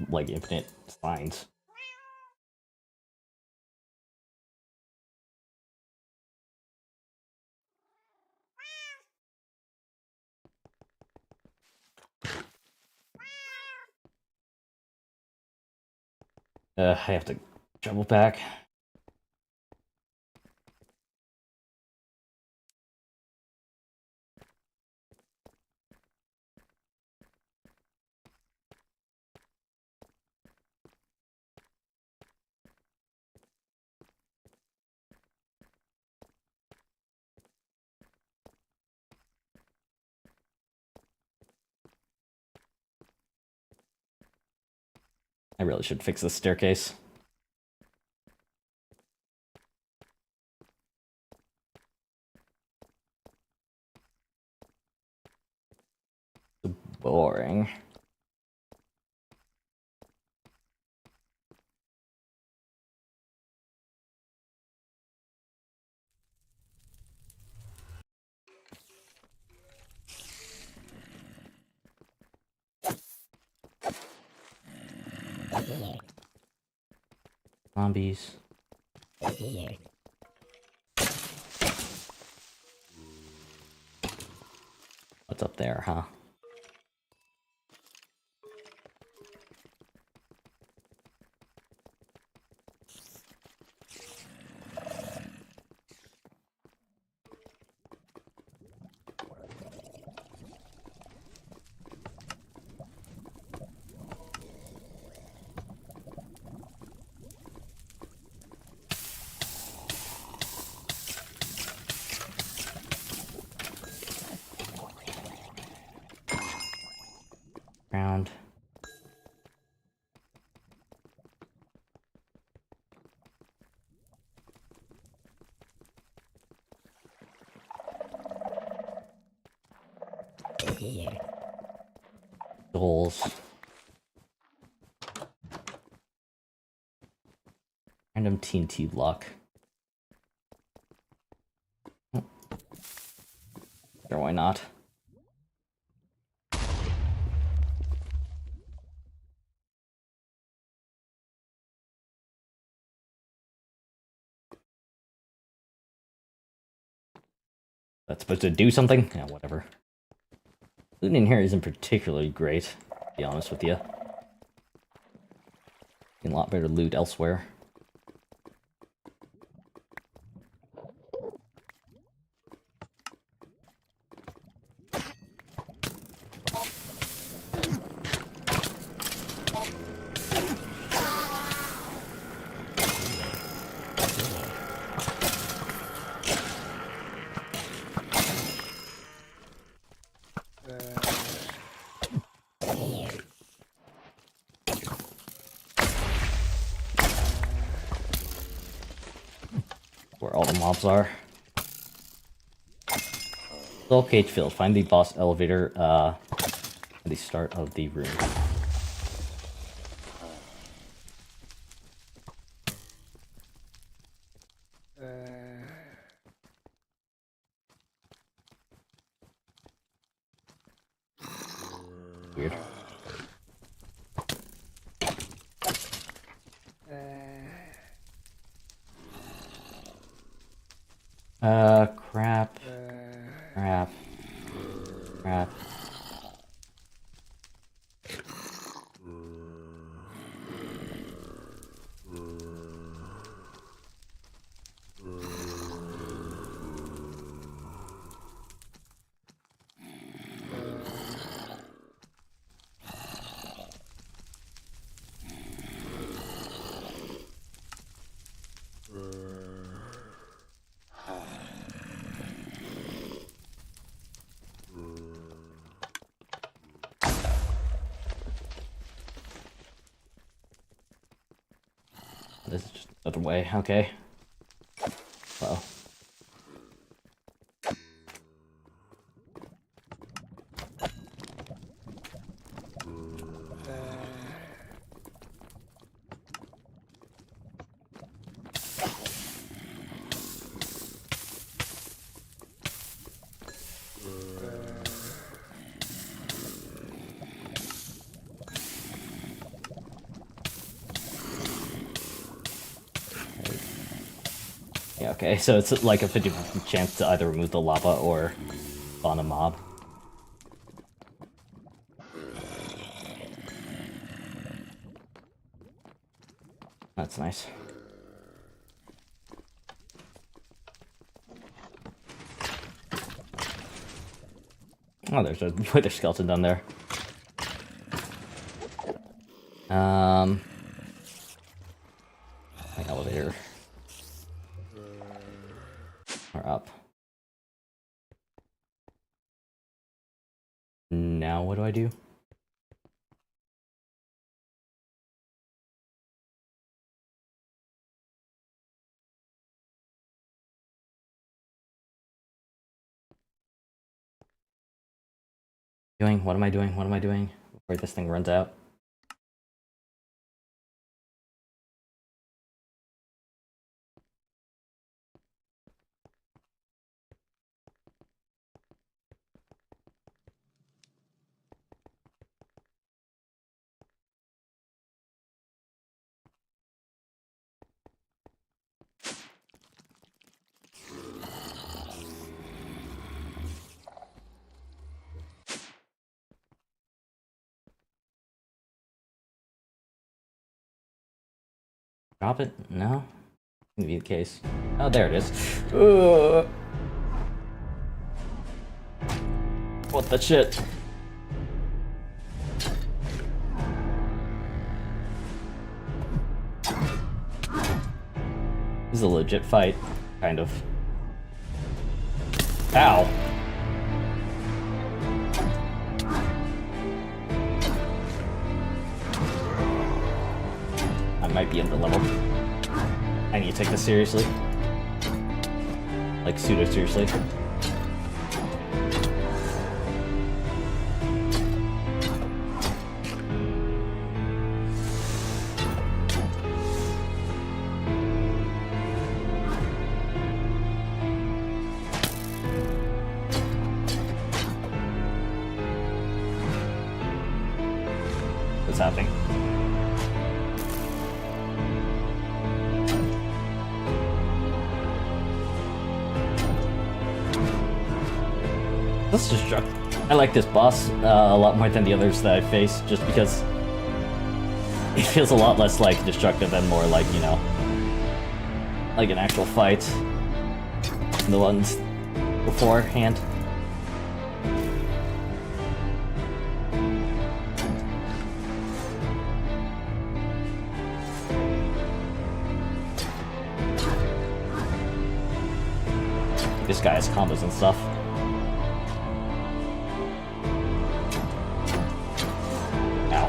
like, infinite signs. I have to travel back. I really should fix this staircase. Boring. Zombies. What's up there, huh? Goals. Random TNT luck. Sure, why not? That's supposed to do something? Yeah, whatever. Loot in here isn't particularly great, to be honest with you. A lot better loot elsewhere. Where all the mobs are. Soul cage filled. Find the boss elevator at the start of the room. Weird. Crap. Crap. Crap. This is just another way, okay. Uh-oh. Yeah, okay, so it's like a 50% chance to either remove the lava or spawn a mob. That's nice. Oh, there's a wither skeleton down there. Like elevator. Or up. Now what do I do? What am I doing? What am I doing? Before this thing runs out. Drop it? No? Can be the case. Oh, there it is. What the shit? This is a legit fight, kind of. Ow! I might be under level. I need to take this seriously. Like, pseudo seriously. This is destructive. I like this boss a lot more than the others that I face, just because it feels a lot less like destructive and more like, you know, like an actual fight than the ones beforehand. This guy has combos and stuff. Ow.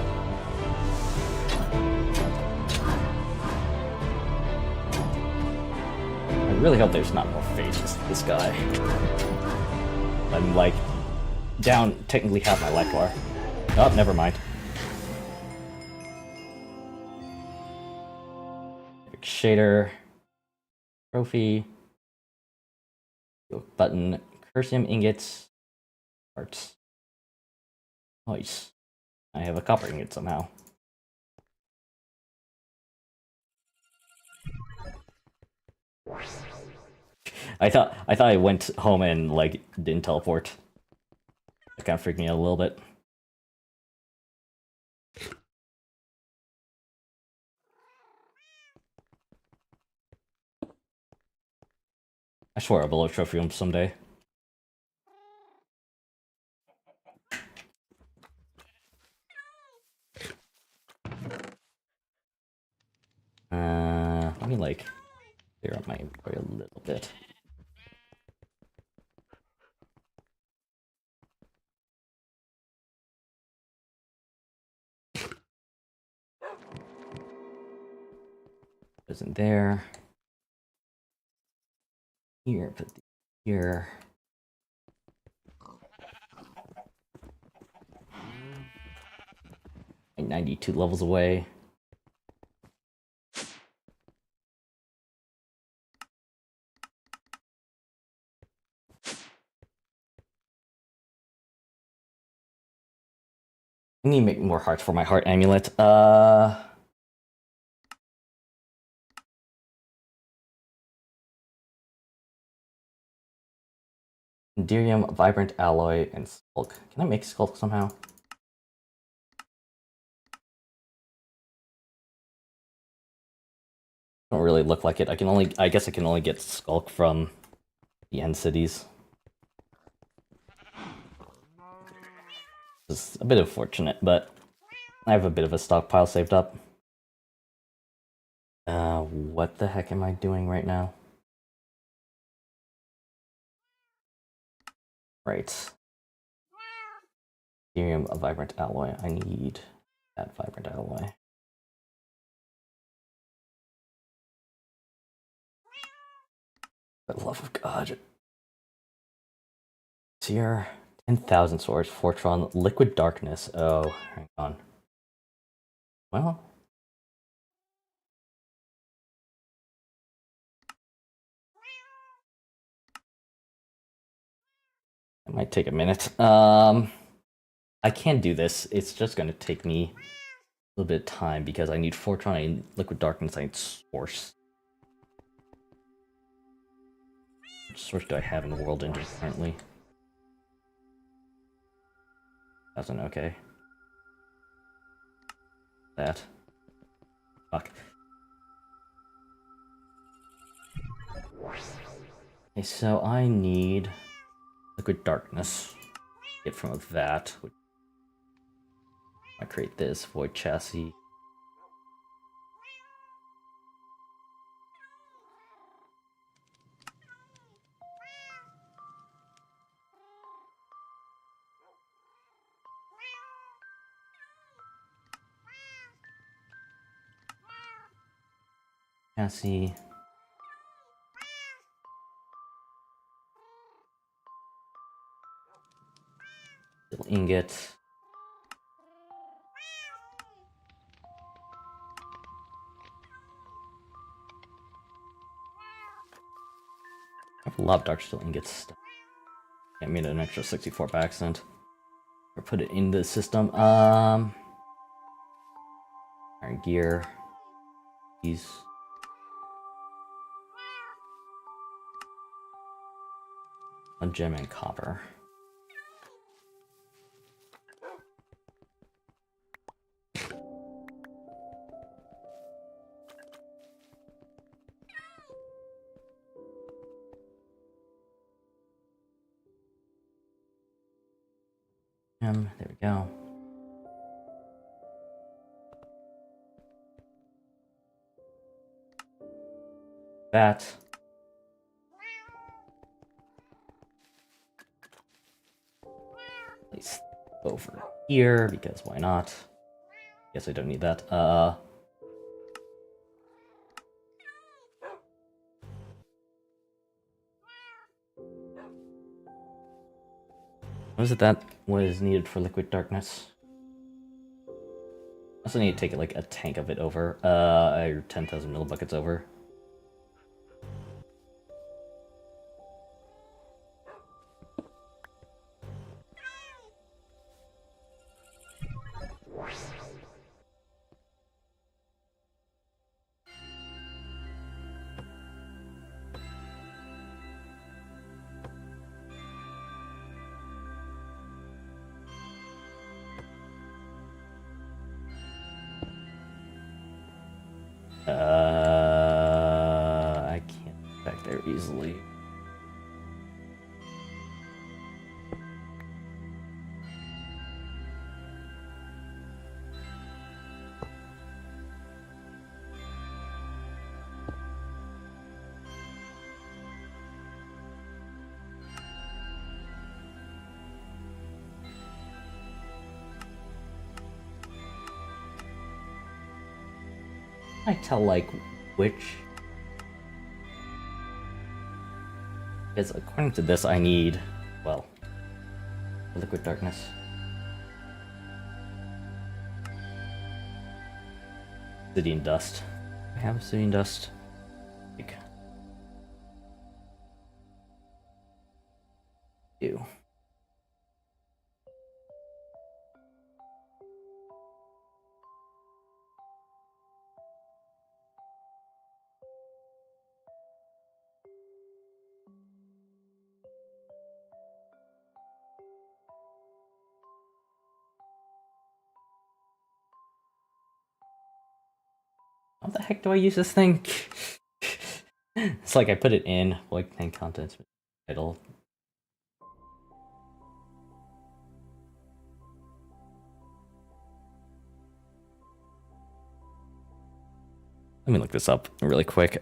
I really hope there's not more phases to this guy. I'm like down technically half my life bar. Oh, never mind. Shader. Trophy. Button. Cursium ingots. Parts. Nice. I have a copper ingot somehow. I thought I went home and like didn't teleport. That kind of freaked me out a little bit. I swear I'll blow a trophy room someday. Let me like clear up my inventory a little bit. Isn't there? Here, put the here. Like 92 levels away. I need to make more hearts for my heart amulet. Enderium, Vibrant Alloy, and Skulk. Can I make Skulk somehow? Don't really look like it. I guess I can only get Skulk from the end cities. It's a bit unfortunate, but I have a bit of a stockpile saved up. What the heck am I doing right now? Right. Ethereum, a Vibrant Alloy. I need that Vibrant Alloy. For the love of God. Seer, 10,000 swords, Fortron, Liquid Darkness. Oh, hang on. Well. It might take a minute. I can't do this. It's just going to take me a little bit of time because I need Fortron, I need Liquid Darkness, I need Source. Which source do I have in the World Engine currently? Doesn't, okay. That. Fuck. Okay, so I need Liquid Darkness. Get from that. I create this Void Chassis. Chassis. Little ingot. I have a lot of Dark Steel ingots. I made an extra 64 by accident. Or put it in the system. Iron gear. These. One gem and copper. There we go. That. Place over here because why not? Guess I don't need that. What is it that was needed for liquid darkness? I also need to take like a tank of it over. 10,000 millibuckets over. I can't get back there easily. I tell like which, because according to this I need, well, liquid darkness. Obsidian dust. I have obsidian dust. Ew. How the heck do I use this thing? It's like I put it in, like, tank contents title. Let me look this up really quick.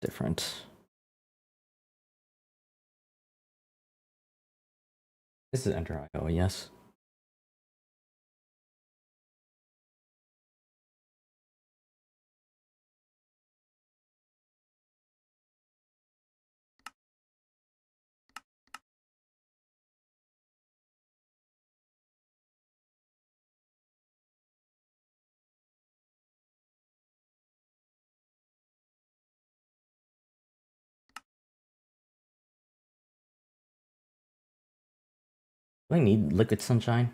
Different. This is Enter IO, yes. Do I need liquid sunshine?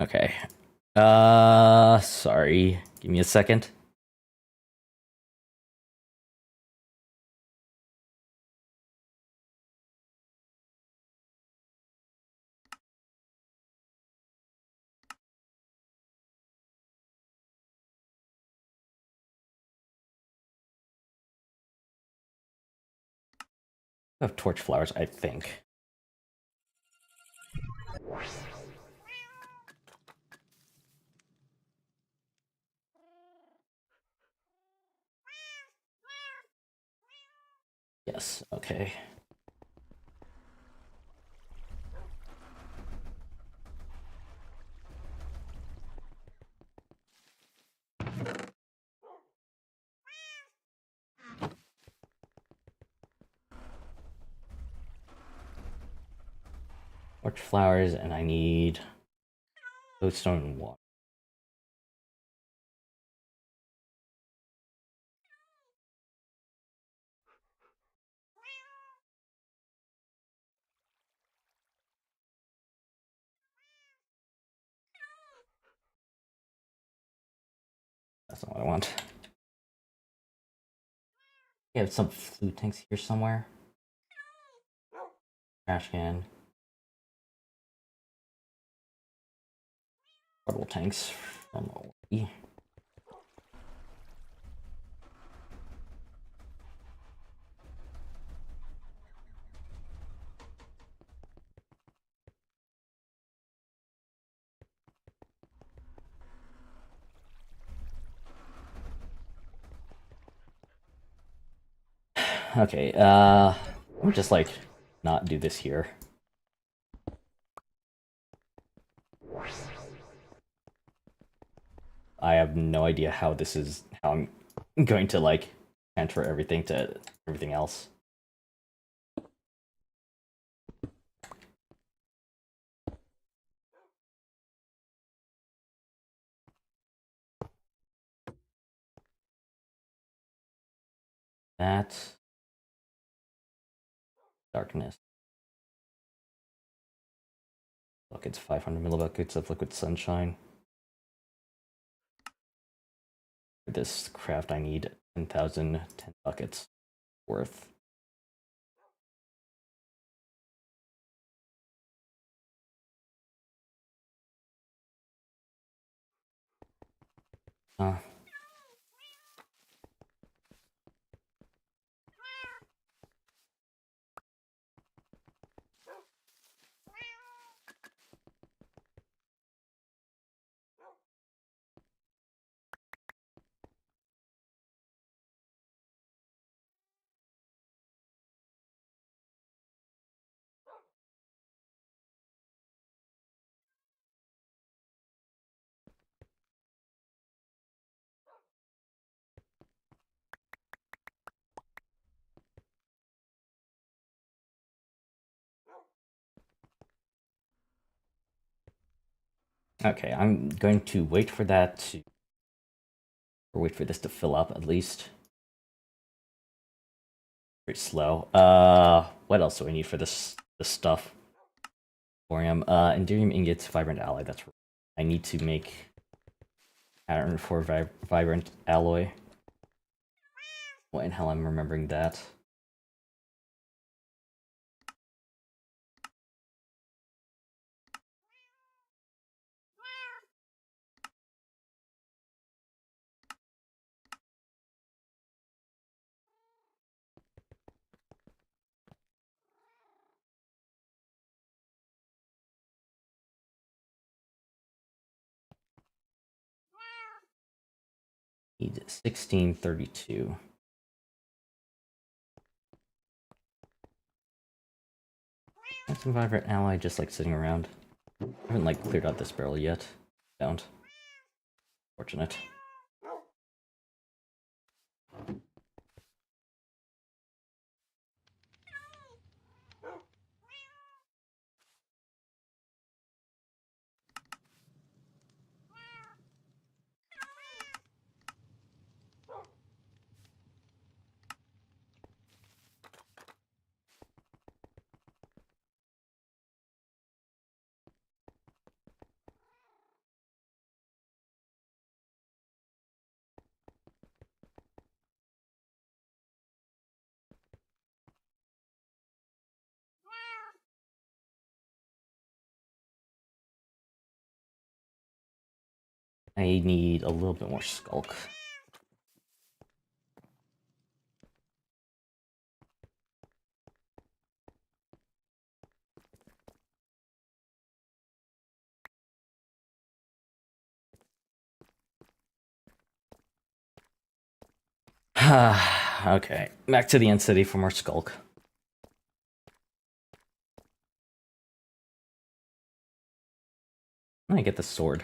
Okay. Sorry. Give me a second. I have torch flowers, I think. Yes, okay. torch flowers, and I need glowstone and water. That's not what I want. We have some food tanks here somewhere. Trash can. Portable tanks from OE. Okay, let me just like not do this here. I have no idea how this is, how I'm going to like transfer everything to everything else. That darkness. Buckets, 500 millibuckets of liquid sunshine. For this craft, I need 10,000 10 buckets worth. Okay, I'm going to wait for that to, or wait for this to fill up at least. Pretty slow. What else do I need for this stuff? Thorium, Enderium ingots, vibrant alloy. That's right. I need to make pattern for vibrant alloy. What in hell I'm remembering that? Need 1632. That's some vibrant alloy just like sitting around. I haven't like cleared out this barrel yet. Don't. Fortunate. I need a little bit more skulk. Okay, back to the end city for more skulk. I get the sword.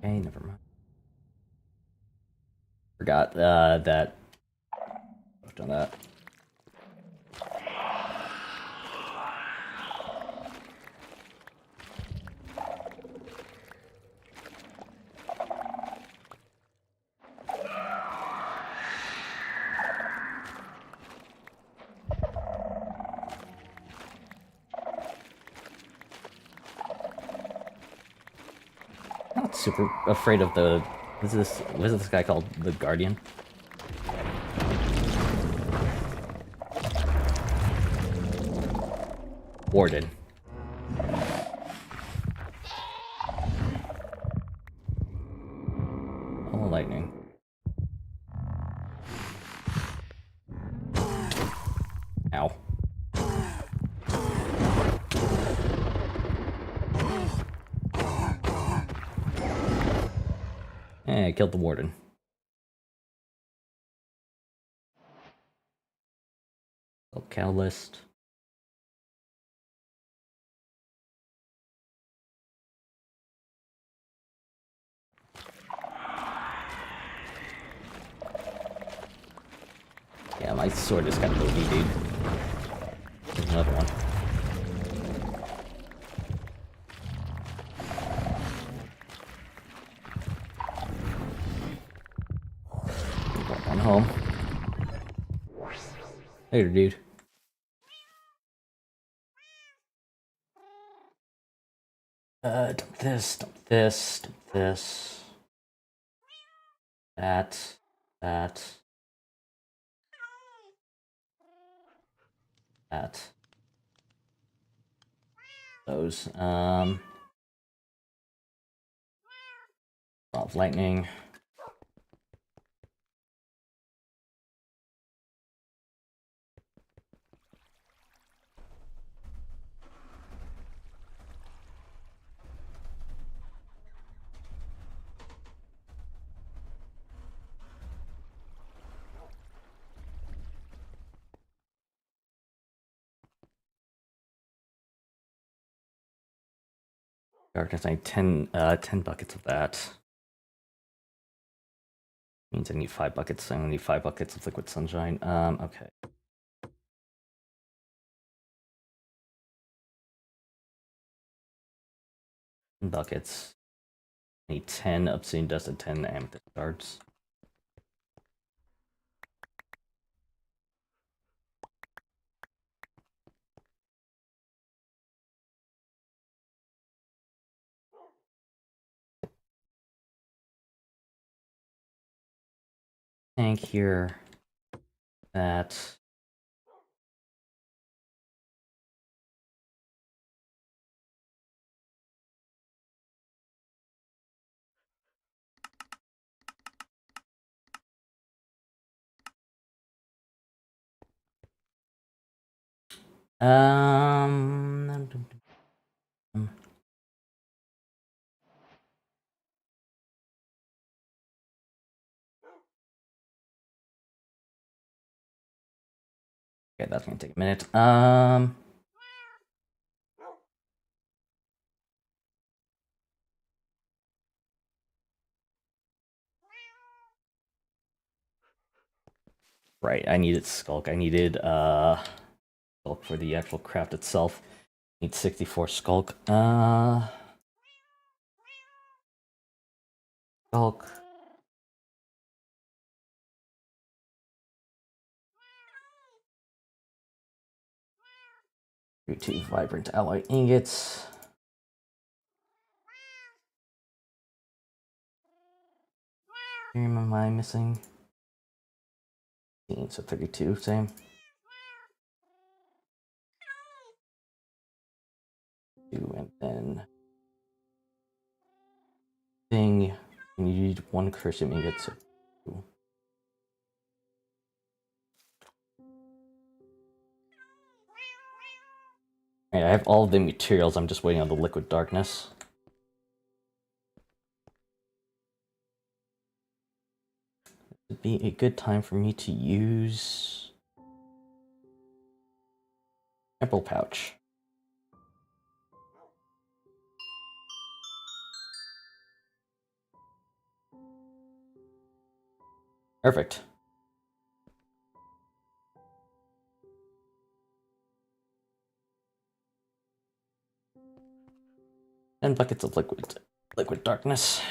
Okay, never mind. Forgot that I've done that. Not super afraid of the. What is this guy called? The Guardian? Warden. Oh, lightning. Ow. I killed the warden. Cow list. Yeah, my sword is kind of OP, dude. There's another one. Going home. Later, dude. Dump this, dump this, dump this. That. That. That. Those. Law of lightning. Darkness, I need 10 buckets of that. Means I need 5 buckets. I only need 5 buckets of liquid sunshine. Okay. Buckets. I need 10 obsidian dust and 10 amethyst shards. Tank here. That. Okay, that's gonna take a minute. Right, I needed skulk. I needed skulk for the actual craft itself. Need 64 skulk. Skulk. Two vibrant alloy ingots. Am I missing? So 32, same. 2, and then thing. And you need 1 crucium ingot. So 2. Right, I have all of the materials. I'm just waiting on the liquid darkness. Would be a good time for me to use temple pouch. Perfect. And buckets of liquid darkness.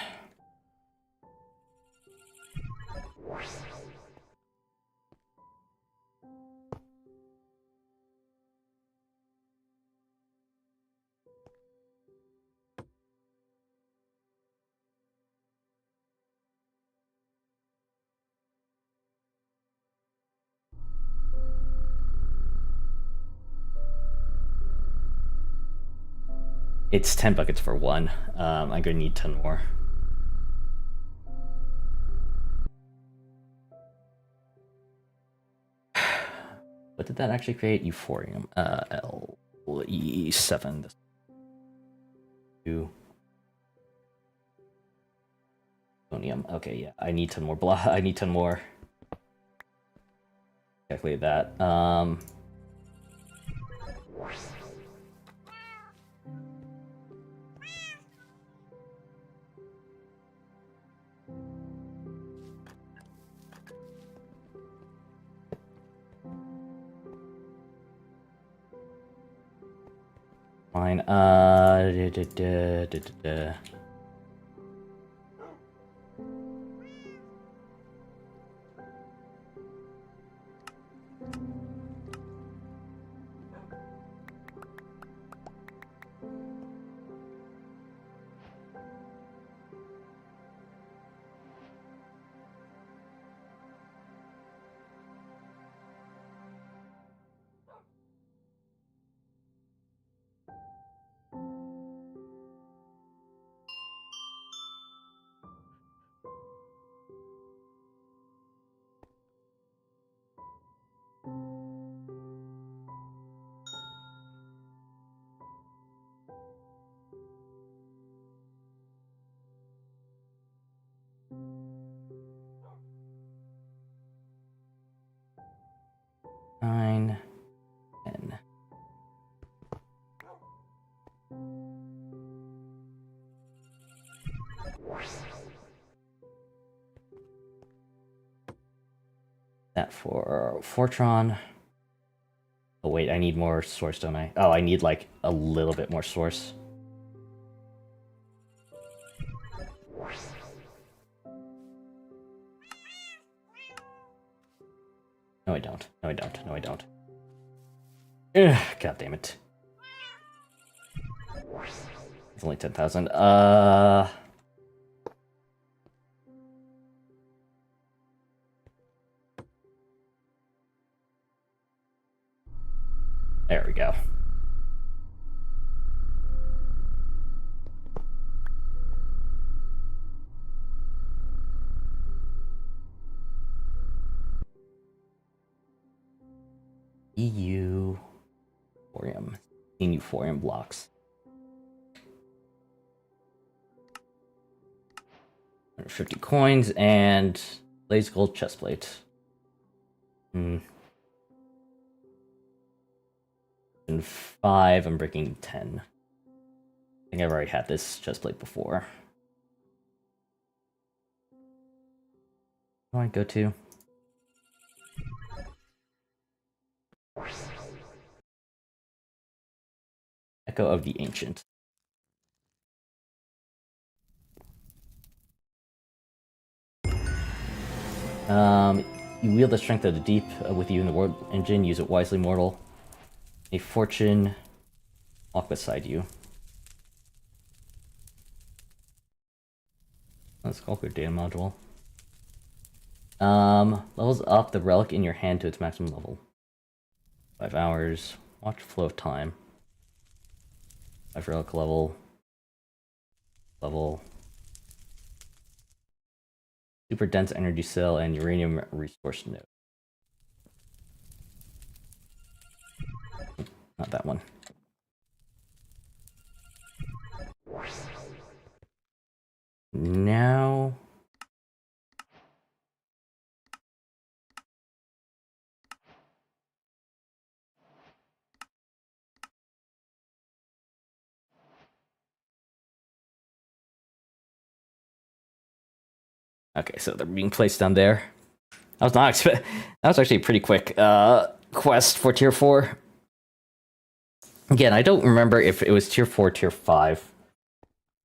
It's 10 buckets for one. I'm gonna need 10 more. What did that actually create? Euphorium. LE7. 2. Plutonium. Okay, yeah. I need 10 more I need 10 more. Calculate that. Fine. Nine, 10. That for Fortron. Oh wait, I need more source, don't I? Oh, I need like a little bit more source. No, I don't. No, I don't. No, I don't. Ugh, God damn it. It's only 10,000. There we go. EU Euphorium. Euphorium blocks. 150 coins and blaze gold chestplate. And 5, I'm breaking 10. I think I've already had this chestplate before. Where do I go to? Echo of the Ancient. You wield the strength of the deep with you in the world engine. Use it wisely, mortal. A fortune walk beside you. Let's call your data module. Levels up the relic in your hand to its maximum level. 5 hours. Watch flow of time. 5 relic level. Super dense energy cell and uranium resource node. Not that one. Now... Okay, so they're being placed down there. I was not expect. That was actually a pretty quick quest for tier 4. Again, I don't remember if it was tier 4, tier 5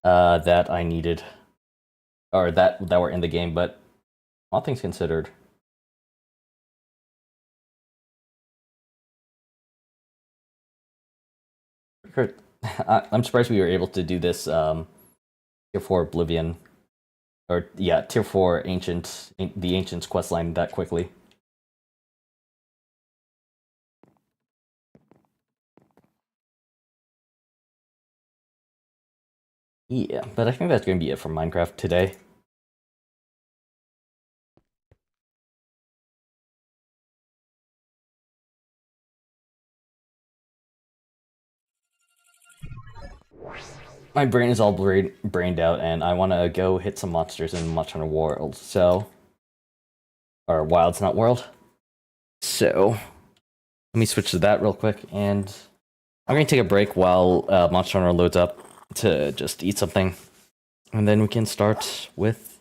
that I needed, or that were in the game, but all things considered. I'm surprised we were able to do this tier 4 Oblivion, or yeah, tier 4 the Ancients questline that quickly. Yeah, but I think that's going to be it for Minecraft today. My brain is all brained out, and I want to go hit some monsters in Monster Hunter World, so... Or Wild's not World. So, let me switch to that real quick, and I'm going to take a break while Monster Hunter loads up to just eat something. And then we can start with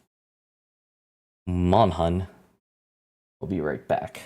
Monhun. We'll be right back.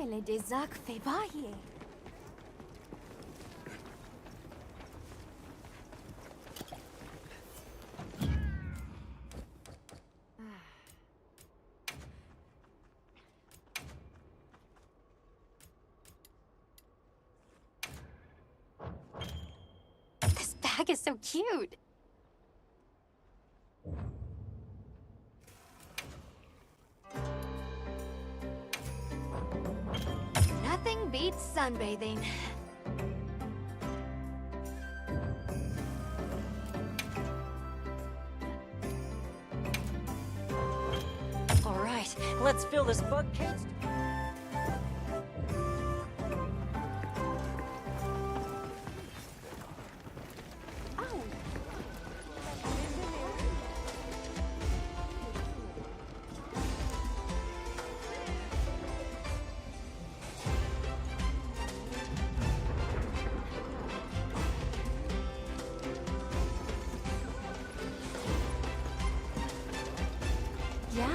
elle est des arcs février. This bag is so cute. Nothing beats sunbathing. All right, let's fill this bookcase. Yeah.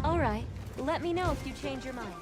All right. Let me know if you change your mind.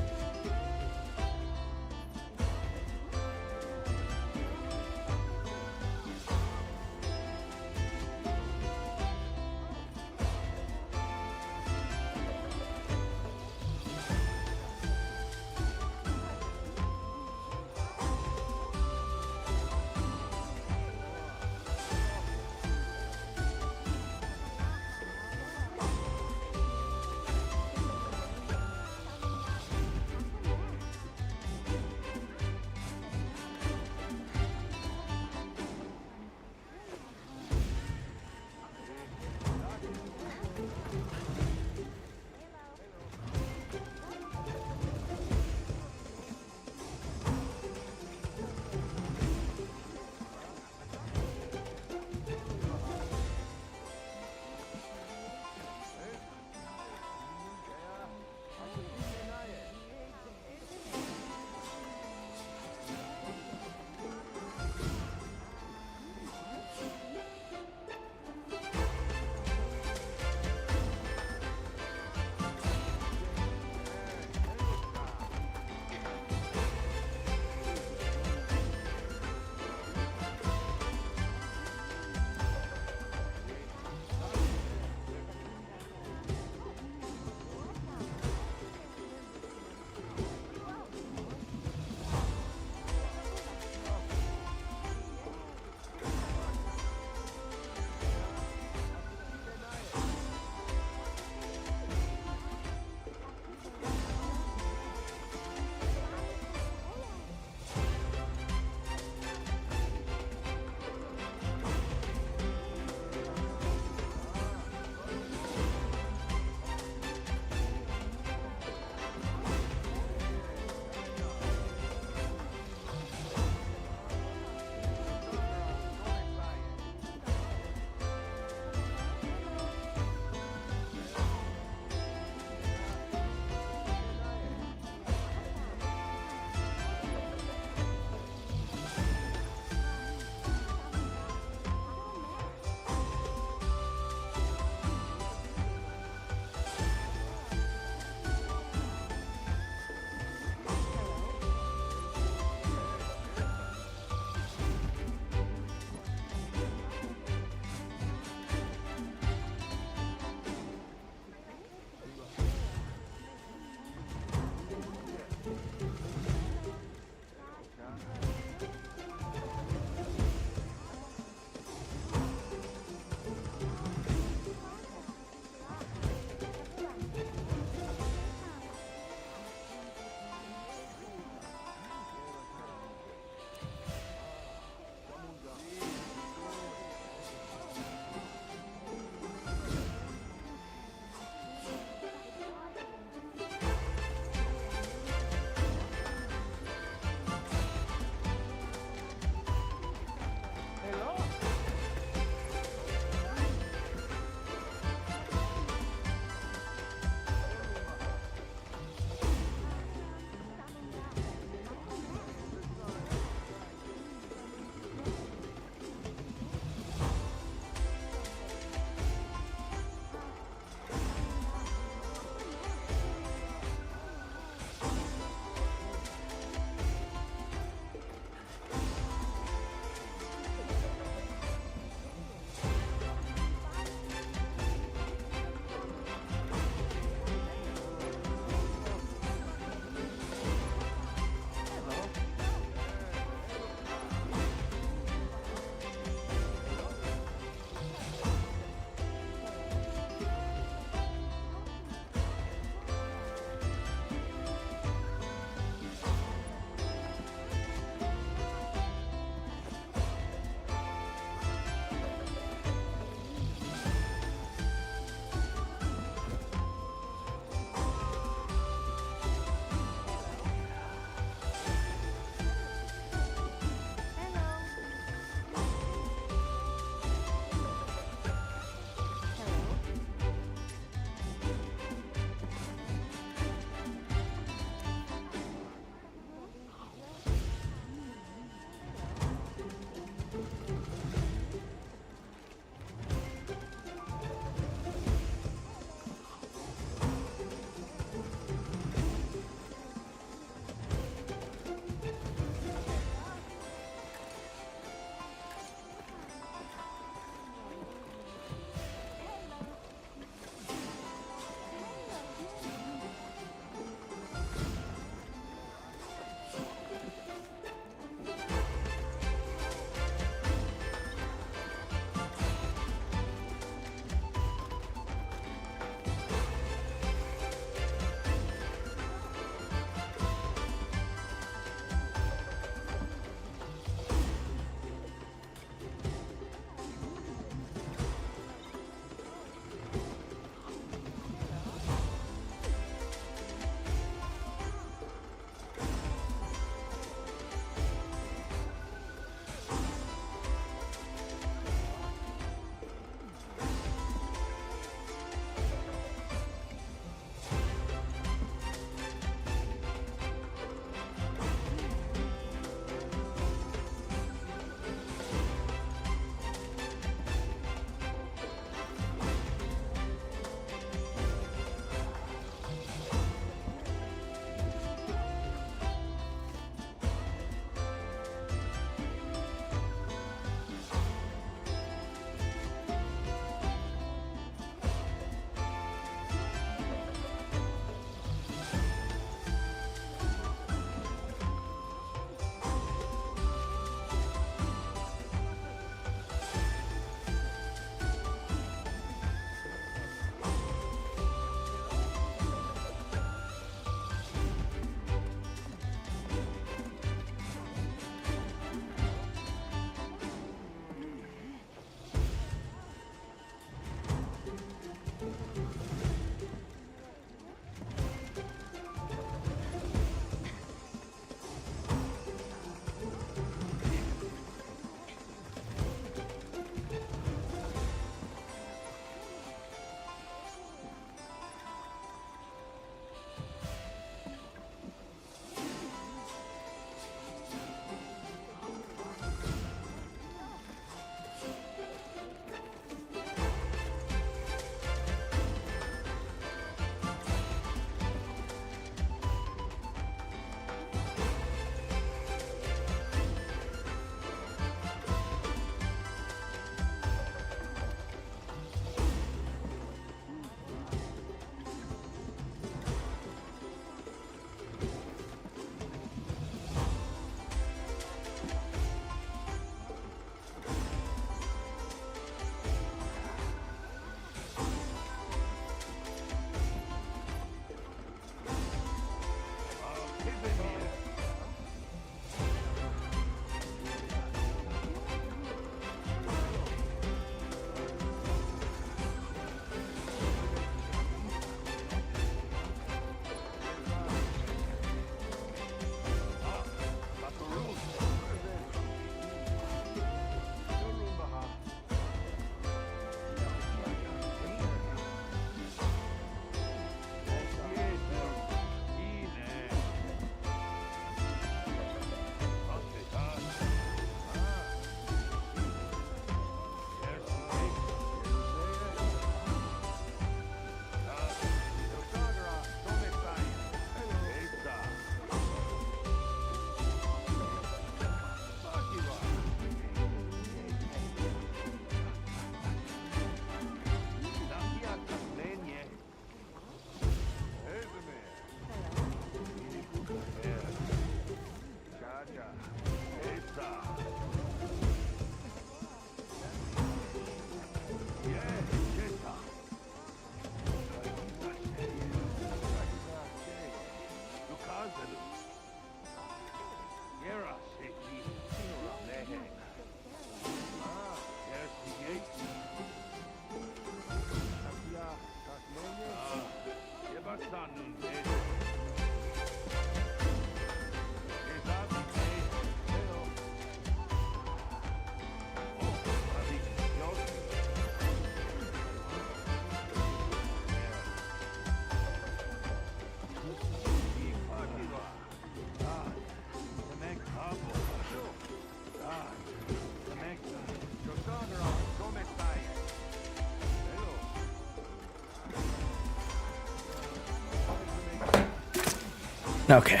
Okay.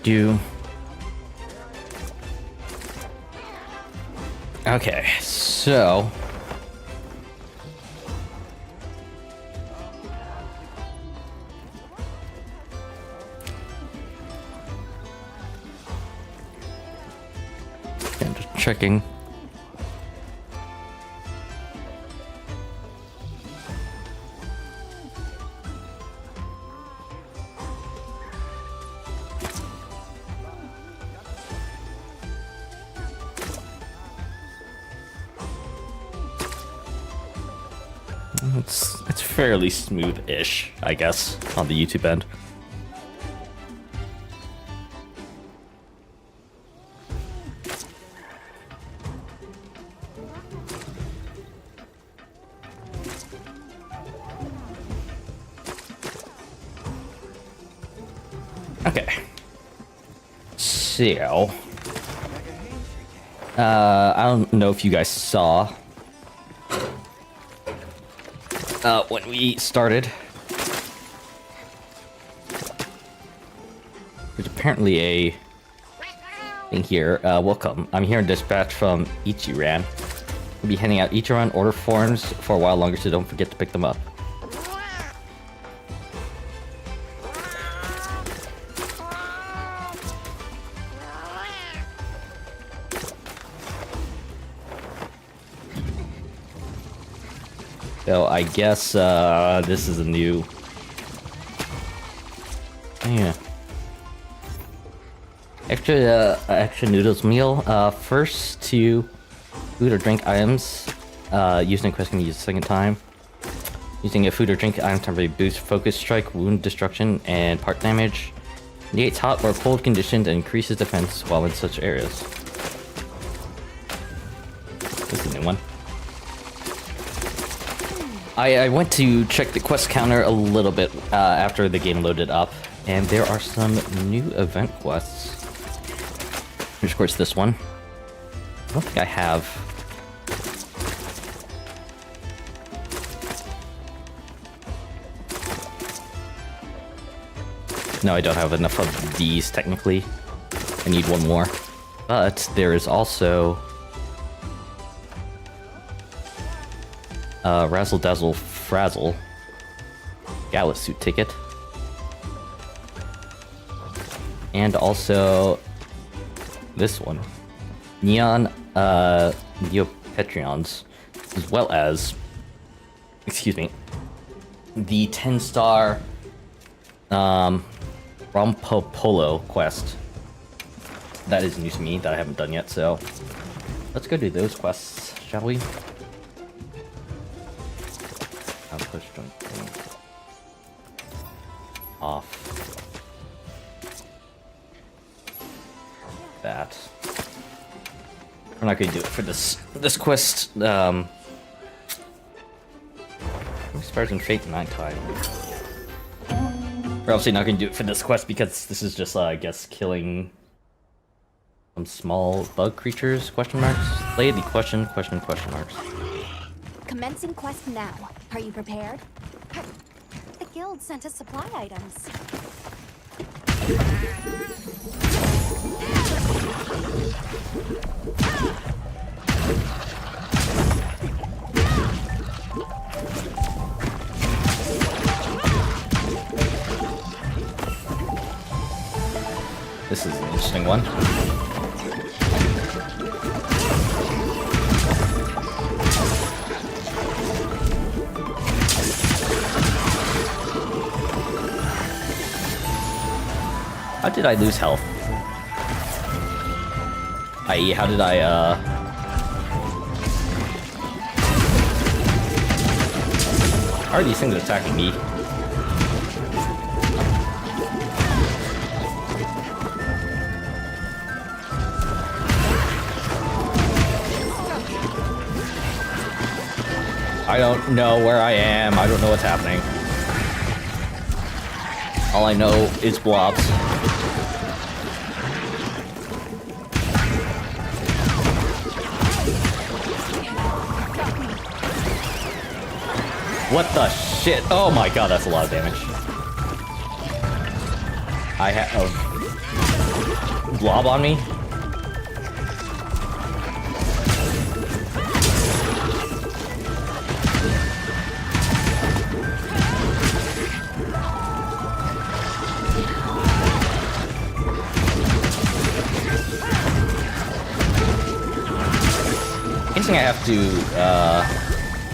Do. Okay, so I'm just checking. It's fairly smooth-ish, I guess, on the YouTube end. Okay. So, I don't know if you guys saw when we started. There's apparently a thing here. Welcome. I'm here in dispatch from Ichiran. We'll be handing out Ichiran order forms for a while longer, so don't forget to pick them up. So I guess this is a new. Yeah. Extra noodles meal. First two food or drink items. Using a quest can use a second time. Using a food or drink item temporarily boosts focus, strike, wound destruction, and part damage. Negates hot or cold conditions and increases defense while in such areas. This is a new one. I went to check the quest counter a little bit after the game loaded up, and there are some new event quests. Here's, of course, this one. I don't think I have. No, I don't have enough of these, technically. I need one more. But there is also Razzle Dazzle Frazzle Gala Suit ticket. And also this one. Neon Neopetreons, as well as, excuse me, the 10-star Rompopolo quest. That is new to me, that I haven't done yet, so let's go do those quests, shall we? I'll push jump off. That. We're not going to do it for this quest. Expires in Fate Nighttime. We're obviously not going to do it for this quest because this is just, I guess, killing some small bug creatures, question marks. Play the question marks. Commencing quest now. Are you prepared? The guild sent us supply items. This is an interesting one. How did I lose health? I.e., how did I, How are these things attacking me? I don't know where I am. I don't know what's happening. All I know is blobs. What the shit? Oh my god, that's a lot of damage. I have a blob on me. I guess I have to,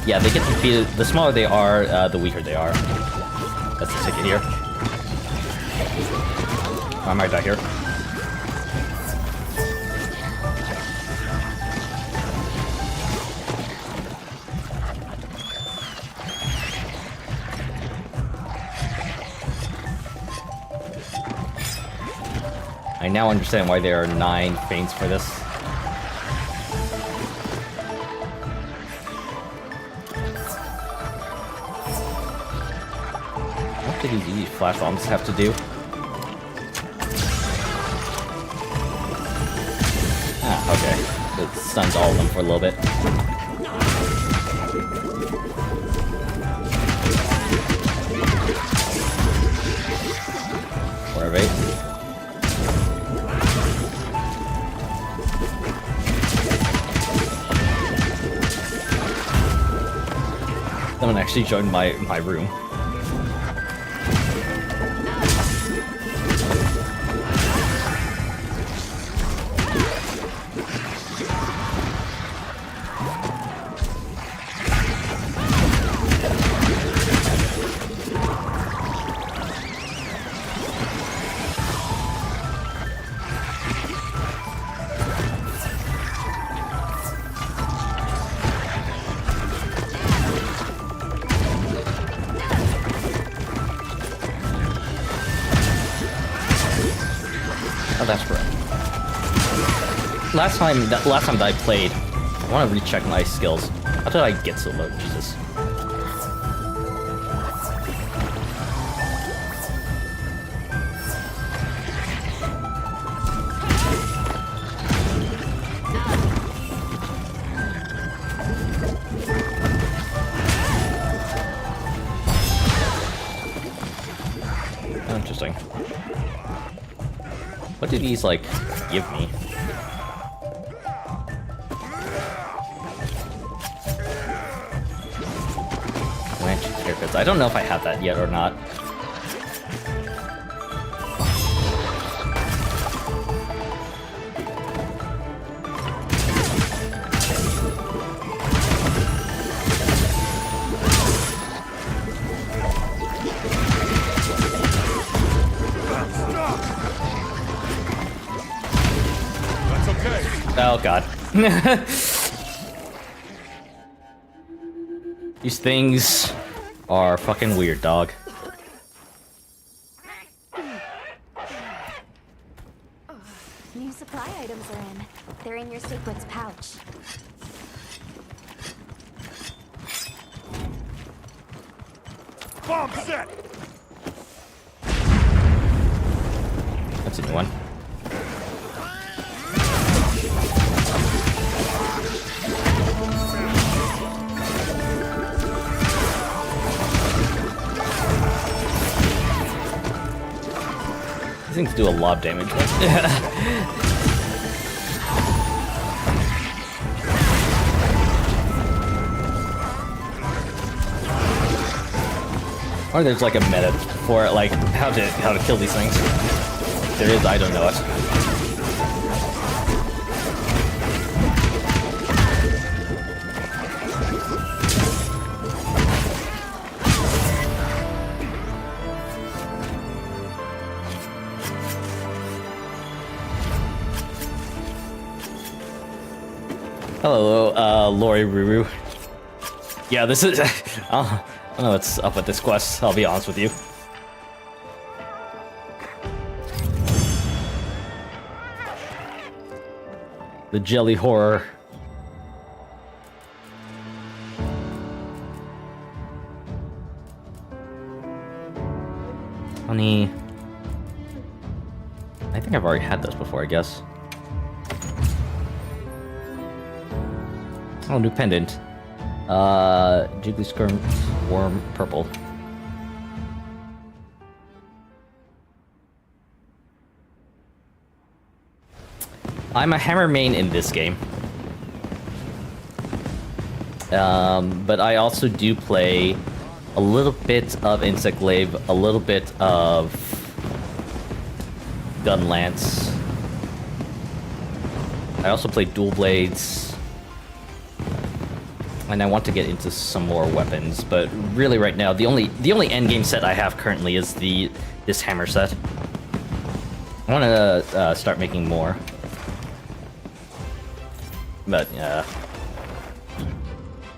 yeah, they get defeated. The smaller they are, the weaker they are. That's the ticket here. I might die here. I now understand why there are 9 feints for this. What do these flash bombs have to do? Ah, okay. It stuns all of them for a little bit. Whatever. Someone actually joined my room. Oh, that's correct. Last time that I played, I want to recheck my skills. How did I get so low? Jesus. Oh, interesting. What do these, like, give me? Magic haircuts. I don't know if I have that yet or not. Oh god. These things are fucking weird, dog. New supply items are in. They're in your sequence pouch. Bomb set! That's a new one. These things do a lot of damage. Or there's like a meta for like how to kill these things. If there is, I don't know it. Hello, Lori Ruru. Yeah, this is... I don't know what's up with this quest, I'll be honest with you. The jelly horror. Honey... I think I've already had this before, I guess. Oh, new pendant. Jiggly Skirm Worm purple. I'm a hammer main in this game. But I also do play a little bit of Insect Glaive, a little bit of Gun Lance. I also play Dual Blades. And I want to get into some more weapons, but really right now the only endgame set I have currently is this hammer set. I want to start making more. But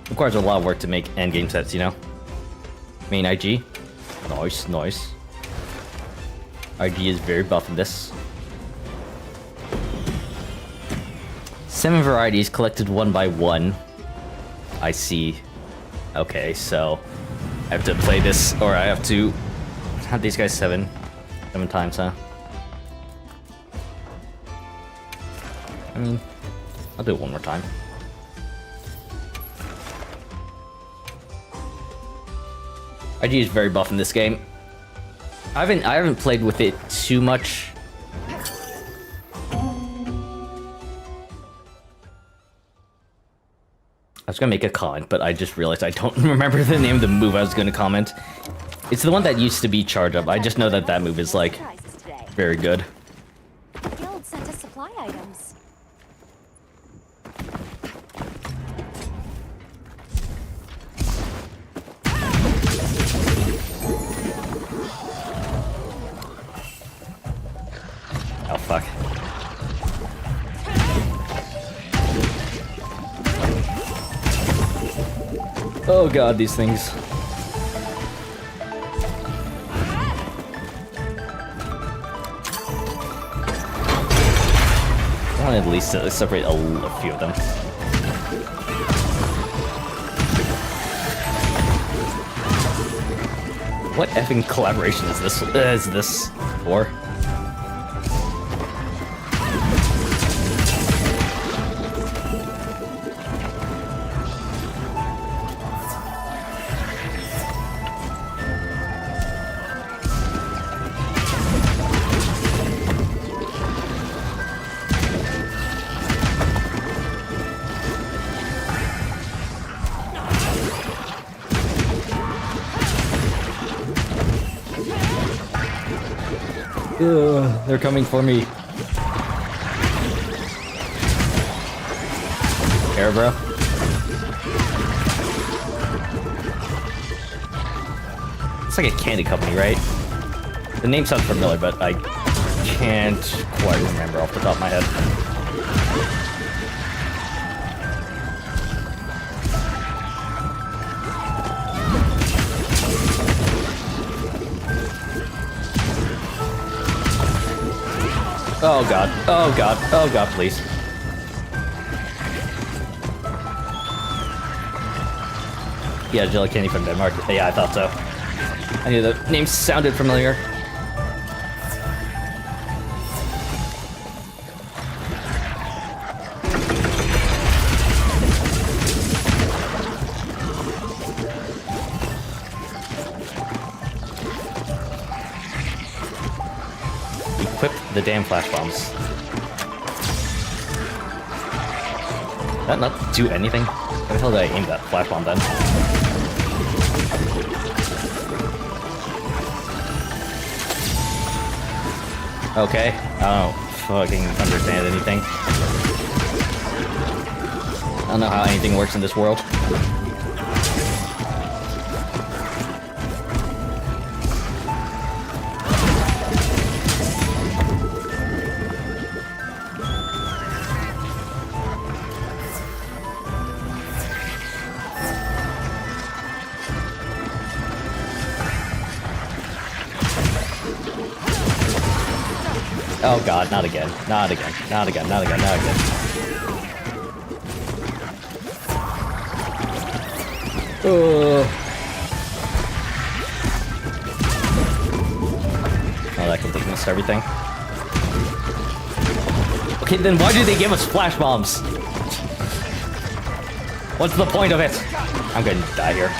requires a lot of work to make endgame sets, you know? Main IG. Nice, nice. IG is very buff in this. 7 varieties collected one by one. I see. Okay, so I have to play this, or I have to have these guys 7 times, huh? I mean, I'll do it one more time. IG is very buff in this game. I haven't played with it too much. I was gonna make a comment, but I just realized I don't remember the name of the move I was gonna comment. It's the one that used to be charge up. I just know that that move is like very good. The guild sent us supply items. Oh fuck. Oh god, these things. I want to at least separate a few of them. What effing collaboration is this for? Ugh, they're coming for me. Air, bro. It's like a candy company, right? The name sounds familiar, but I can't quite remember off the top of my head. Oh god, oh god, oh god, please. Yeah, Jelly Candy from Denmark. Yeah, I thought so. I knew the name sounded familiar. Equip the damn flash bombs. Did that not do anything? Where the hell did I aim that flash bomb then? Okay, I don't fucking understand anything. I don't know how anything works in this world. Oh god, not again. Not again. Not again. Not again. Not again. Oh, that completely missed everything. Okay, then why do they give us flash bombs? What's the point of it? I'm gonna die here.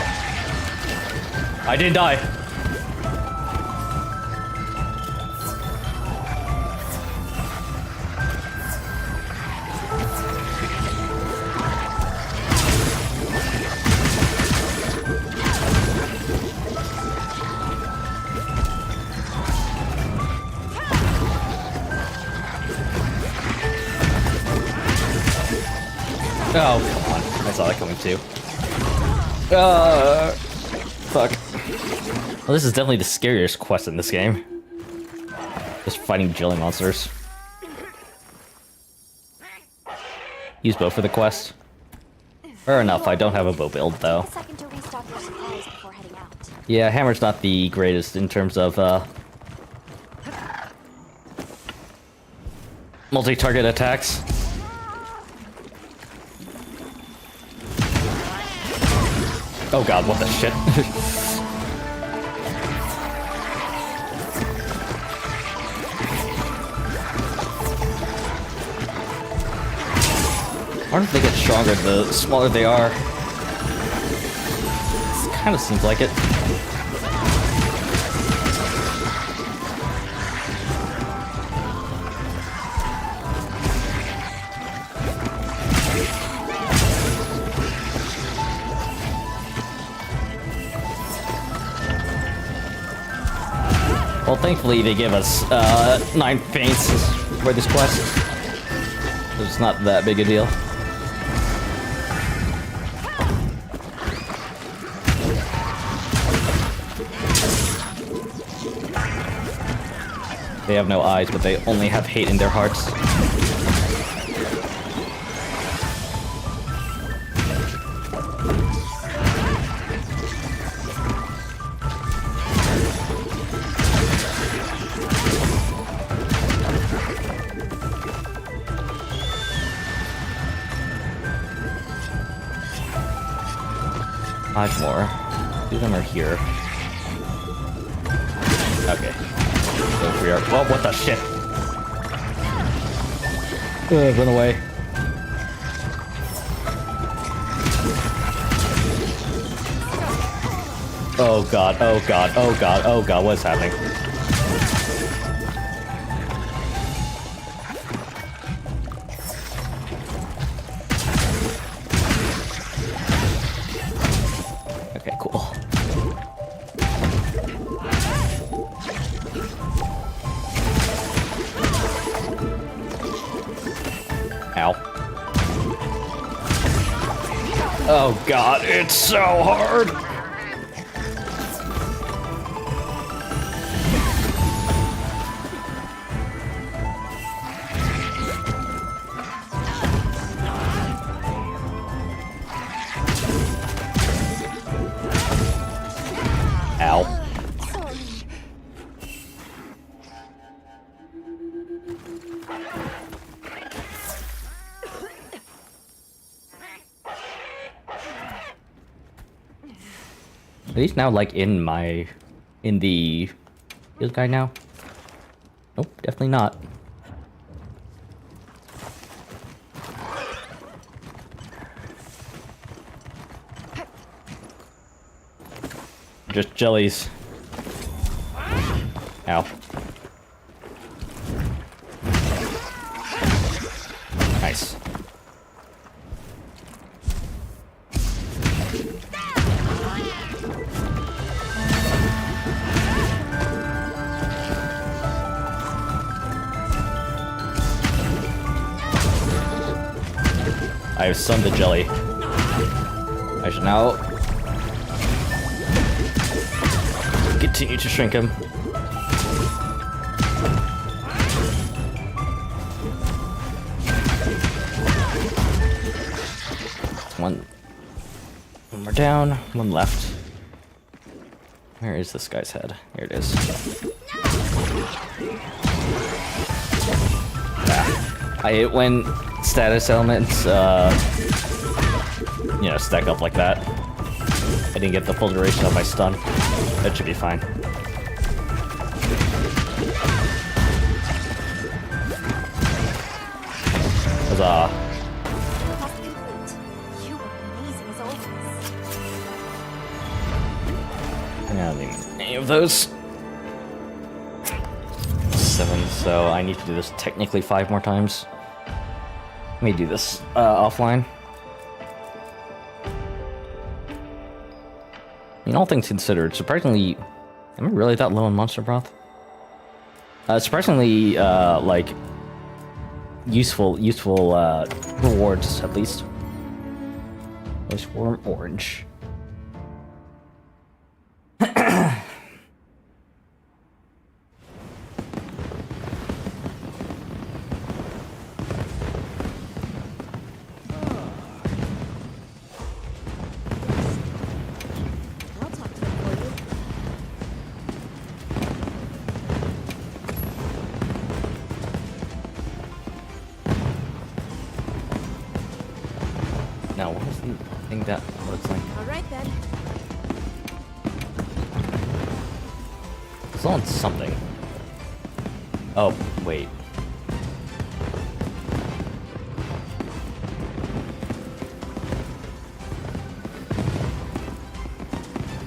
I didn't die. Oh, come on. I saw that coming too. Fuck. Well, this is definitely the scariest quest in this game. Just fighting jelly monsters. Use bow for the quest. Fair enough, I don't have a bow build though. A second to restock your supplies before heading out. Yeah, hammer's not the greatest in terms of multi-target attacks. Oh god, what the shit? I wonder if they get stronger the smaller they are. It kind of seems like it. Well, thankfully they give us 9 faints for this quest. It's not that big a deal. They have no eyes, but they only have hate in their hearts. 5 more. 2 of them are here. Okay. So we are. Oh, what the shit? Run away. Oh god, oh god, oh god, oh god, what's happening? Okay, cool. Ow. Oh god, it's so hard! Ow. Are these now like in the field guide now? Nope, definitely not. Just jellies. Ow. Nice. I have stunned the jelly. I should now continue to shrink him. One more down, one left. Where is this guy's head? Here it is. Ah. I hate when status elements, you know, stack up like that. I didn't get the full duration of my stun. That should be fine. Huzzah. Quest complete. You were amazing. of those. 7, so I need to do this technically 5 more times. Let me do this offline. All things considered, surprisingly, am I really that low on monster broth? Surprisingly, like, useful rewards, at least. There's worm orange. I'll talk to them for you. Now, what was the thing that looks like? All right then. It's on something. Oh, wait.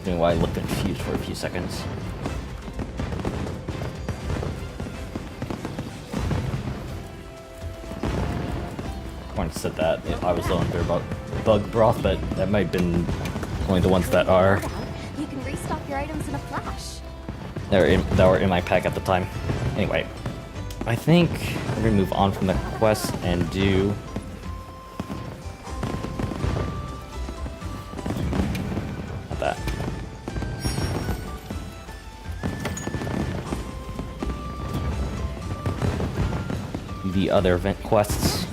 Doing why I looked confused for a few seconds. When I said that, I was low on beer about bug broth, but that might have been only the ones that are You can restock your items in a flash. that were in my pack at the time. Anyway, I think we're gonna move on from the quest and do that. The other event quests.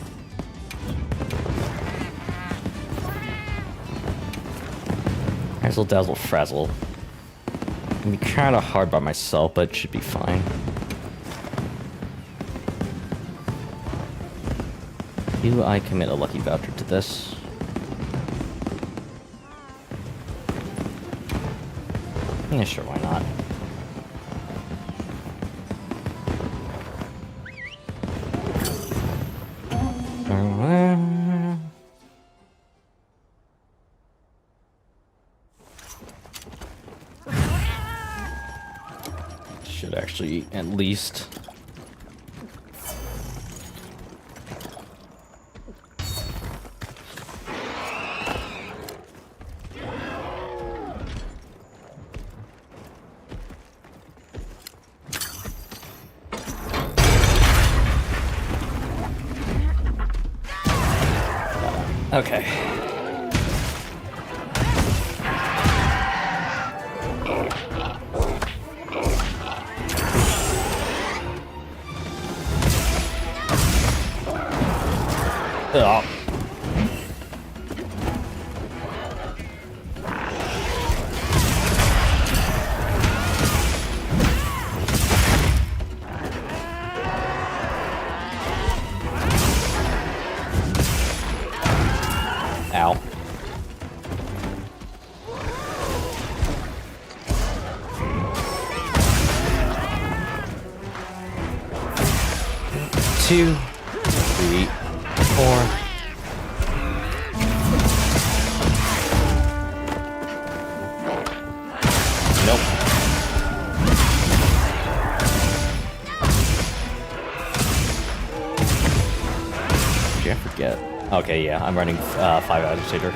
Razzle Dazzle Frazzle. Can be kind of hard by myself, but it should be fine. Do I commit a lucky voucher to this? Yeah, sure, why not? Should actually at least okay. Ugh. Ow. Two, 3, 4. Nope. Did I forget? Okay, yeah, I'm running 5 agitator.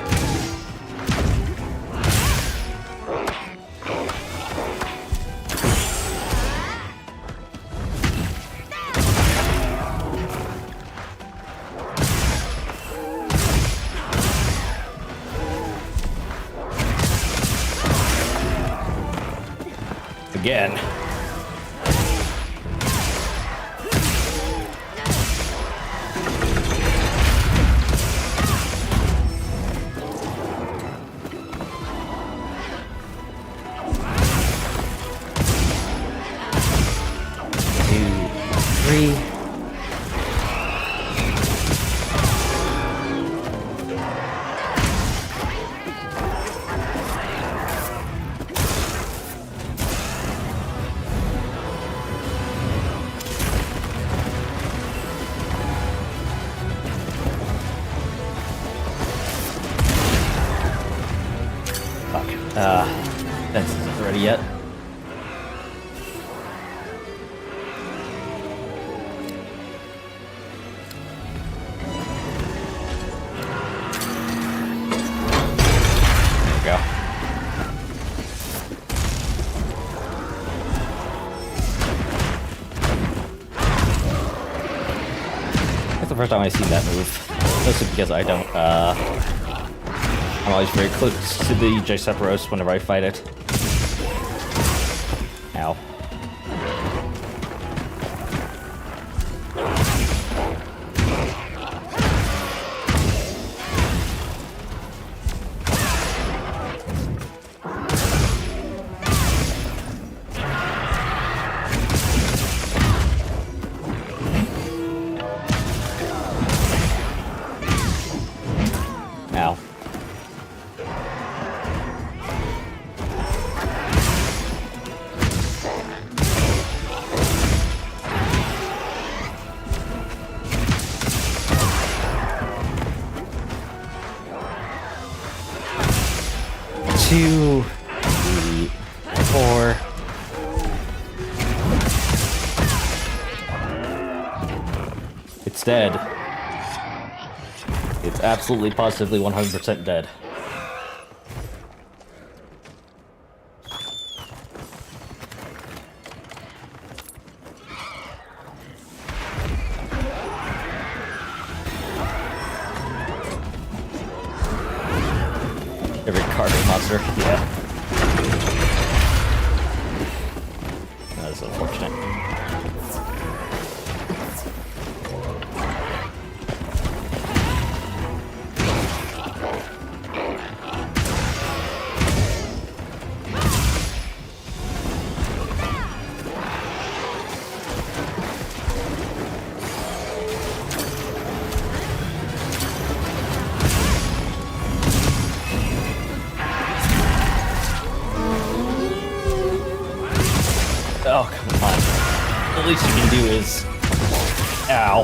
Again. Two, 3. Fuck. Fence isn't ready yet. first time I've seen that move. Mostly because I don't, I'm always very close to the Dbtriol whenever I fight it. Ow. Ow. 2, 3, 4. It's dead. It's absolutely positively 100% dead. Every carving monster, yeah. That is unfortunate. Oh, come on. The least you can do is... Ow.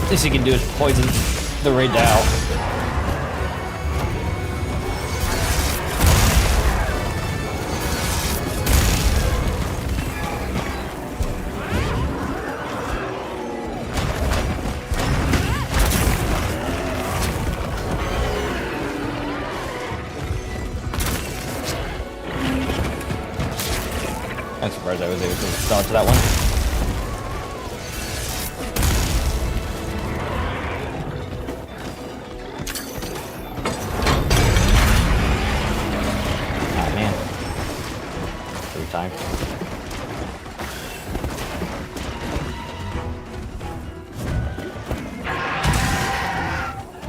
The least you can do is poison the raid out. I'm surprised I was able to dodge that one. Ah, man. Every time.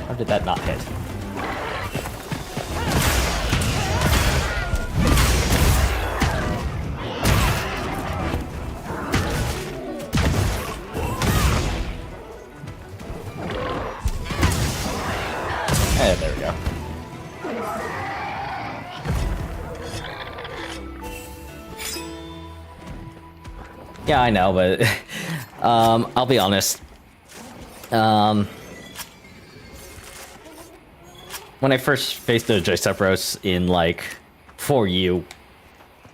How did that not hit? There we go. Yeah, I know, but I'll be honest. When I first faced the Dbtriol in like 4U,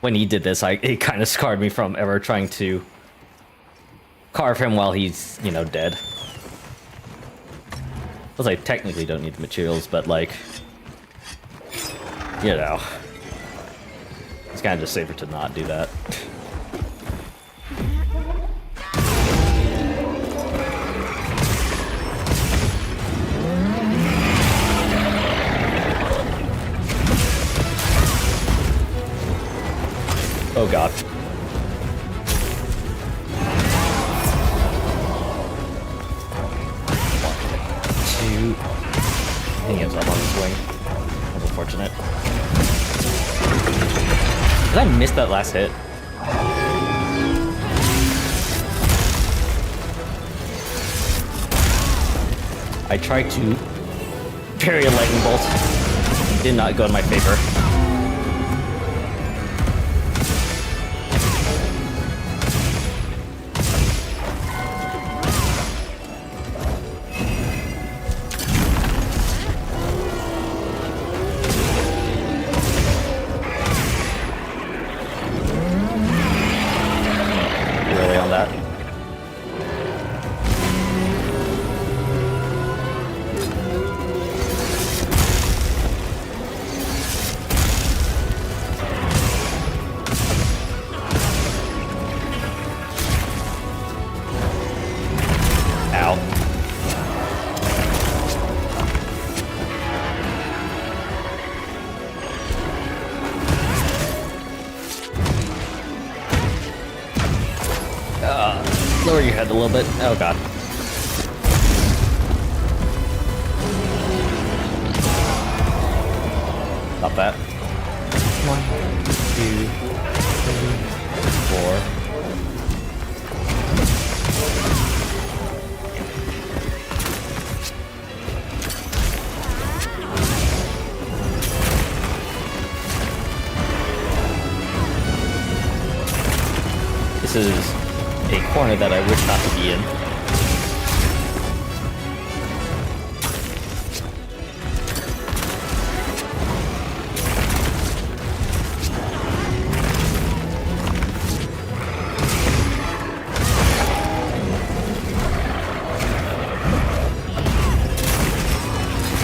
when he did this, it kind of scarred me from ever trying to carve him while he's, you know, dead. Because I technically don't need the materials, but like, you know, it's kind of just safer to not do that. Oh god. I think he ends up on his wing. That's unfortunate. Did I miss that last hit? I tried to parry a lightning bolt. It did not go in my favor. your head a little bit. Oh god. Stop that. 1, 2, 3, 4. This is a corner that I wish not to be in.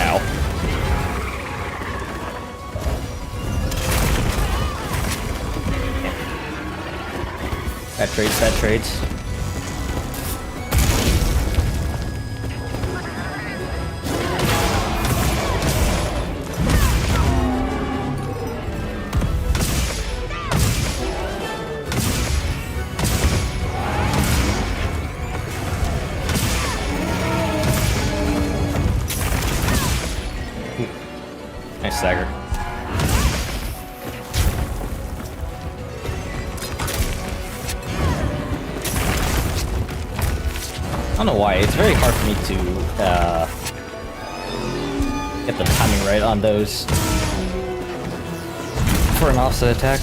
Ow. Bad trades, bad trades. Nice stagger. I don't know why, it's very hard for me to get the timing right on those for an offset attack.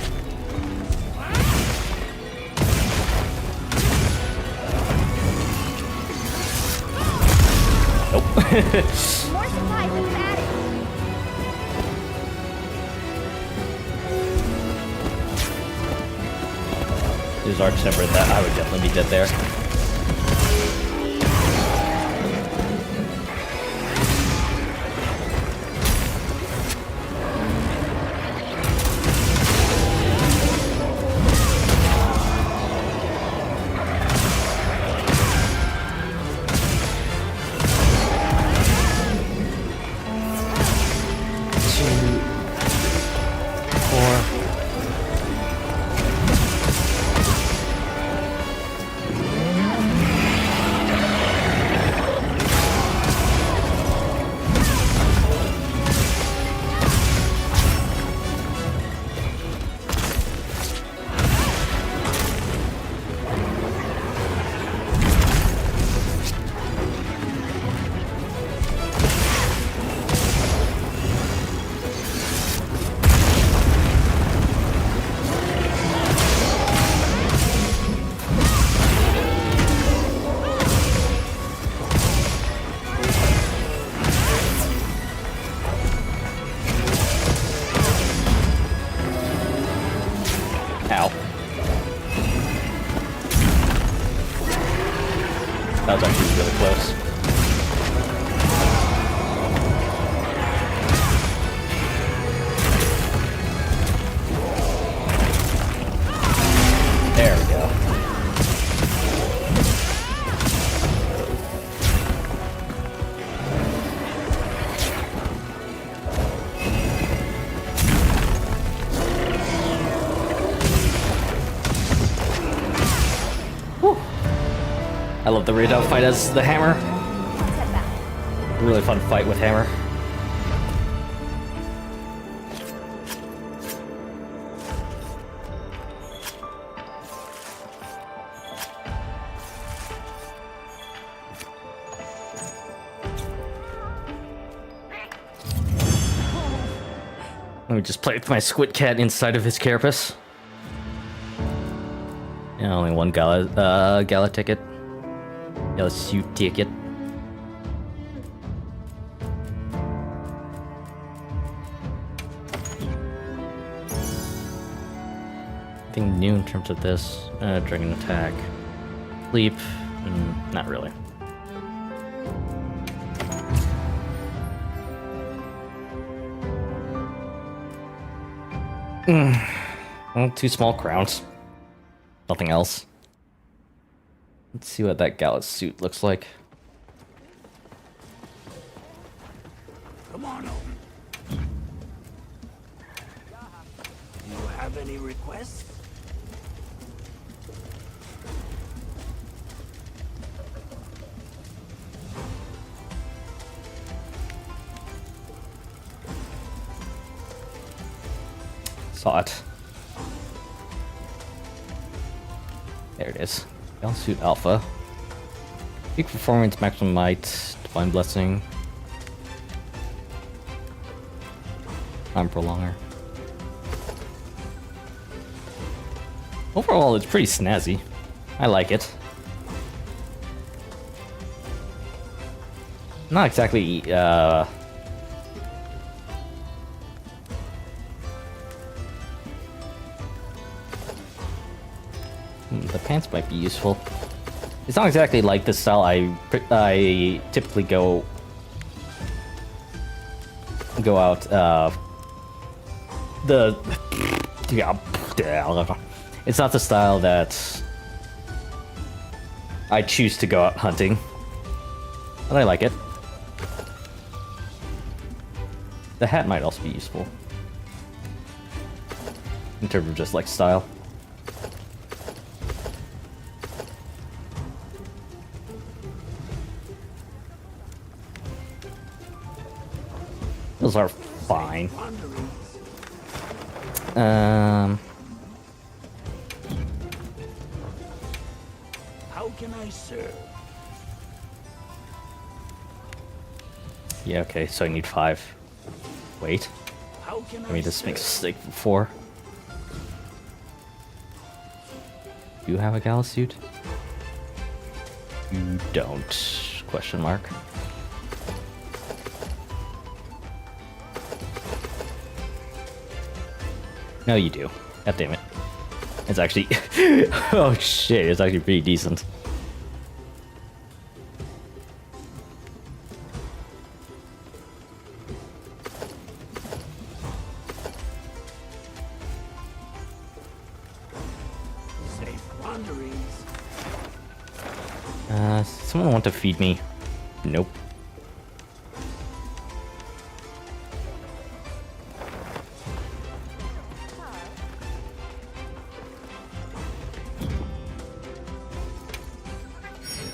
Nope. More supplies have been added. There's Arch Temper that I would definitely be dead there. That was actually really close. There we go. I love the raid out fight as the hammer. Really fun fight with hammer. Let me just play with my squid cat inside of his carapace. Yeah, only one gala ticket. Gala suit ticket. Anything new in terms of this? Dragon attack. Sleep. Not really. Well, 2 small crowns. Nothing else. Let's see what that gala suit looks like. Come on over. Do you have any requests? Saw it. There it is. Gal suit alpha. Peak performance, maximum might, divine blessing. Time prolonger. Overall, it's pretty snazzy. I like it. Not exactly, the pants might be useful. It's not exactly like the style I typically go out, it's not the style that I choose to go out hunting, but I like it. The hat might also be useful in terms of just like style. Those are fine. How can I serve? Yeah, okay, so I need 5. Wait. How can Let me just make a mistake for 4. Do you have a gala suit? You don't. Question mark. No, you do. God damn it. It's actually... oh shit, it's actually pretty decent. Safe wanderings. Someone want to feed me? Nope.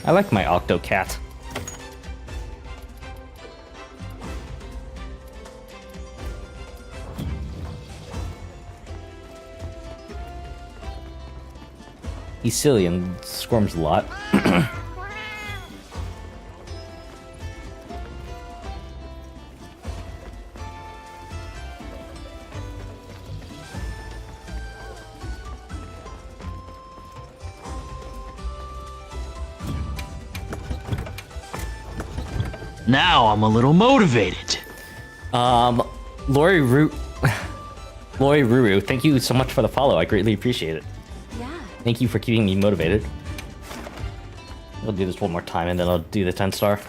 I like my Octo Cat. He's silly and squirms a lot. Now I'm a little motivated. Lori Ruru, thank you so much for the follow. I greatly appreciate it. Yeah. Thank you for keeping me motivated. I'll do this one more time and then I'll do the 10-star.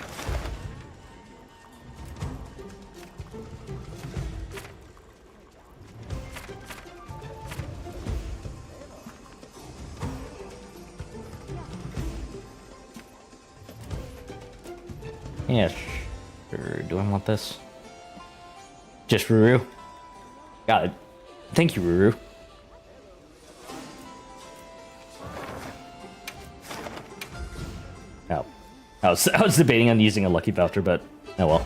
Yeah, sure. Do I want this? Just Ruru? Got it. Thank you, Ruru. Oh. I was debating on using a lucky voucher, but oh well.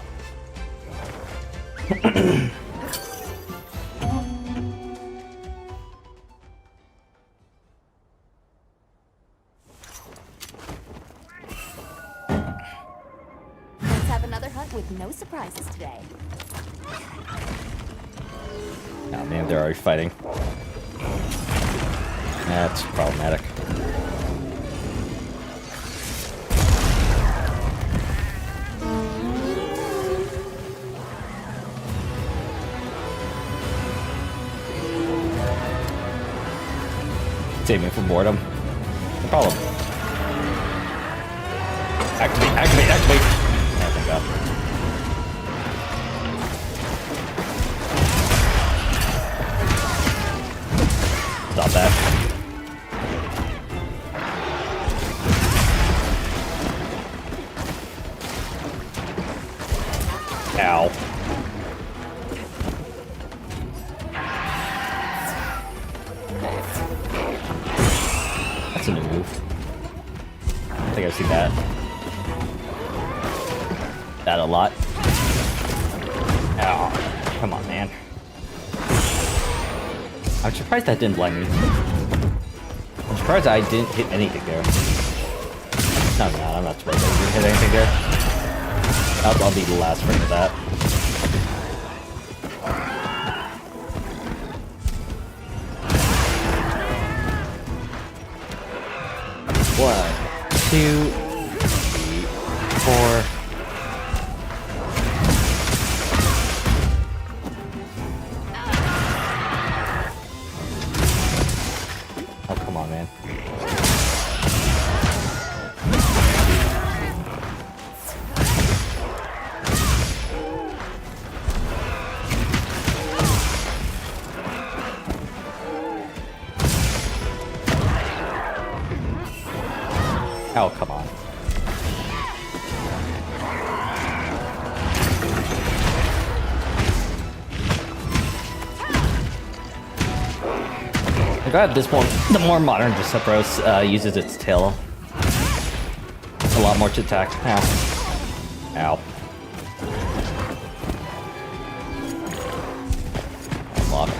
Let's have another hunt with no surprises today. Oh man, they're already fighting. That's problematic. Save me from boredom. No problem. Activate, activate, activate! Oh, thank God. Stop that. Ow. That's a new move. I think I've seen that. That a lot. Oh, come on, man. I'm surprised that didn't blind me. I'm surprised I didn't hit anything there. No, I'm not surprised I didn't hit anything there. I'll be the last frame of that. One, two, three, four. Oh, come on, man. Oh, come on. I'm glad at this point, the more modern Dbtriol uses its tail a lot more to attack. Ow. Ow. Lock.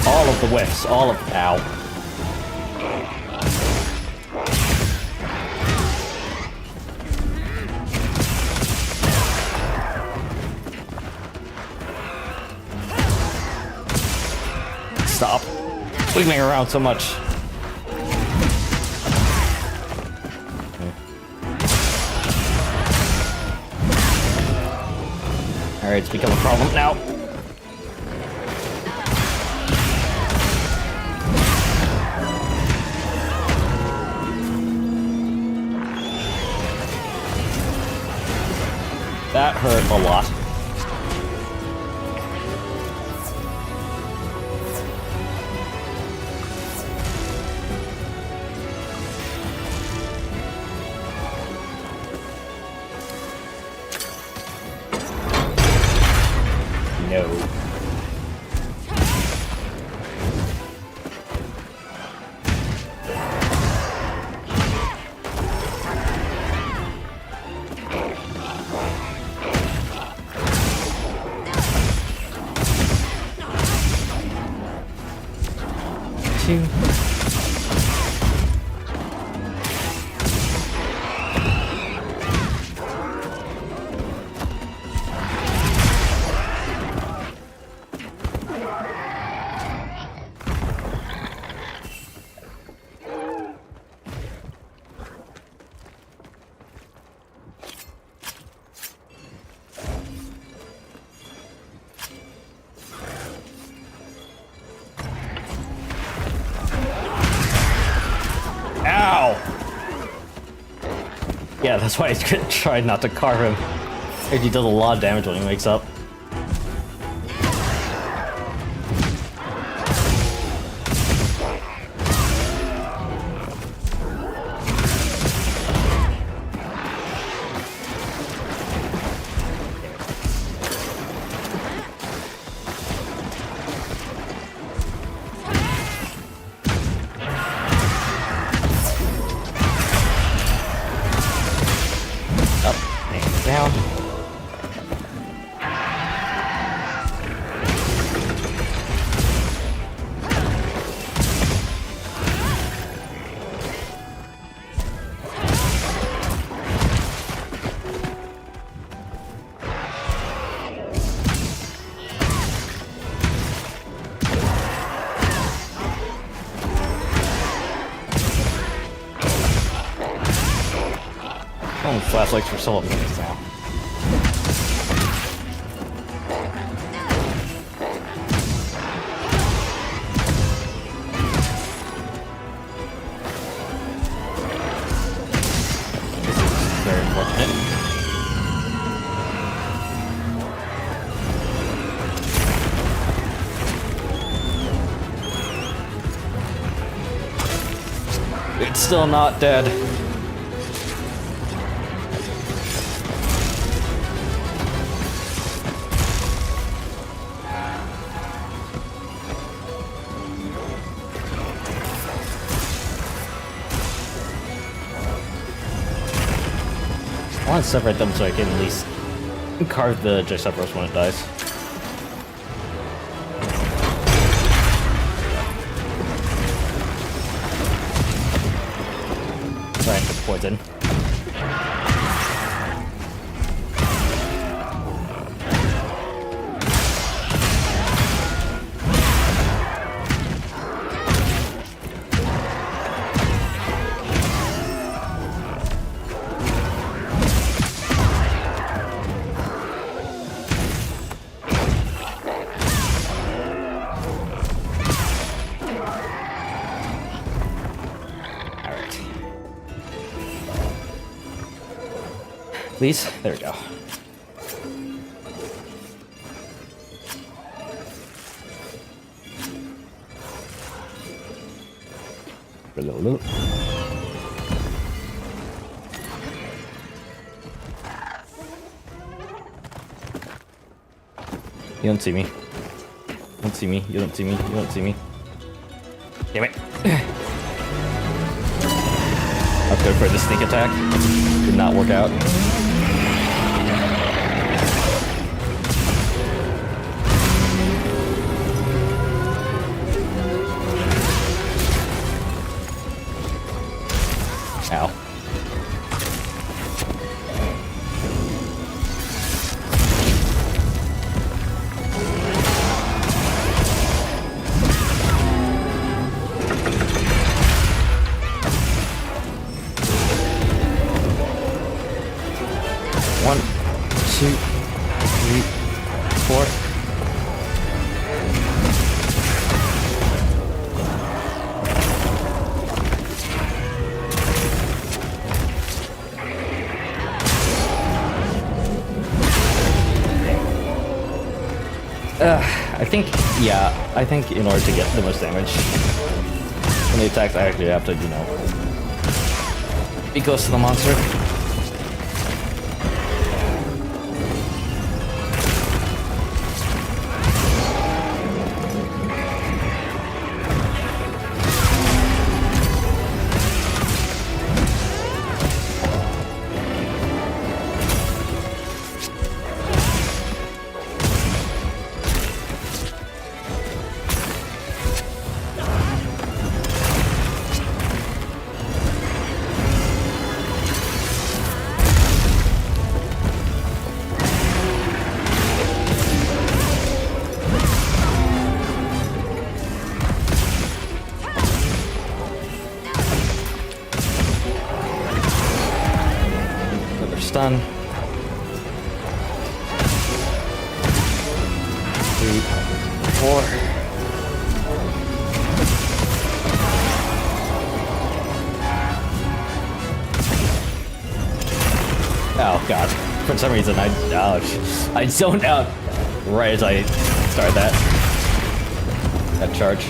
All of the whiffs, all of... Ow. Stop wiggling around so much. Alright, it's become a problem now. That hurt a lot. No. Two. Ow! Yeah, that's why I tried not to carve him. He does a lot of damage when he wakes up. Down. Oh, flashlights for some of them now. This is very unfortunate. It's still not dead. want to separate them so I can at least carve the Triceratops when it dies. Sorry, I took poison. Please? There we go. Hello. You don't see me. You don't see me. You don't see me. You don't see me. Damn it. I was going for the sneak attack. Did not work out. Ow. One, two, three, four. I think in order to get the most damage from the attacks, I actually have to, you know, be close to the monster. Stun. 3, 4. Oh god. For some reason I zoned out right as I started that charge.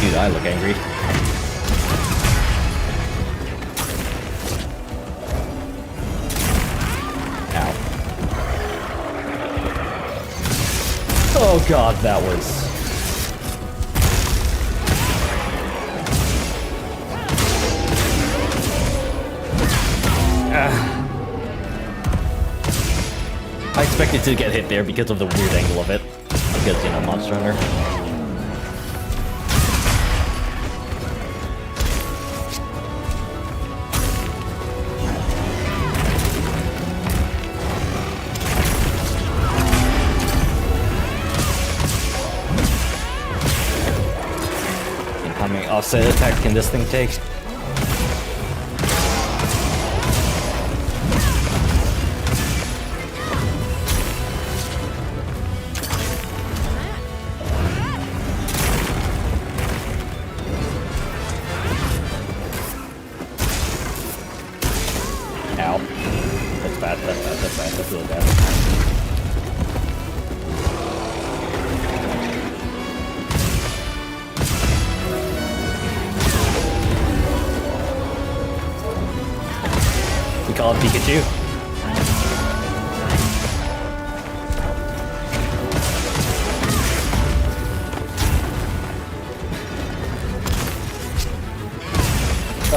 Dude, I look angry. Ow. Oh god, that was... I expected to get hit there because of the weird angle of it. Because, you know, Monster Hunter. How many offset attacks can this thing take? bad. That's really bad. We call it Pikachu.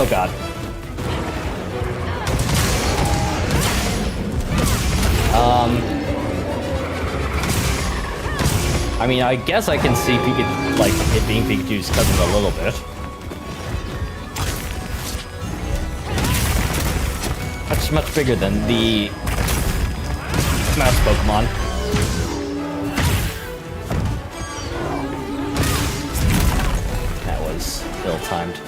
Oh god. I mean, I guess I can see Pikachu, like, it being Pikachu's cousin a little bit. That's much bigger than the mouse Pokemon. That was ill-timed.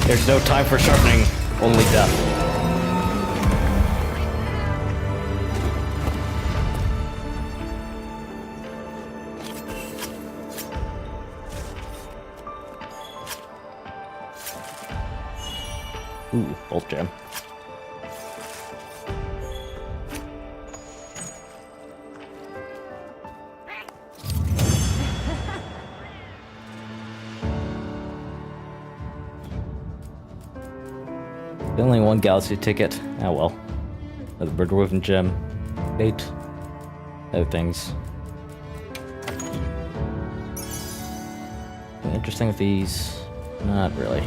There's no time for sharpening, only death. Ooh, Bolt Gem. Only one galaxy ticket. Oh well. Another Birdwoven gem. 8. Other things. Interesting with these. Not really.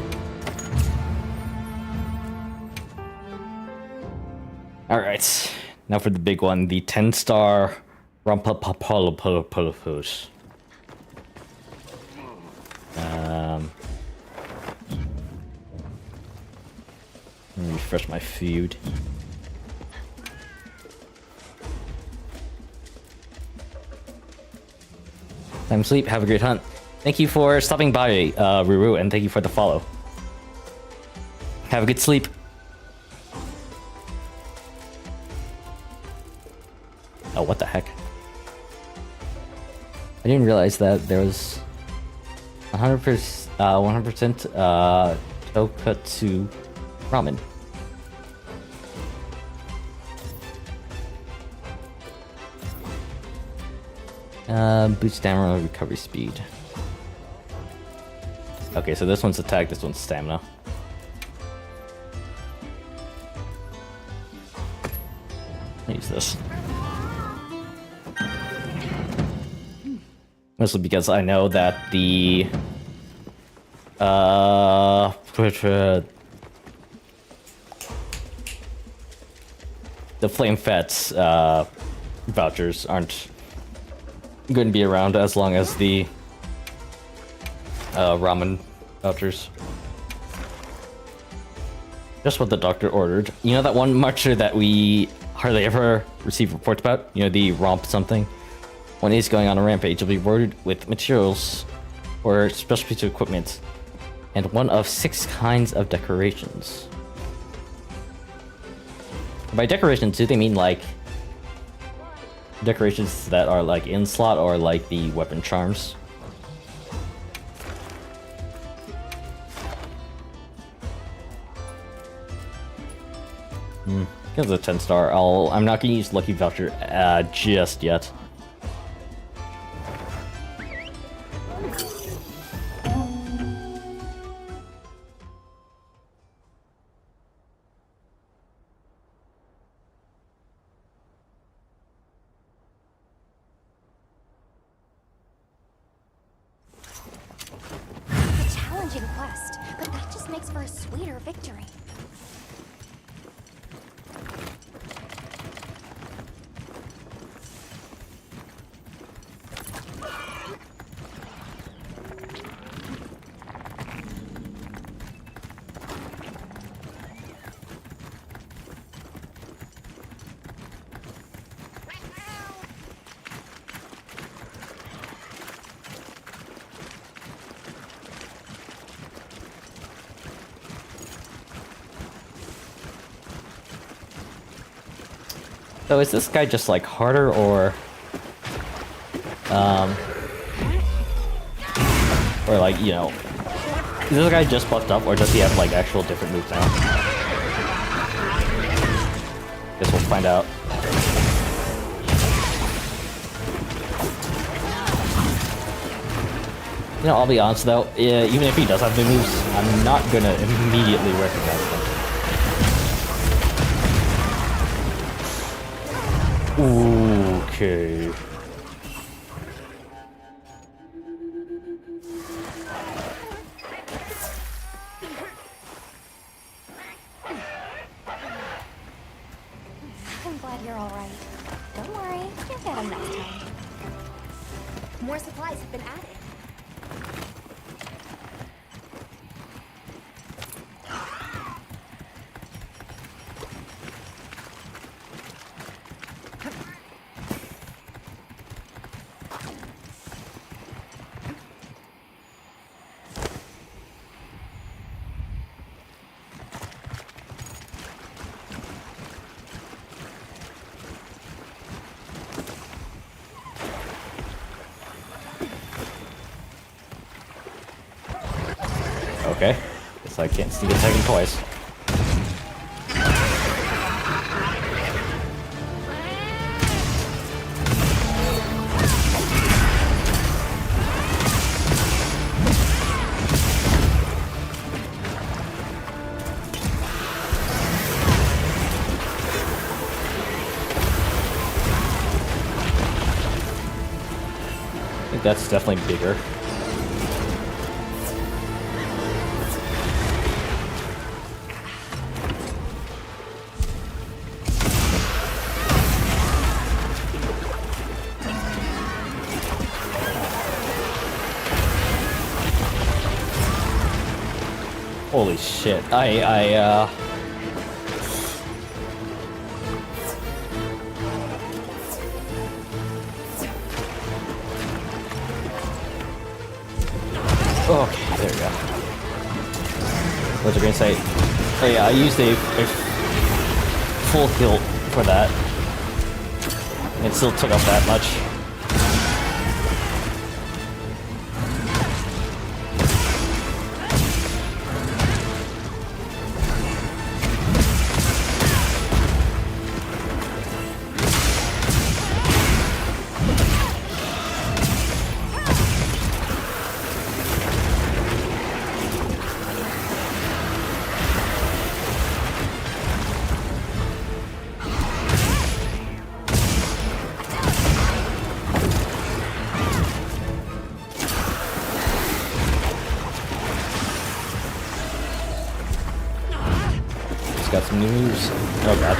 Alright. Now for the big one. The 10-star Rumpapapalapalapalapus. Let me refresh my feud. Time to sleep. Have a great hunt. Thank you for stopping by, Ruru, and thank you for the follow. Have a good sleep. Oh, what the heck? I didn't realize that there was 100% Tokatsu ramen. Boost stamina, recovery speed. Okay, so this one's attack, this one's stamina. I'll use this. Mostly because I know that the Flame Fats vouchers aren't going to be around as long as the ramen vouchers. Just what the doctor ordered. You know that one marcher that we hardly ever receive reports about? You know, the romp something? When he's going on a rampage, he'll be rewarded with materials or special piece of equipment and one of 6 kinds of decorations. By decorations, do they mean like decorations that are like in slot or like the weapon charms? Because of 10-star, I'm not gonna use Lucky Voucher just yet. Quest, but that just makes for a sweeter victory. So is this guy just like harder or like, you know, is this guy just buffed up or does he have like actual different moves now? Guess we'll find out. You know, I'll be honest though, even if he does have new moves, I'm not gonna immediately recognize them. Okay. I'm glad you're alright. Don't worry, you'll get him next time. More supplies have been added. Okay. Guess I can't sneak attack him twice. I think that's definitely bigger. Holy shit. Okay, there we go. What was I gonna say? Oh yeah, I used a full hilt for that. And it still took up that much. Got some new moves. Oh god.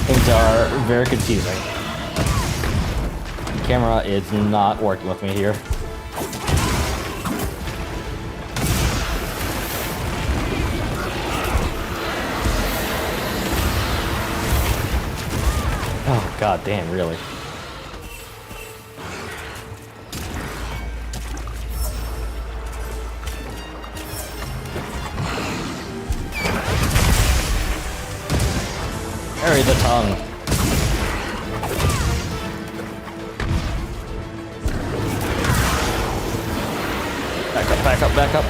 Things are very confusing. The camera is not working with me here. Oh god damn, really. Bury the tongue. Back up, back up, back up.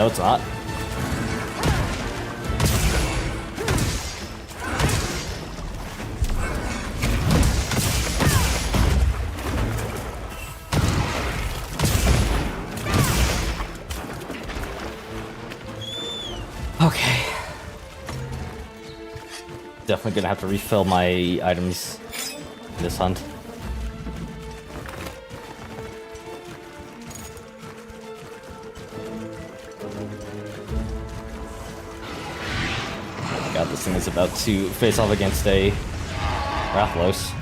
No, it's not. Okay. Definitely gonna have to refill my items in this hunt. God, this thing is about to face off against a Rathlos.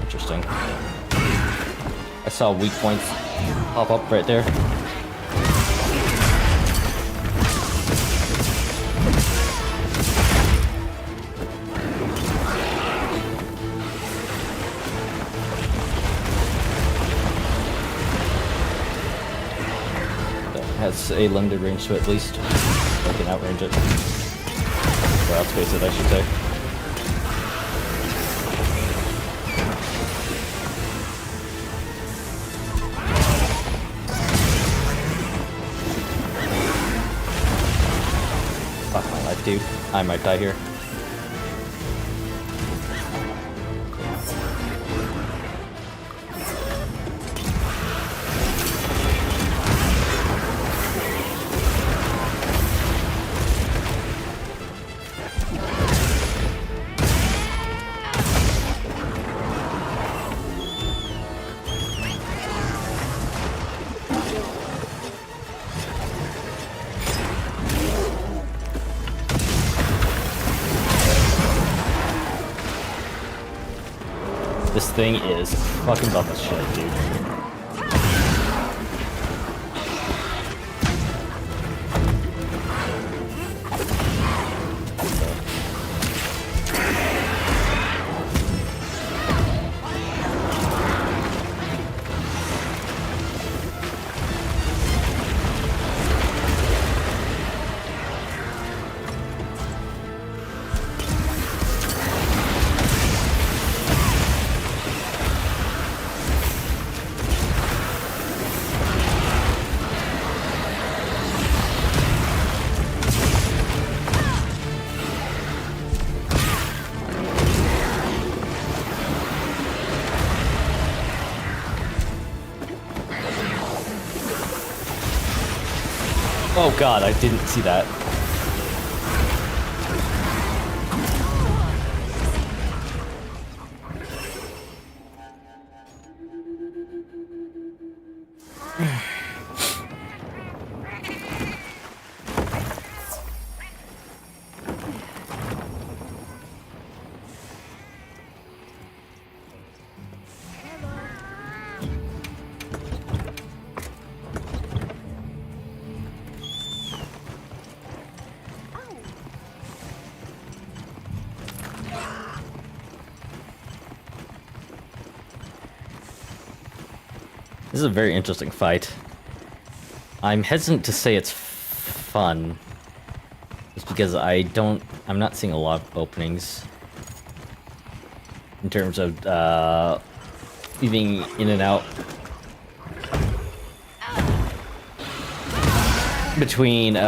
Interesting. I saw weak points pop up right there. That has a limited range to it, at least. I can outrange it. Or outspace it, I should say. Fuck my life, dude. I might die here. This thing is fucking buff as shit, dude. Oh god, I didn't see that. This is a very interesting fight. I'm hesitant to say it's fun, just because I'm not seeing a lot of openings in terms of moving in and out between you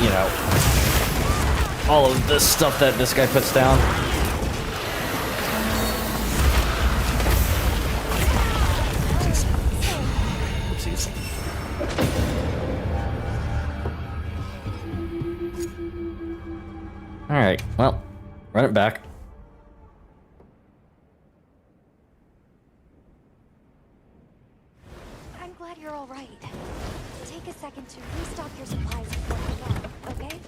know, all of the stuff that this guy puts down. Oopsies. Alright, well, run it back. I'm glad you're all right. Take a second to restock your supplies before you go, okay?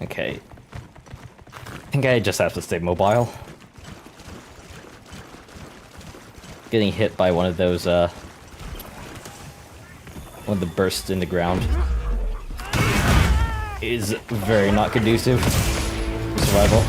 Okay. I think I just have to stay mobile. Getting hit by one of those, one of the bursts in the ground is very not conducive to survival.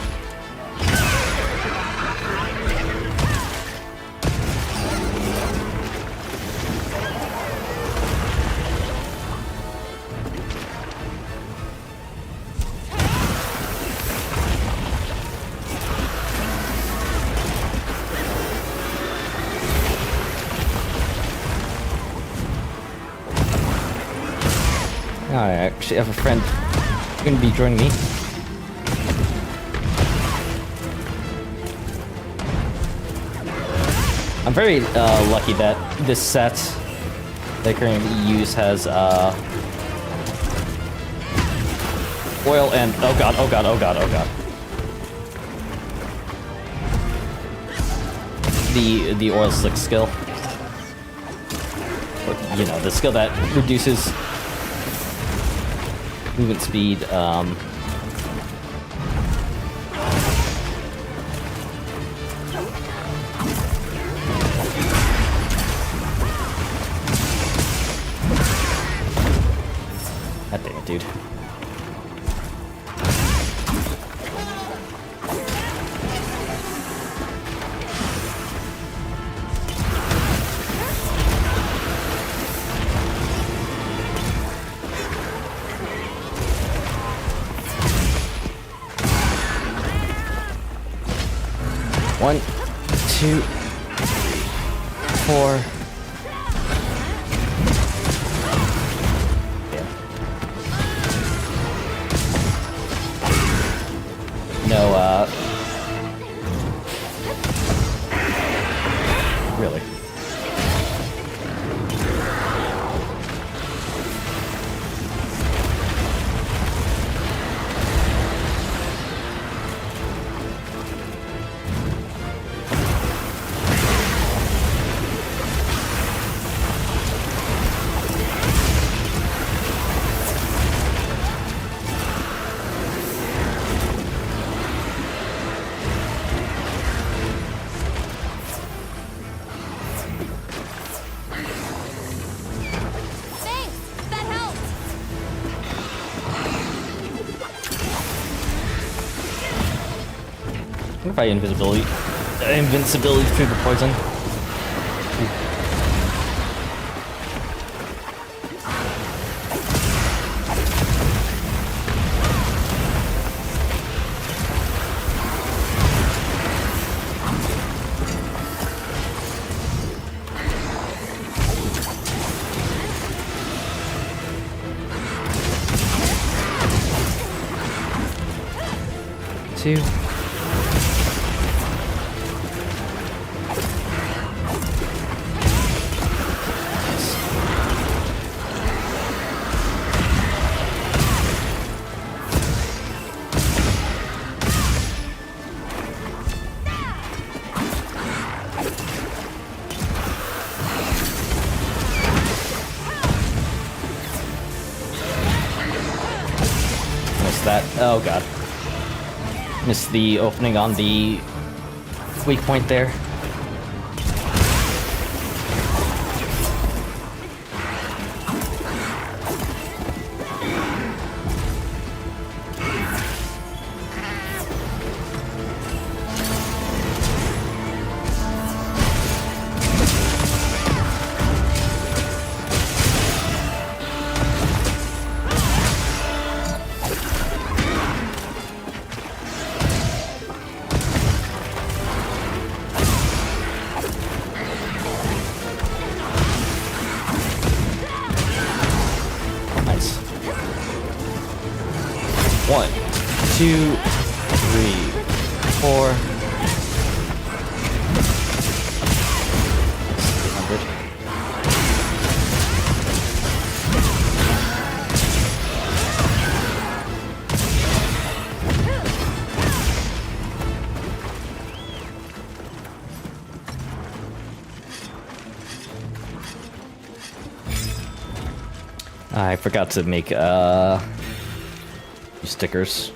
I actually have a friend who's going to be joining me. I'm very lucky that this set that I currently use has oil and oh god, oh god, oh god, oh god. The oil slick skill. You know, the skill that reduces movement speed, God damn it, dude. One, two, four. Yeah. No, really. What if I invincibility through the poison? Two. That. Oh god. Missed the opening on the weak point there. One, two, three, four. 100. I forgot to make stickers.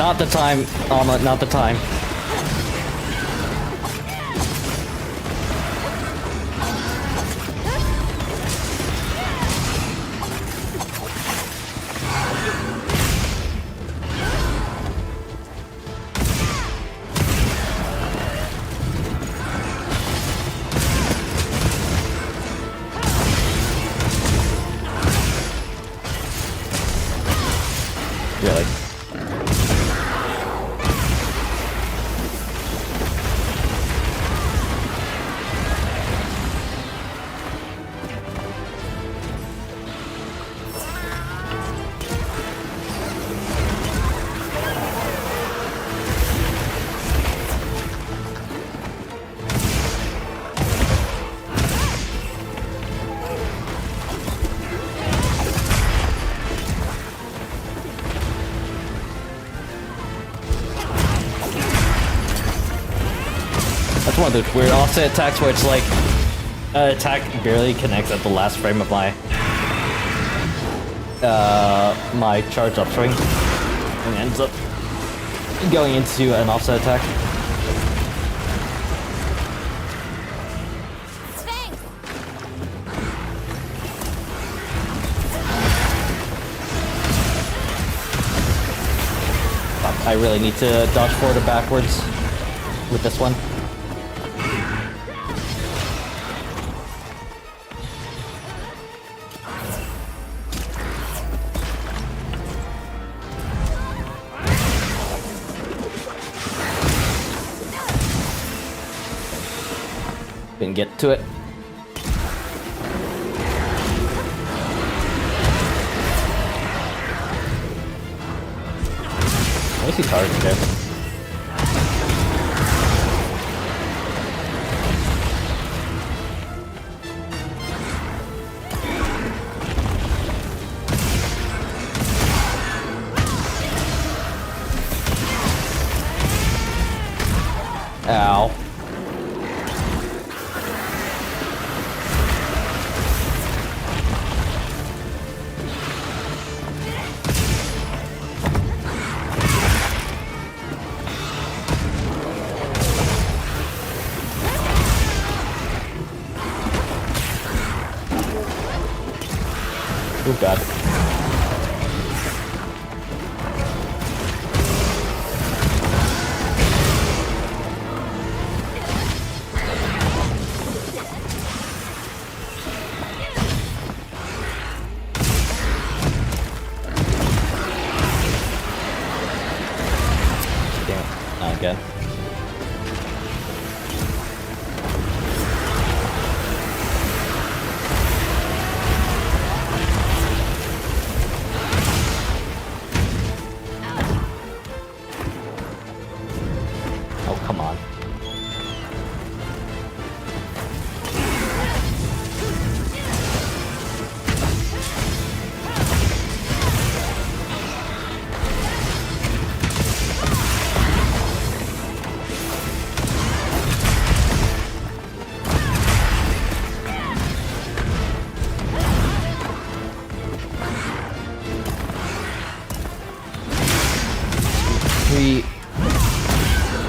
Not the time, Alma, not the time. Really? That's one of those weird offset attacks where it's like an attack barely connects at the last frame of my my charge upswing and ends up going into an offset attack. I really need to dodge forward or backwards with this one. Didn't get to it. I see target there. Ow. Oh god. Damn it. Not again. Oh, come on.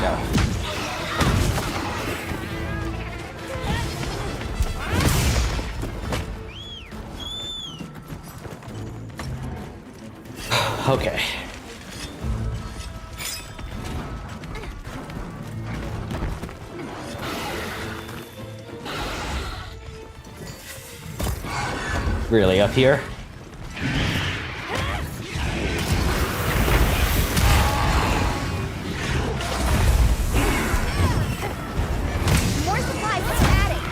Go. Okay. Really, up here? More supplies adding.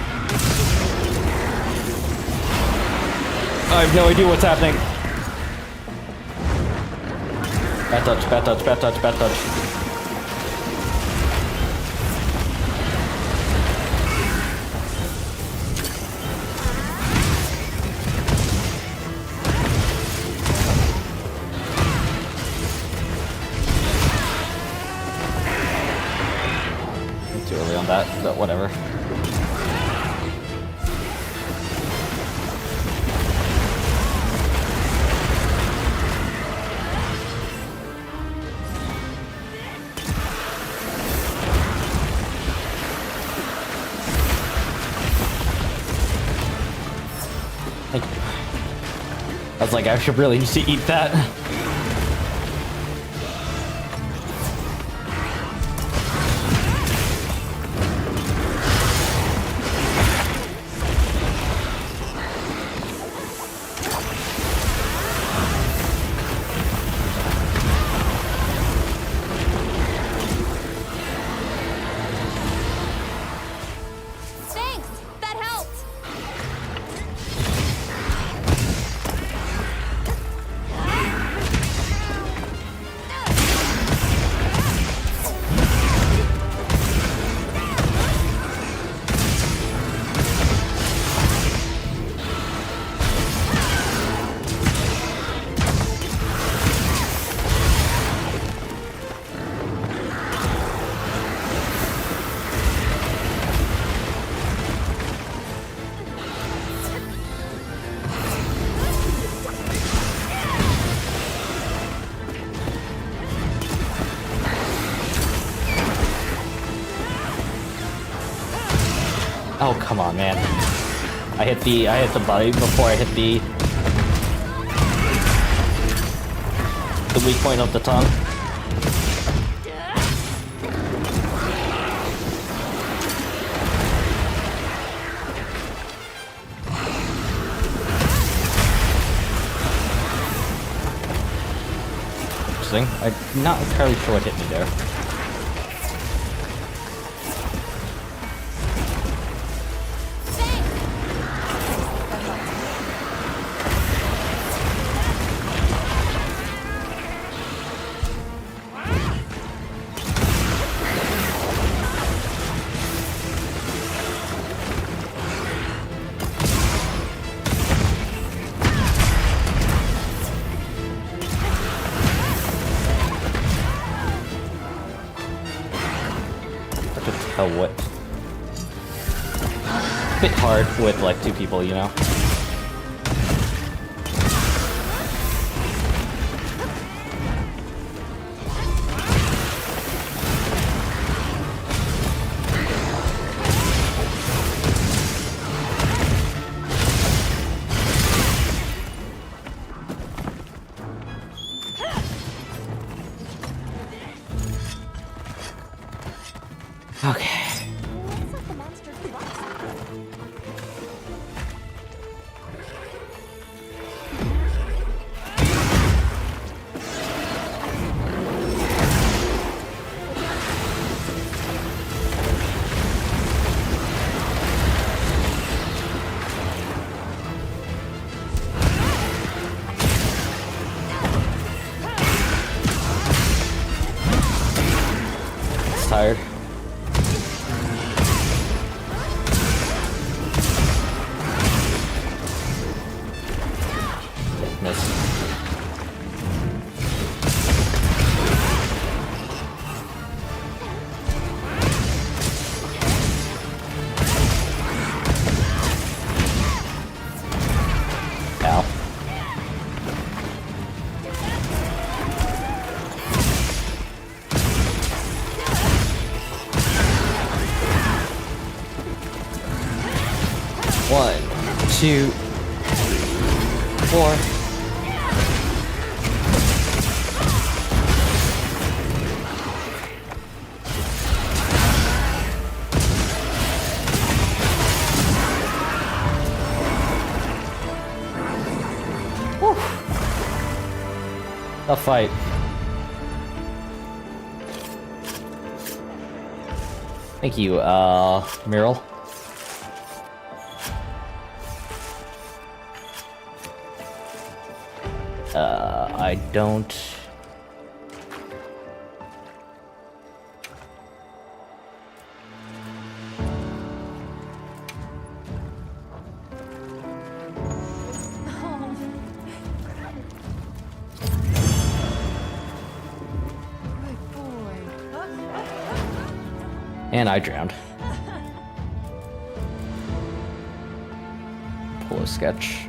I have no idea what's happening. Bad touch, bad touch, bad touch, bad touch. Too early on that, but whatever. like, I should really need to eat that. Thanks! That helped! Oh, come on, man. I hit the button before I hit the weak point of the tongue. Interesting. I'm not entirely sure what hit me there. Hell, what? Bit hard with like 2 people, you know? Okay. Looks like the monster dropped something. It's tired. Miss. Ow. One, two, 4. Tough fight. Thank you, Meryl. I don't... And I drowned. Pull a sketch.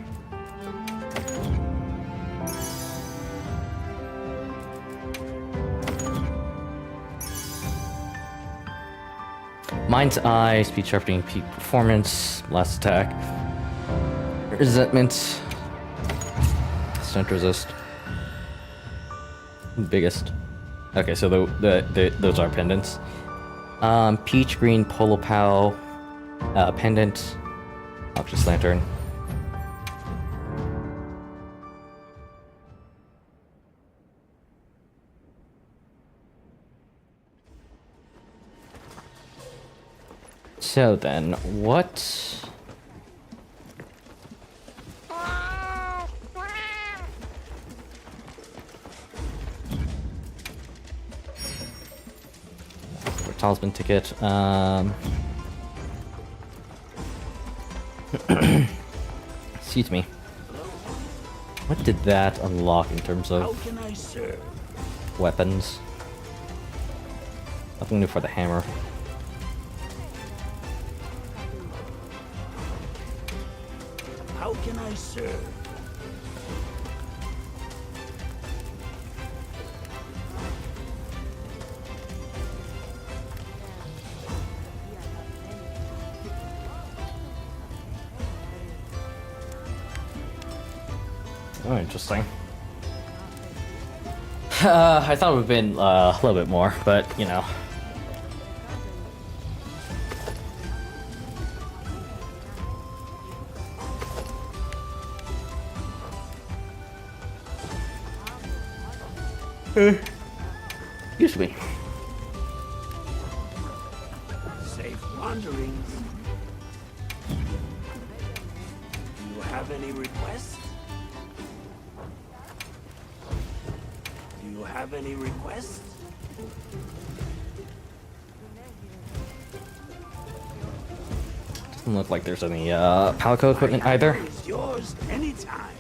Mind's Eye, speed sharpening, peak performance, last attack, resentment, 50% resist. Biggest. Okay, so those are pendants. Peach green polo pal pendant. Noxious lantern. So then, what? Talisman ticket. Excuse me. What did that unlock in terms of How can I serve? weapons? Nothing new for the hammer. How can I serve? Oh, interesting. I thought it would have been a little bit more, but you know. Excuse me. Safe wanderings. Do you have any requests? Do you have any requests? Doesn't look like there's any Palico equipment either. It's yours anytime.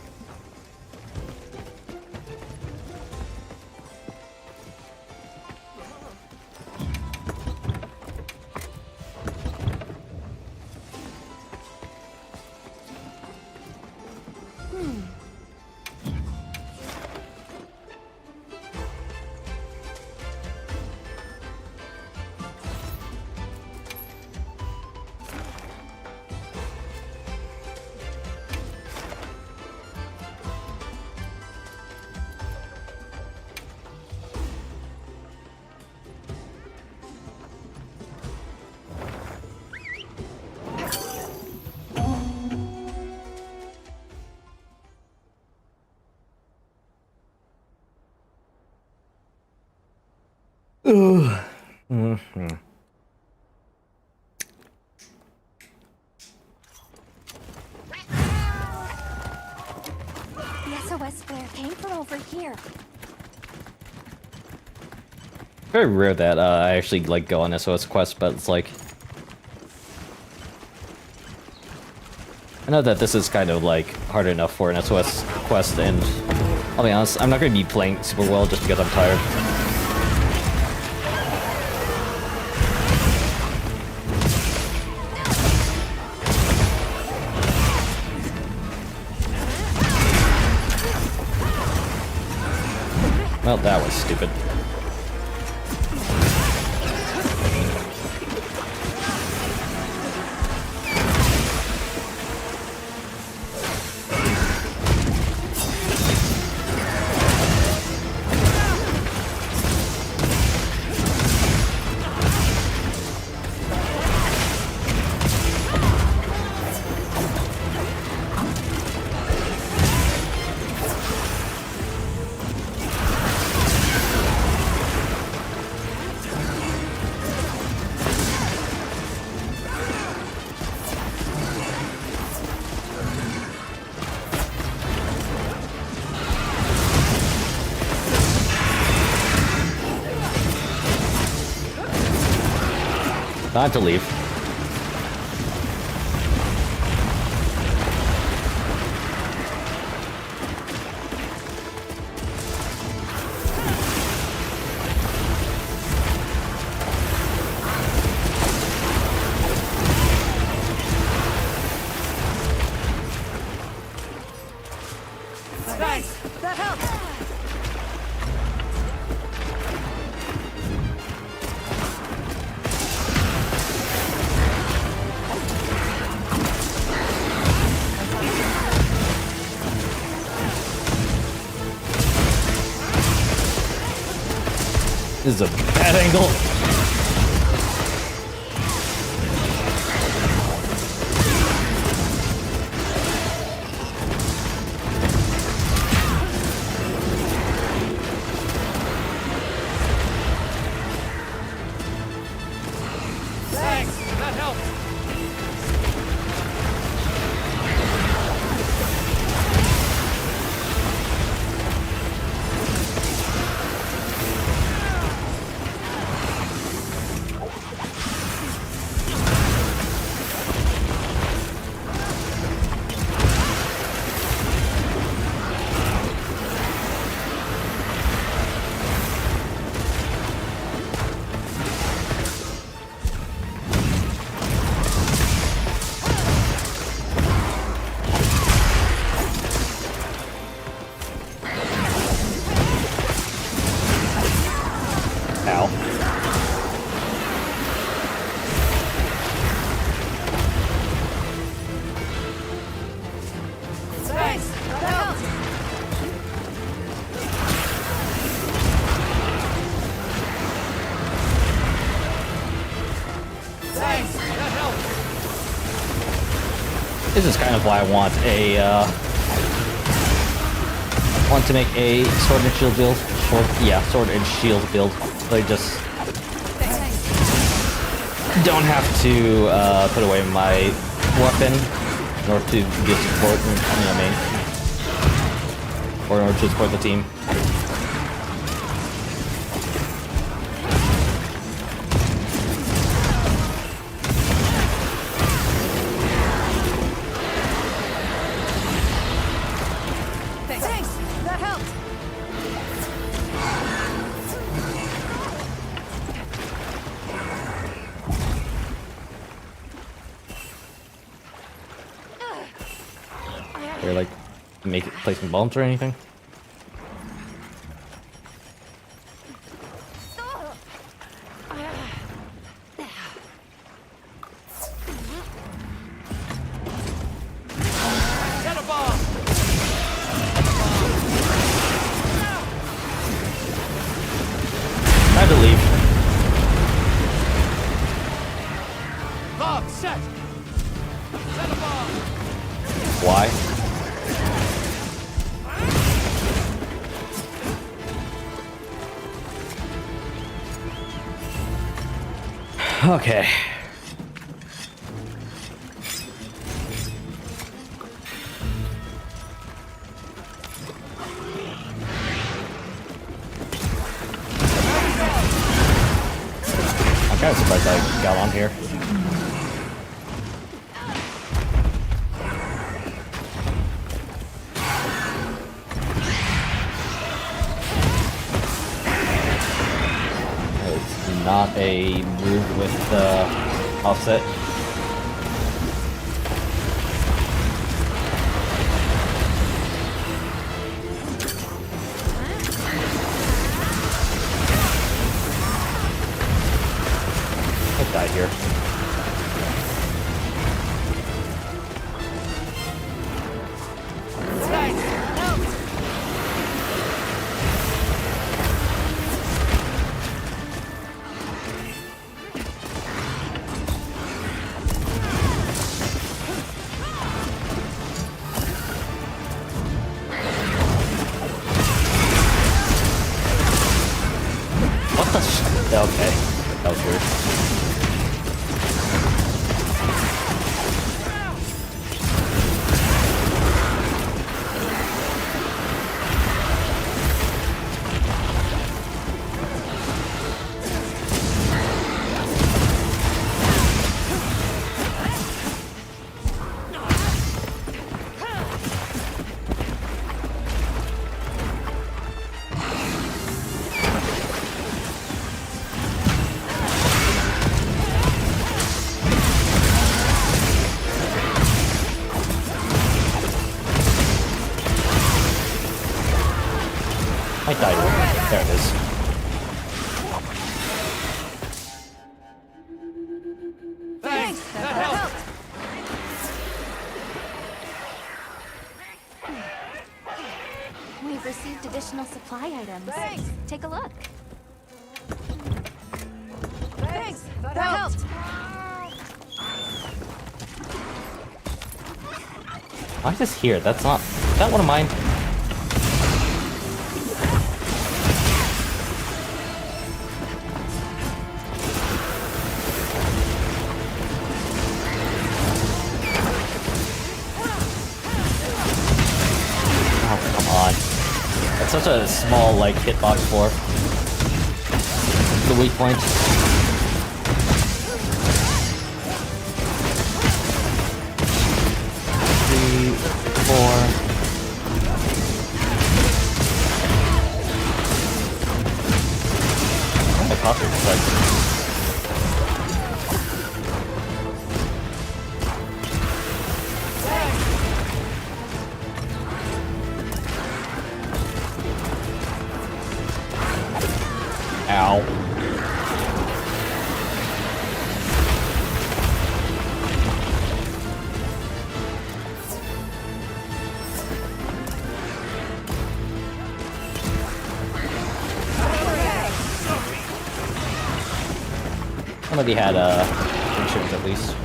The SOS flare came from over here. Very rare that I actually like go on SOS quests, but it's like I know that this is kind of like hard enough for an SOS quest, and I'll be honest, I'm not going to be playing super well just because I'm tired. Well, that was stupid. Time to leave. Thanks! That helps! This is a bad angle. Ow. Thanks! That helped! Thanks! That helped! This is kind of why I want to make a sword and shield build. Sword and shield build. So I just don't have to put away my weapon in order to give support in the main, or in order to support the team. Thanks! That helped! Or like placing bombs or anything. Get a bomb! Time to leave. Bomb set! Set a bomb! Why? Okay. I'm kind of surprised I got on here. It's not a move with offset. I died here. Thanks! Helped! What the okay. That was weird. I died. There it is. Thanks! That helped! We've received additional supply items. Thanks! Take a look. helped! Why is this here? That's not... Is that one of mine? Oh, come on. That's such a small, like, hitbox for the weak point. 3, 4. Oh, my posture is like... Ow. Somebody had insurance at least.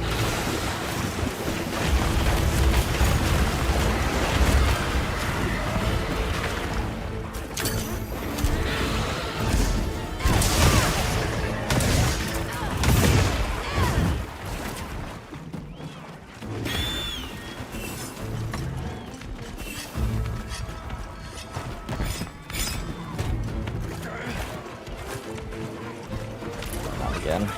Not again.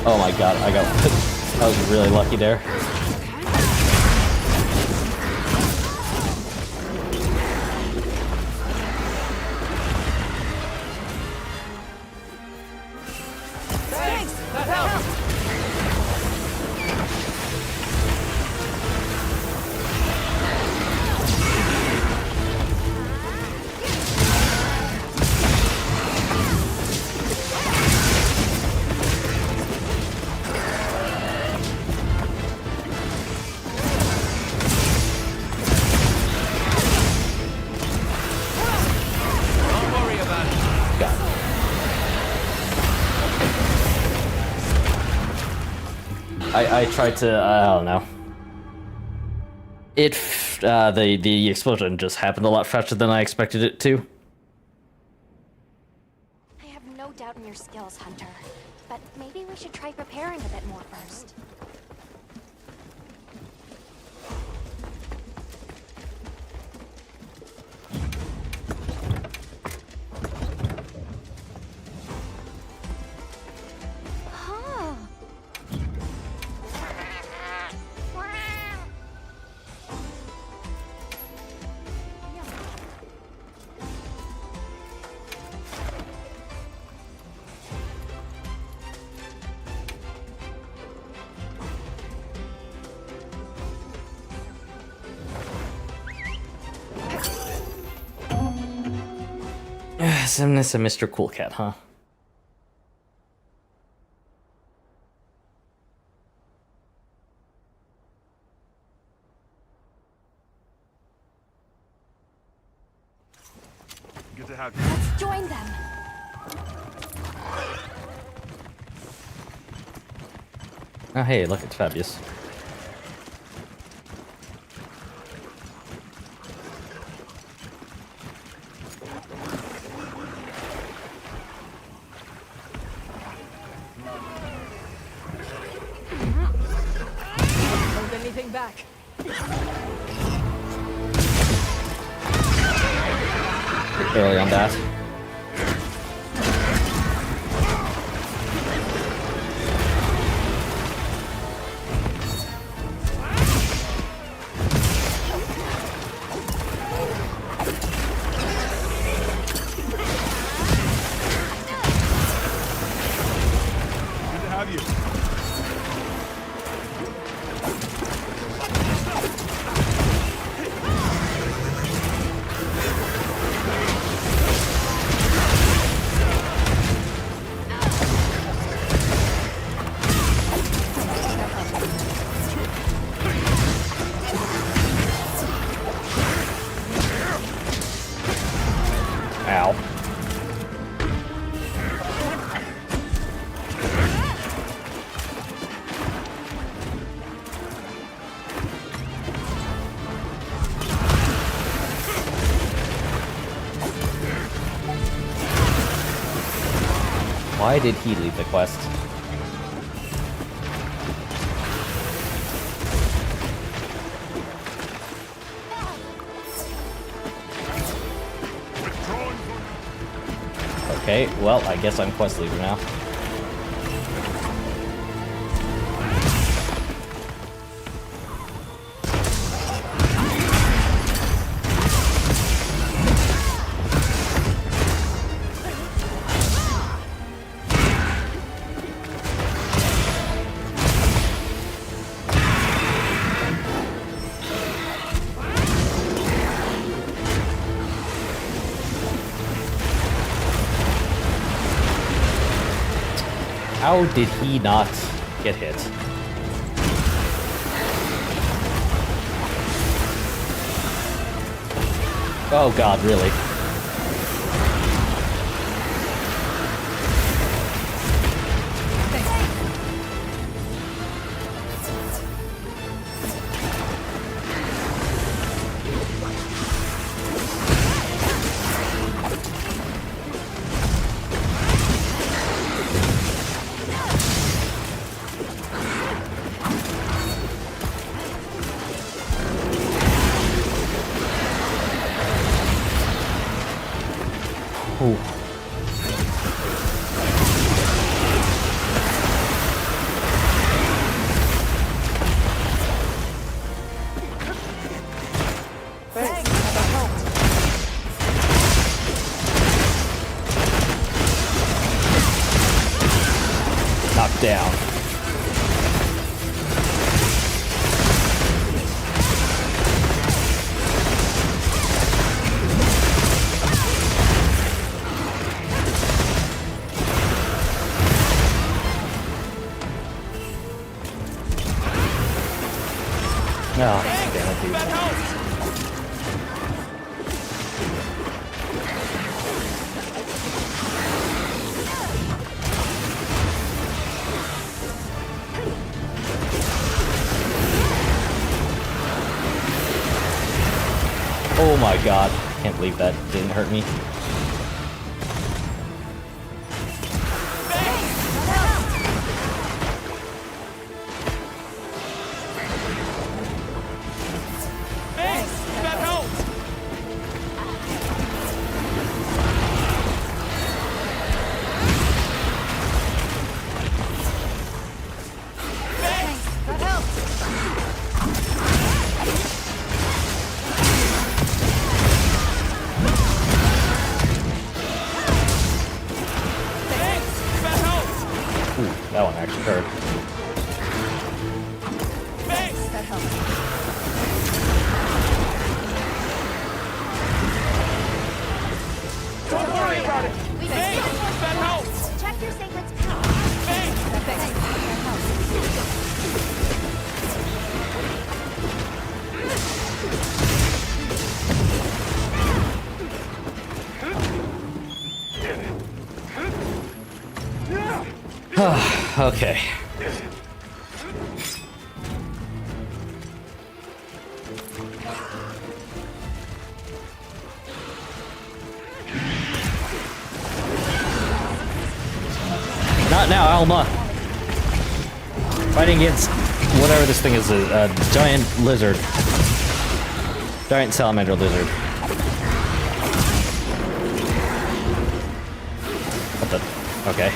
Oh my god, I got... I was really lucky there. Thanks! That helped! I tried to, I don't know. The explosion just happened a lot faster than I expected it to. I have no doubt in your skills, Hunter. But maybe we should try preparing a bit more first. Huh. Simness and Mr. Cool Cat, huh? Good to have Let's join them. Oh hey, look, it's Fabius. Hold anything back. Early on that. Why did he leave the quest? Okay, well, I guess I'm quest leader now. How did he not get hit? Oh god, really? Ooh. Knocked down. No, damn it, dude. Oh my god, can't believe that didn't hurt me. That one actually hurt. Thanks, that helps. Don't worry about it. We can that helps. Check your sacred's power. Thanks. That helps. Okay. Not now, Alma. Fighting against whatever this thing is, a giant lizard. Giant salamander lizard. What the? Okay.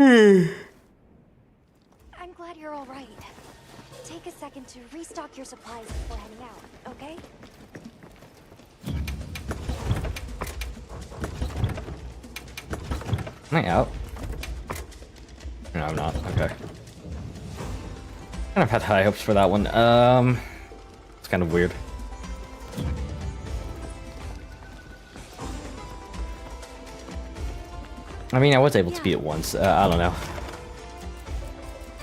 I'm glad you're all right. Take a second to restock your supplies before heading out, okay? Am I out? No, I'm not. Okay. Kind of had high hopes for that one. It's kind of weird. I mean, I was able to beat it once. I don't know.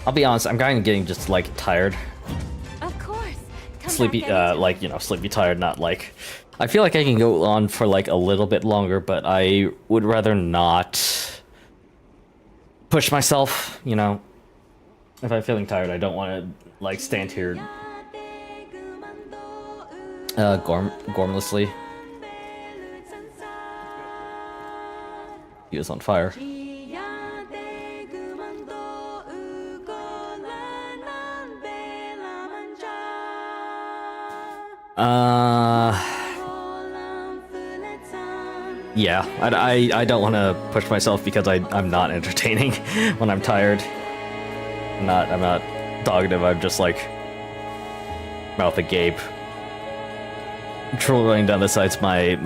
I'll be honest, I'm kind of getting just, like, tired. Of course. Sleepy, like, you know, sleepy tired, not like... I feel like I can go on for, like, a little bit longer, but I would rather not push myself, you know. If I'm feeling tired, I don't want to, like, stand here gormlessly. He was on fire. Yeah, I don't want to push myself because I'm not entertaining when I'm tired. I'm not talkative. I'm just like mouth agape, rolling down the sides my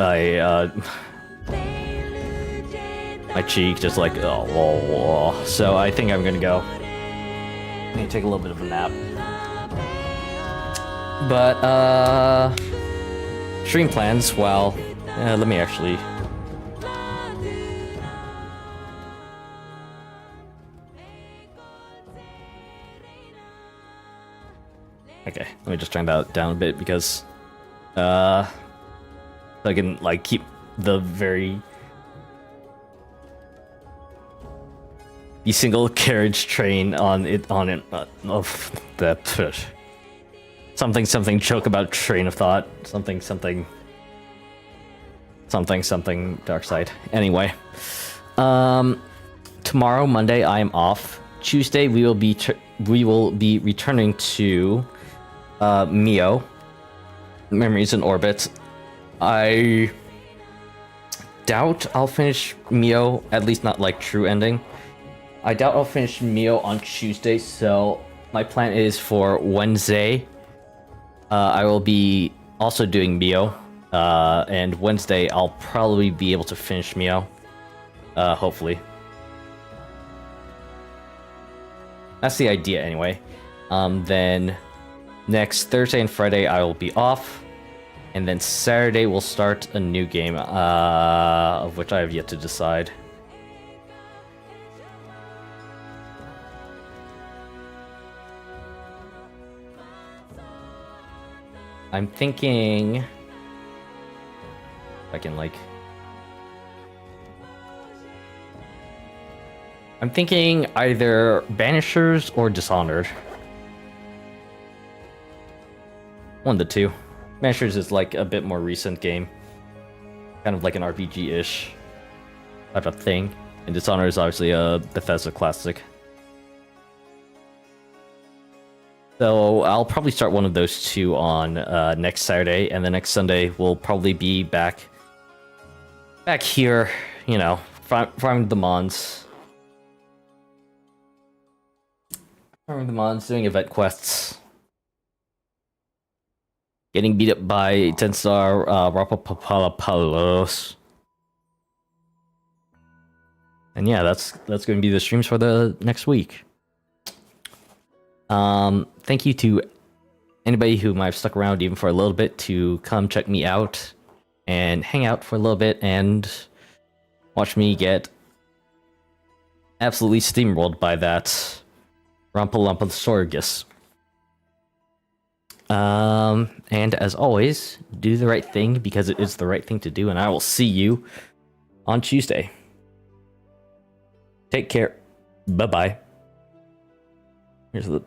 cheek, just like oh. So I think I'm gonna go. I need to take a little bit of a nap. But stream plans. Well, let me actually. Okay, let me just turn that down a bit because so I can like keep the single carriage train on it of that something joke about train of thought something dark side. Anyway, tomorrow Monday I am off. Tuesday we will be returning to Mio, Memories in Orbit. I doubt I'll finish Mio, at least not like true ending. I doubt I'll finish Mio on Tuesday, so my plan is for Wednesday. I will be also doing Mio, and Wednesday I'll probably be able to finish Mio, hopefully. That's the idea anyway. Then next Thursday and Friday I will be off, and then Saturday we'll start a new game, of which I have yet to decide. I'm thinking if I can like I'm thinking either Banishers or Dishonored. One of the two. Banishers is like a bit more recent game. Kind of like an RPG-ish type of thing. And Dishonored is obviously a Bethesda classic. So I'll probably start one of those two on next Saturday, and the next Sunday we'll probably be back here, you know, farming the Mons. Farming the Mons, doing event quests. Getting beat up by 10-star Rapapapalapalos. And yeah, that's going to be the streams for the next week. Thank you to anybody who might have stuck around even for a little bit to come check me out and hang out for a little bit and watch me get absolutely steamrolled by that Rumpalumpa-sorgus. And as always, do the right thing because it is the right thing to do, and I will see you on Tuesday. Take care. Bye-bye. Here's the